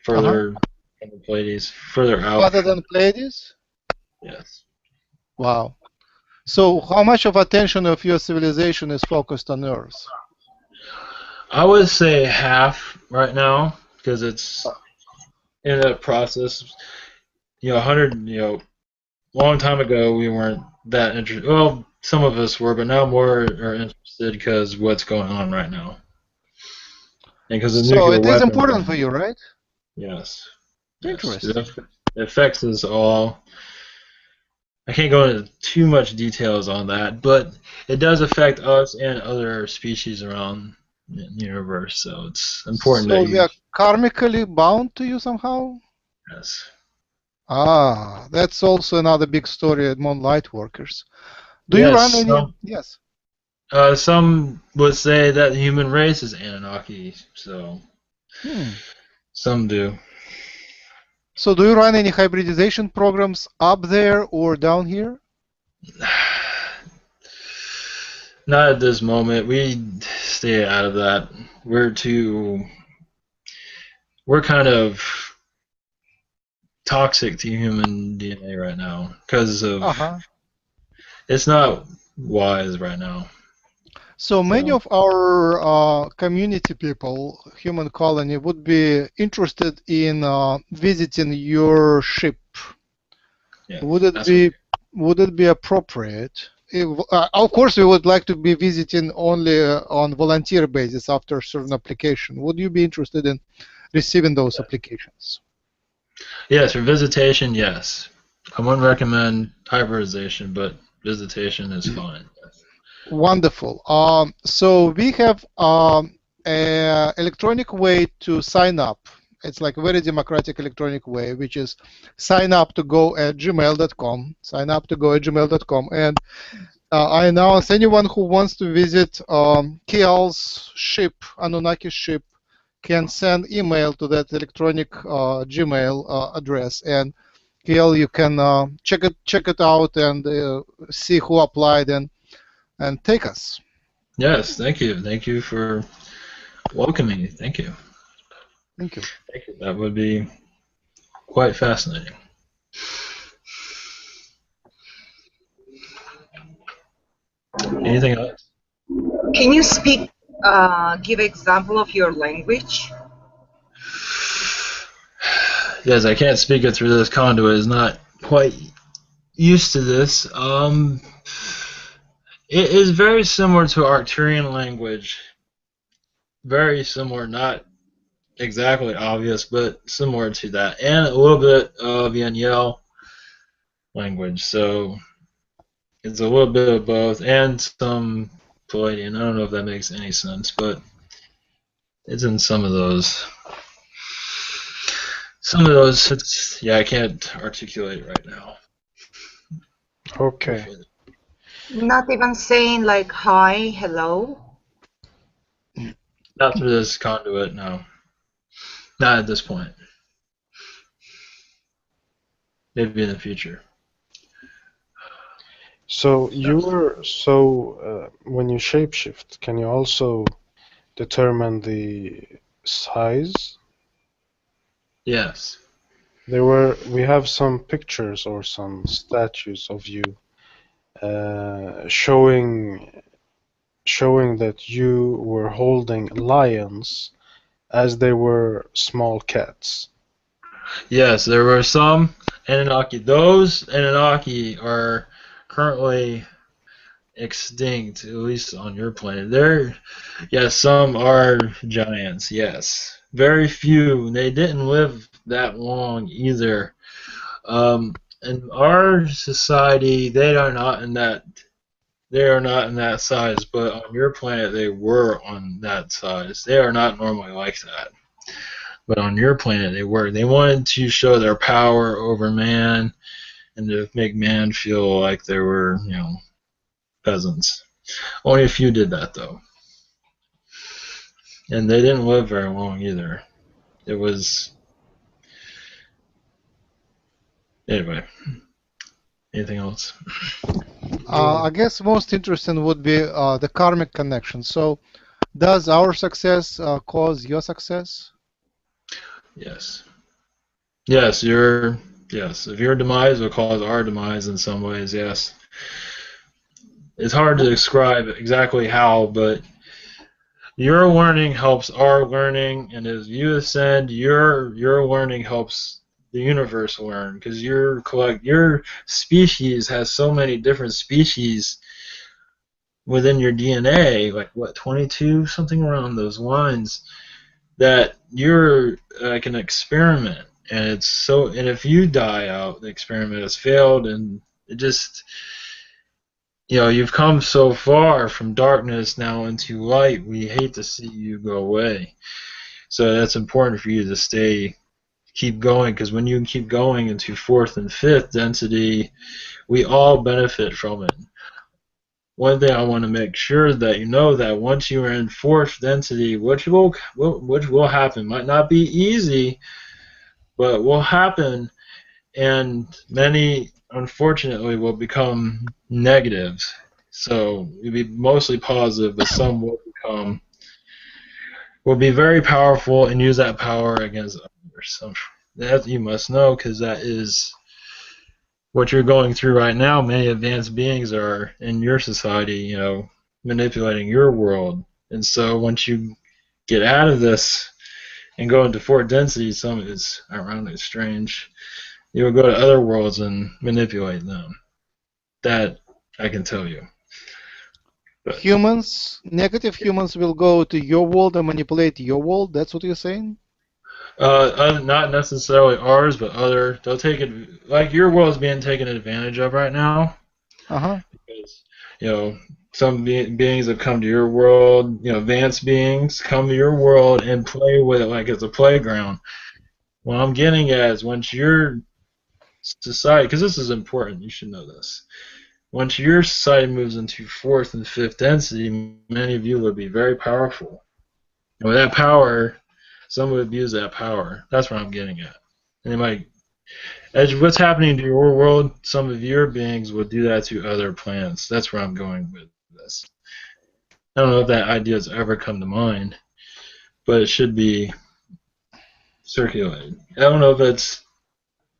further from the Pleiades, further out. Other than Pleiades? Yes. Wow. So how much of attention of your civilization is focused on Earth? I would say half right now, because it's in a process. 100, long time ago we weren't that interested. Well, some of us were, but now more are interested because what's going on right now. And because the So nuclear it is weapon important thing. for you, right? Yes. Interesting. It affects us all. I can't go into too much details on that, but it does affect us and other species around the universe, so it's important So that we you... are karmically bound to you somehow? Yes. Ah, that's also another big story among Lightworkers. Do you run any? Yes. Some would say that the human race is Anunnaki, so some do. So do you run any hybridization programs up there or down here? Not at this moment. We stay out of that. We're kind of toxic to human DNA right now because of it's not wise right now. So many of our community people, human colony, would be interested in visiting your ship. Yeah, would it be appropriate? Of course, we would like to be visiting only on volunteer basis after a certain application. Would you be interested in receiving those applications? Yes, for visitation, yes. I wouldn't recommend hybridization, but visitation is fine. Wonderful. So we have an electronic way to sign up. It's like a very democratic electronic way, which is sign up to go at gmail.com. Sign up to go at gmail.com. And I announce anyone who wants to visit Kiel's ship, Anunnaki ship, can send email to that electronic Gmail address. And Kiel, you can check it out and see who applied and take us. Yes, thank you. Thank you for welcoming me. Thank you. Thank you. Thank you. That would be quite fascinating. Anything else? Can you speak, give example of your language? Yes, I can't speak it through this conduit. It's not quite used to this. It is very similar to Arcturian language. Very similar, not exactly obvious, but similar to that. And a little bit of Yanyel language. So it's a little bit of both. And some Palladian. I don't know if that makes any sense, but it's in some of those. Some of those, yeah, I can't articulate it right now. Okay. Not even saying like hi, hello? Not through this conduit, no. Not at this point. Maybe in the future. So when you shapeshift, can you also determine the size? Yes. We have some pictures or some statues of you showing that you were holding lions as they were small cats. Yes, there were some Anunnaki. Those Anunnaki are currently extinct, at least on your planet. Yes, some are giants, yes. Very few. They didn't live that long either. In our society, they are not in that They are not in that size, but on your planet they were on that size. They are not normally like that. But on your planet they were. They wanted to show their power over man and to make man feel like they were, peasants. Only a few did that, though. And they didn't live very long either. It was... Anyway. Anything else? I guess most interesting would be the karmic connection. So, does our success cause your success? Yes. Yes, if your demise will cause our demise in some ways, yes. It's hard to describe exactly how, but your learning helps our learning, and as you ascend, your learning helps the universe learn, because your species has so many different species within your DNA, like what, 22, something around those lines, that you're like an experiment, and if you die out, the experiment has failed, and it just, you've come so far from darkness now into light. We hate to see you go away, so that's important for you to keep going, because when you keep going into 4th and 5th density, we all benefit from it. One thing I want to make sure that you know, that once you are in 4th density, which will happen, might not be easy, but will happen, and many, unfortunately, will become negatives. So you'll be mostly positive, but some will be very powerful and use that power against others. So that you must know, because that is what you're going through right now. Many advanced beings are in your society, manipulating your world. And so once you get out of this and go into 4th density, some of it's ironically strange, you will go to other worlds and manipulate them. That I can tell you. But Negative humans will go to your world and manipulate your world? That's what you're saying? Not necessarily ours, but they'll take it, like your world is being taken advantage of right now. Because, some beings have come to your world, advanced beings come to your world and play with it like it's a playground. What I'm getting at is, once your society, because this is important, you should know this. Once your society moves into 4th and 5th density, many of you will be very powerful. And with that power, some would abuse that power. That's what I'm getting at. And they might, as what's happening to your world, some of your beings will do that to other planets. That's where I'm going with this. I don't know if that idea has ever come to mind, but it should be circulated. I don't know if it's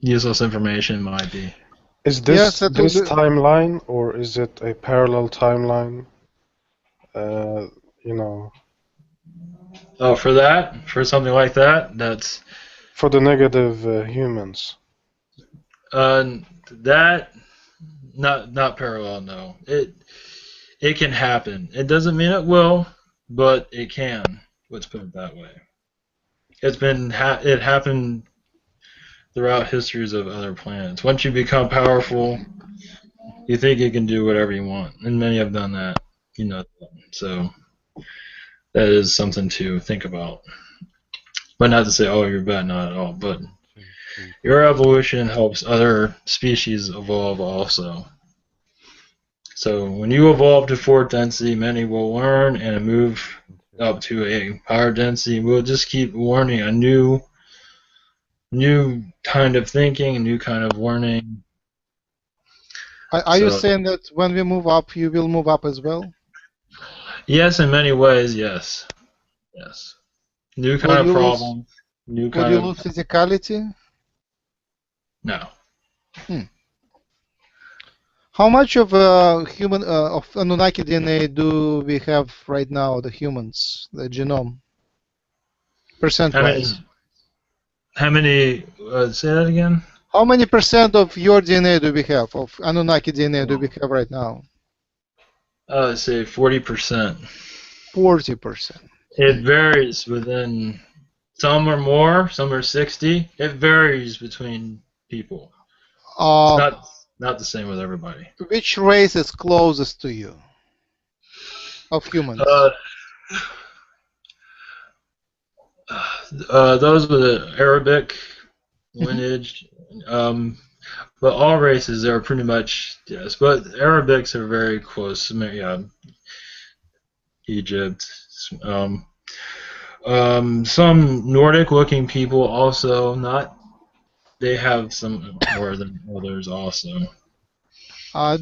useless information. It might be. Is this timeline, or is it a parallel timeline? Oh, for something like that, that's for the negative humans. That not parallel. No, it can happen. It doesn't mean it will, but it can. Let's put it that way. It happened throughout histories of other planets. Once you become powerful, you think you can do whatever you want, and many have done that. So that is something to think about. But not to say, oh, you're bad, not at all. But your evolution helps other species evolve also. So when you evolve to 4th density, many will learn and move up to a higher density. We'll just keep learning a new kind of thinking, a new kind of learning. Are you saying that when we move up, you will move up as well? Yes, in many ways, yes. Yes. New kind of problem. Will you lose physicality? No. How much of human of Anunnaki DNA do we have right now, the humans, the genome? Percent-wise. How many say that again? How many percent of your DNA do we have, of Anunnaki DNA do we have right now? Let's say 40%. 40%. It varies within, some are more, some are 60. It varies between people. It's not the same with everybody. Which race is closest to you of humans? Those with the Arabic lineage, but all races are pretty much, yes. But Arabics are very close. Yeah, Egypt. Some Nordic-looking people also not. They have some more than others also.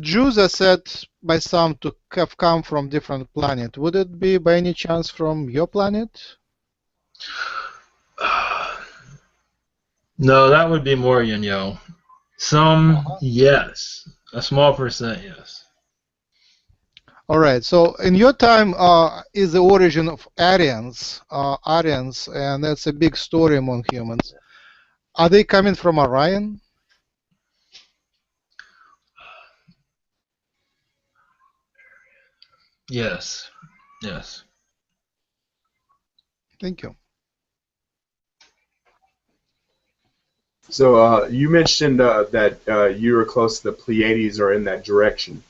Jews are said by some to have come from different planet. Would it be by any chance from your planet? No, that would be more Yin-Yo. Some, yes. A small percent, yes. All right. So in your time is the origin of Aryans, and that's a big story among humans. Are they coming from Orion? Yes. Yes. Thank you. So you mentioned that you were close to the Pleiades or in that direction.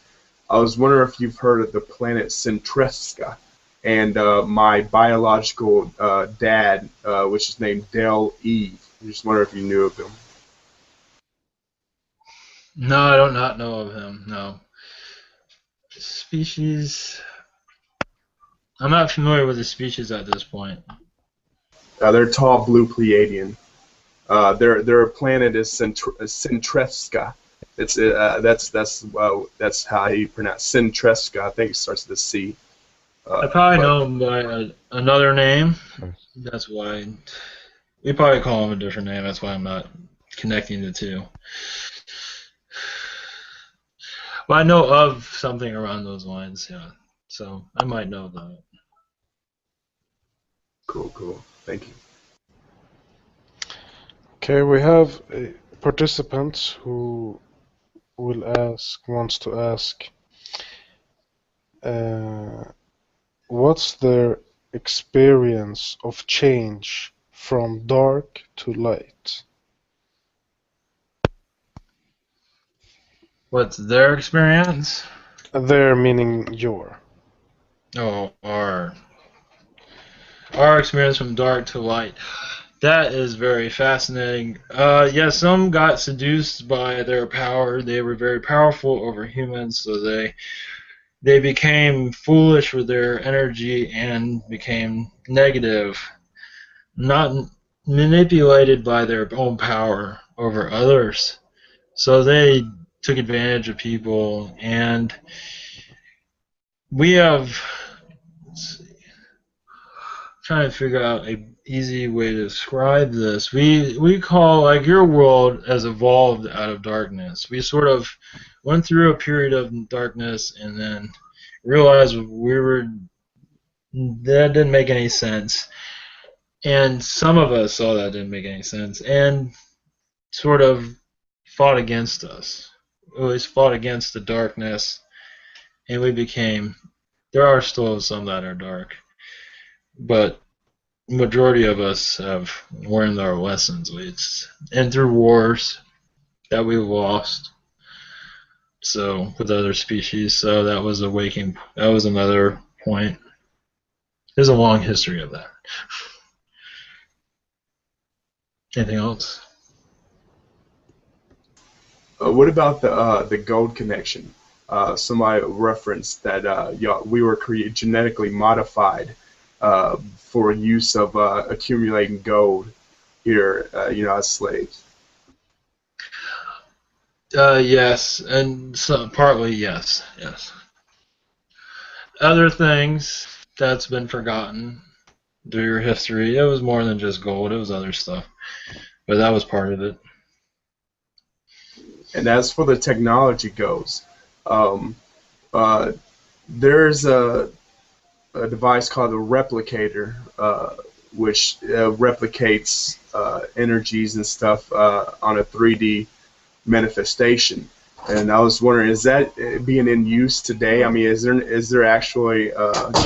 I was wondering if you've heard of the planet Centresca, and my biological dad, which is named Del Eve. I just wonder if you knew of him. No, I do not know of him. No. Species. I'm not familiar with the species at this point. They're tall blue Pleiadian. Their planet is Centresca. It's that's how you pronounce Centresca. I think it starts with a C. I probably know him by another name. That's why we probably call him a different name. That's why I'm not connecting the two. But I know of something around those lines, yeah. So I might know that. Cool. Thank you. Okay, we have a participant who wants to ask, what's their experience of change from dark to light? What's their experience? Their meaning your. Oh, our experience from dark to light. That is very fascinating. Yeah, some got seduced by their power. They were very powerful over humans, so they became foolish with their energy and became negative, not manipulated by their own power over others. So they took advantage of people, and we have, let's see, trying to figure out a easy way to describe this. We call, like, your world has evolved out of darkness. We sort of went through a period of darkness and then realized that didn't make any sense. And some of us saw that didn't make any sense and sort of fought against us. Always fought against the darkness, and we became, there are still some that are dark, but majority of us have learned our lessons. And through wars that we lost, so with other species. So that was that was another point. There's a long history of that. Anything else? What about the gold connection? Somebody referenced that we were genetically modified for use of accumulating gold here, as slaves. Yes, and partly yes. Other things that's been forgotten through your history. It was more than just gold. It was other stuff, but that was part of it. And as for the technology goes, there's a device called a replicator, which replicates energies and stuff on a 3D manifestation. And I was wondering, is that being in use today? I mean, is there actually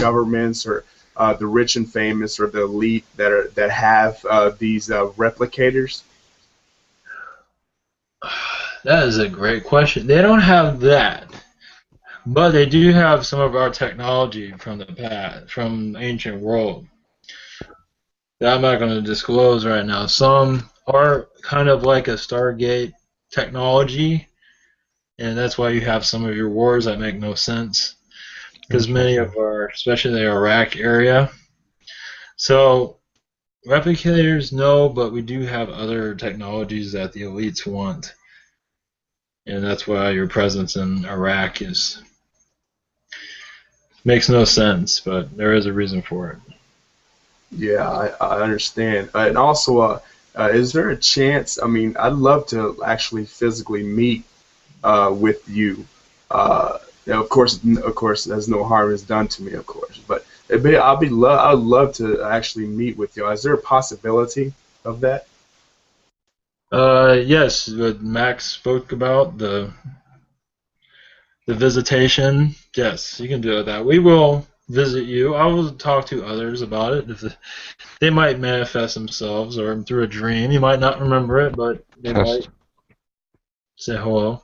governments or the rich and famous or the elite that have these replicators? That is a great question. They don't have that, but they do have some of our technology from the past, from the ancient world, that I'm not going to disclose right now. Some are kind of like a Stargate technology, and that's why you have some of your wars that make no sense, because many of our, especially the Iraq area. So replicators, no, but we do have other technologies that the elites want, and that's why your presence in Iraq makes no sense, but there is a reason for it. Yeah, I understand. And also, is there a chance? I mean, I'd love to actually physically meet with you. Of course, there's no harm is done to me, of course. But I'd love to actually meet with you. Is there a possibility of that? Yes, what Max spoke about, the visitation. Yes, you can do that. We will visit you. I will talk to others about it. If they might manifest themselves or through a dream. You might not remember it, but they might say hello.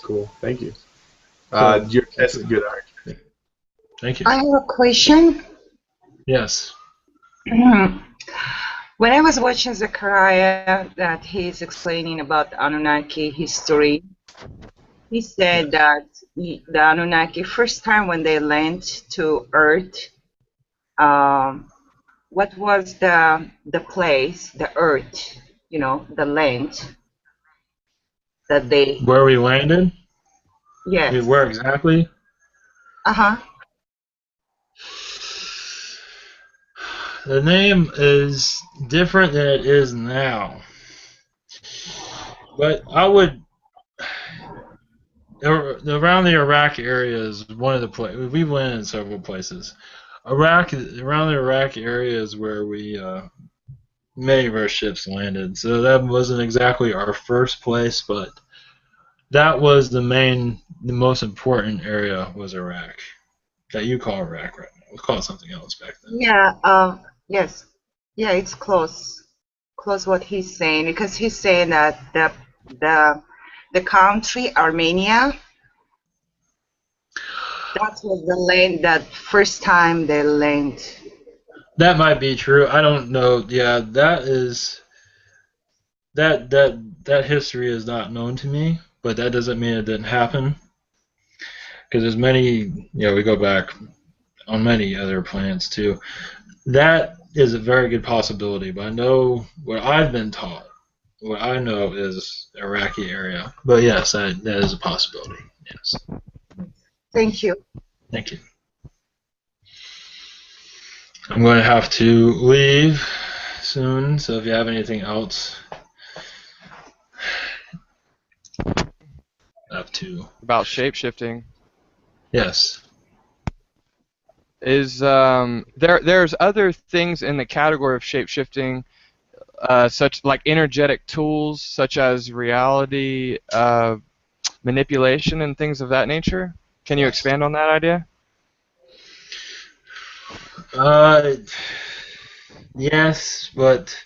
Cool. Thank you. Cool. Your test is good, Art. Thank you. I have a question. Yes. When I was watching Zechariah, that he's explaining about Anunnaki history, he said that the Anunnaki, first time when they landed to Earth, what was the place, the Earth, the land that they... Where we landed? Yes. Where exactly? Uh-huh. The name is different than it is now. But I would... Around the Iraq area is one of the places. We've landed in several places. Around the Iraq area is where many of our ships landed. So that wasn't exactly our first place, but that was the most important area was Iraq. That you call Iraq right now. We call it something else back then. Yeah, yes. Yeah, it's close what he's saying, because he's saying that the country, Armenia, that was the land that first time they landed. That might be true. I don't know. Yeah, that history is not known to me, but that doesn't mean it didn't happen. Because there's many, we go back on many other planets too. That is a very good possibility, but I know what I've been taught. What I know is Iraqi area. But yes, that is a possibility. Yes. Thank you. Thank you. I'm going to have to leave soon, so if you have anything else, I have to. About shape-shifting. Yes. Is there's other things in the category of shape-shifting, such like energetic tools, such as reality manipulation and things of that nature? Can you expand on that idea? Yes, but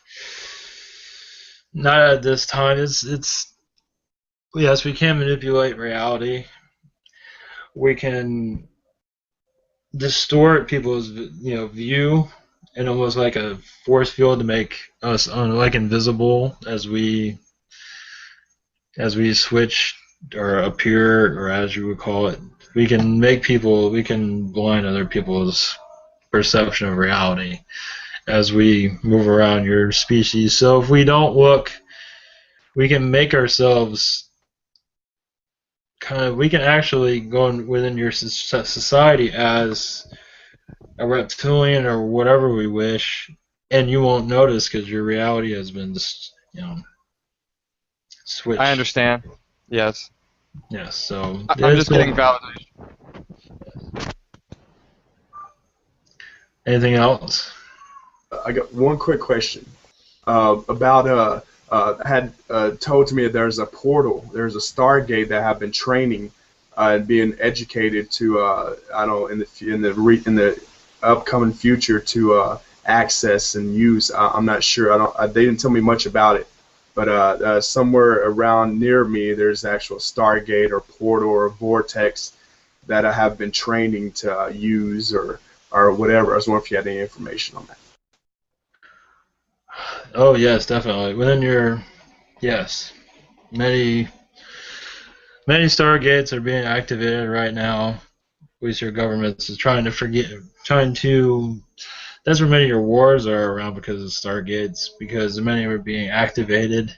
not at this time. Yes, we can manipulate reality. We can distort people's view in almost like a force field to make us like invisible as we switch or appear, or as you would call it. We can blind other people's perception of reality as we move around your species. So if we don't look, we can make ourselves we can actually go within your society as a reptilian or whatever we wish, and you won't notice because your reality has been switched. I understand. Yes. Yes. So I'm just getting validation. Anything else? I got one quick question about had told to me that there's a portal, there's a Stargate that have been training and being educated to I don't know in the upcoming future to access and use. I'm not sure. They didn't tell me much about it, But somewhere around near me, there's actual Stargate or portal or vortex that I have been training to use or whatever. I was wondering if you had any information on that. Oh yes, definitely. Within your yes, many Stargates are being activated right now. Which your governments is trying to. That's where many of your wars are around because of Stargates, because many are being activated,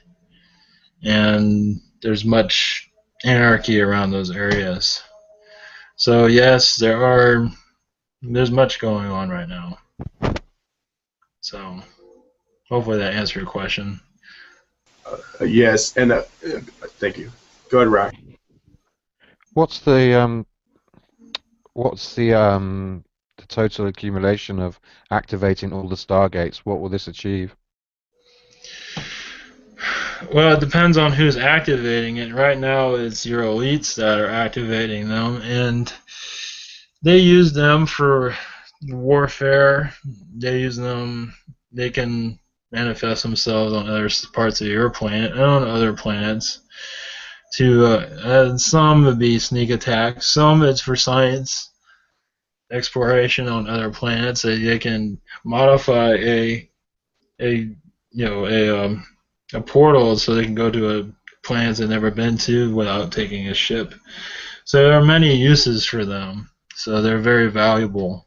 and there's much anarchy around those areas. So yes, there's much going on right now. So hopefully that answered your question. Yes, and thank you. Go ahead, Rock. What's the total accumulation of activating all the Stargates? What will this achieve? Well, it depends on who's activating it. Right now, it's your elites that are activating them, and they use them for warfare. They use them. They can manifest themselves on other parts of your planet and on other planets. Some would be sneak attacks. Some it's for science exploration on other planets. They can modify a portal so they can go to a planet they've never been to without taking a ship. So there are many uses for them. So they're very valuable.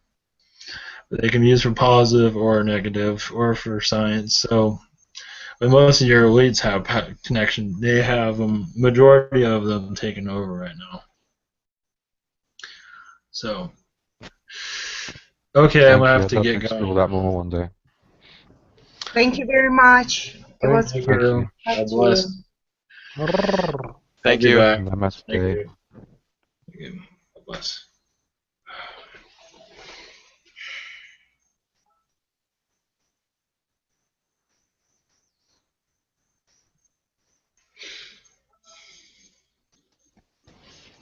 They can be used for positive or negative or for science. So but most of your elites have connection. They have majority of them taken over right now. So okay, I'm gonna have to get going. Explore that more one day. Thank you very much. It was Thank fun. you. God bless. Thank you. Namaste. Thank you. Thank you. God bless.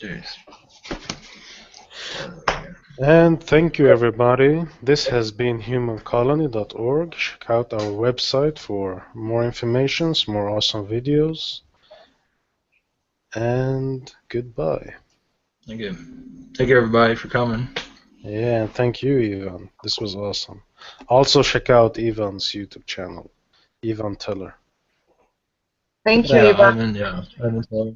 Jeez. And thank you, everybody. This has been humancolony.org. Check out our website for more information, more awesome videos. And goodbye. Thank you. Thank you, everybody, for coming. Yeah, and thank you, Ivan. This was awesome. Also, check out Ivan's YouTube channel, Ivan Teller. Thank you, Yeah, Ivan. Ivan Teller.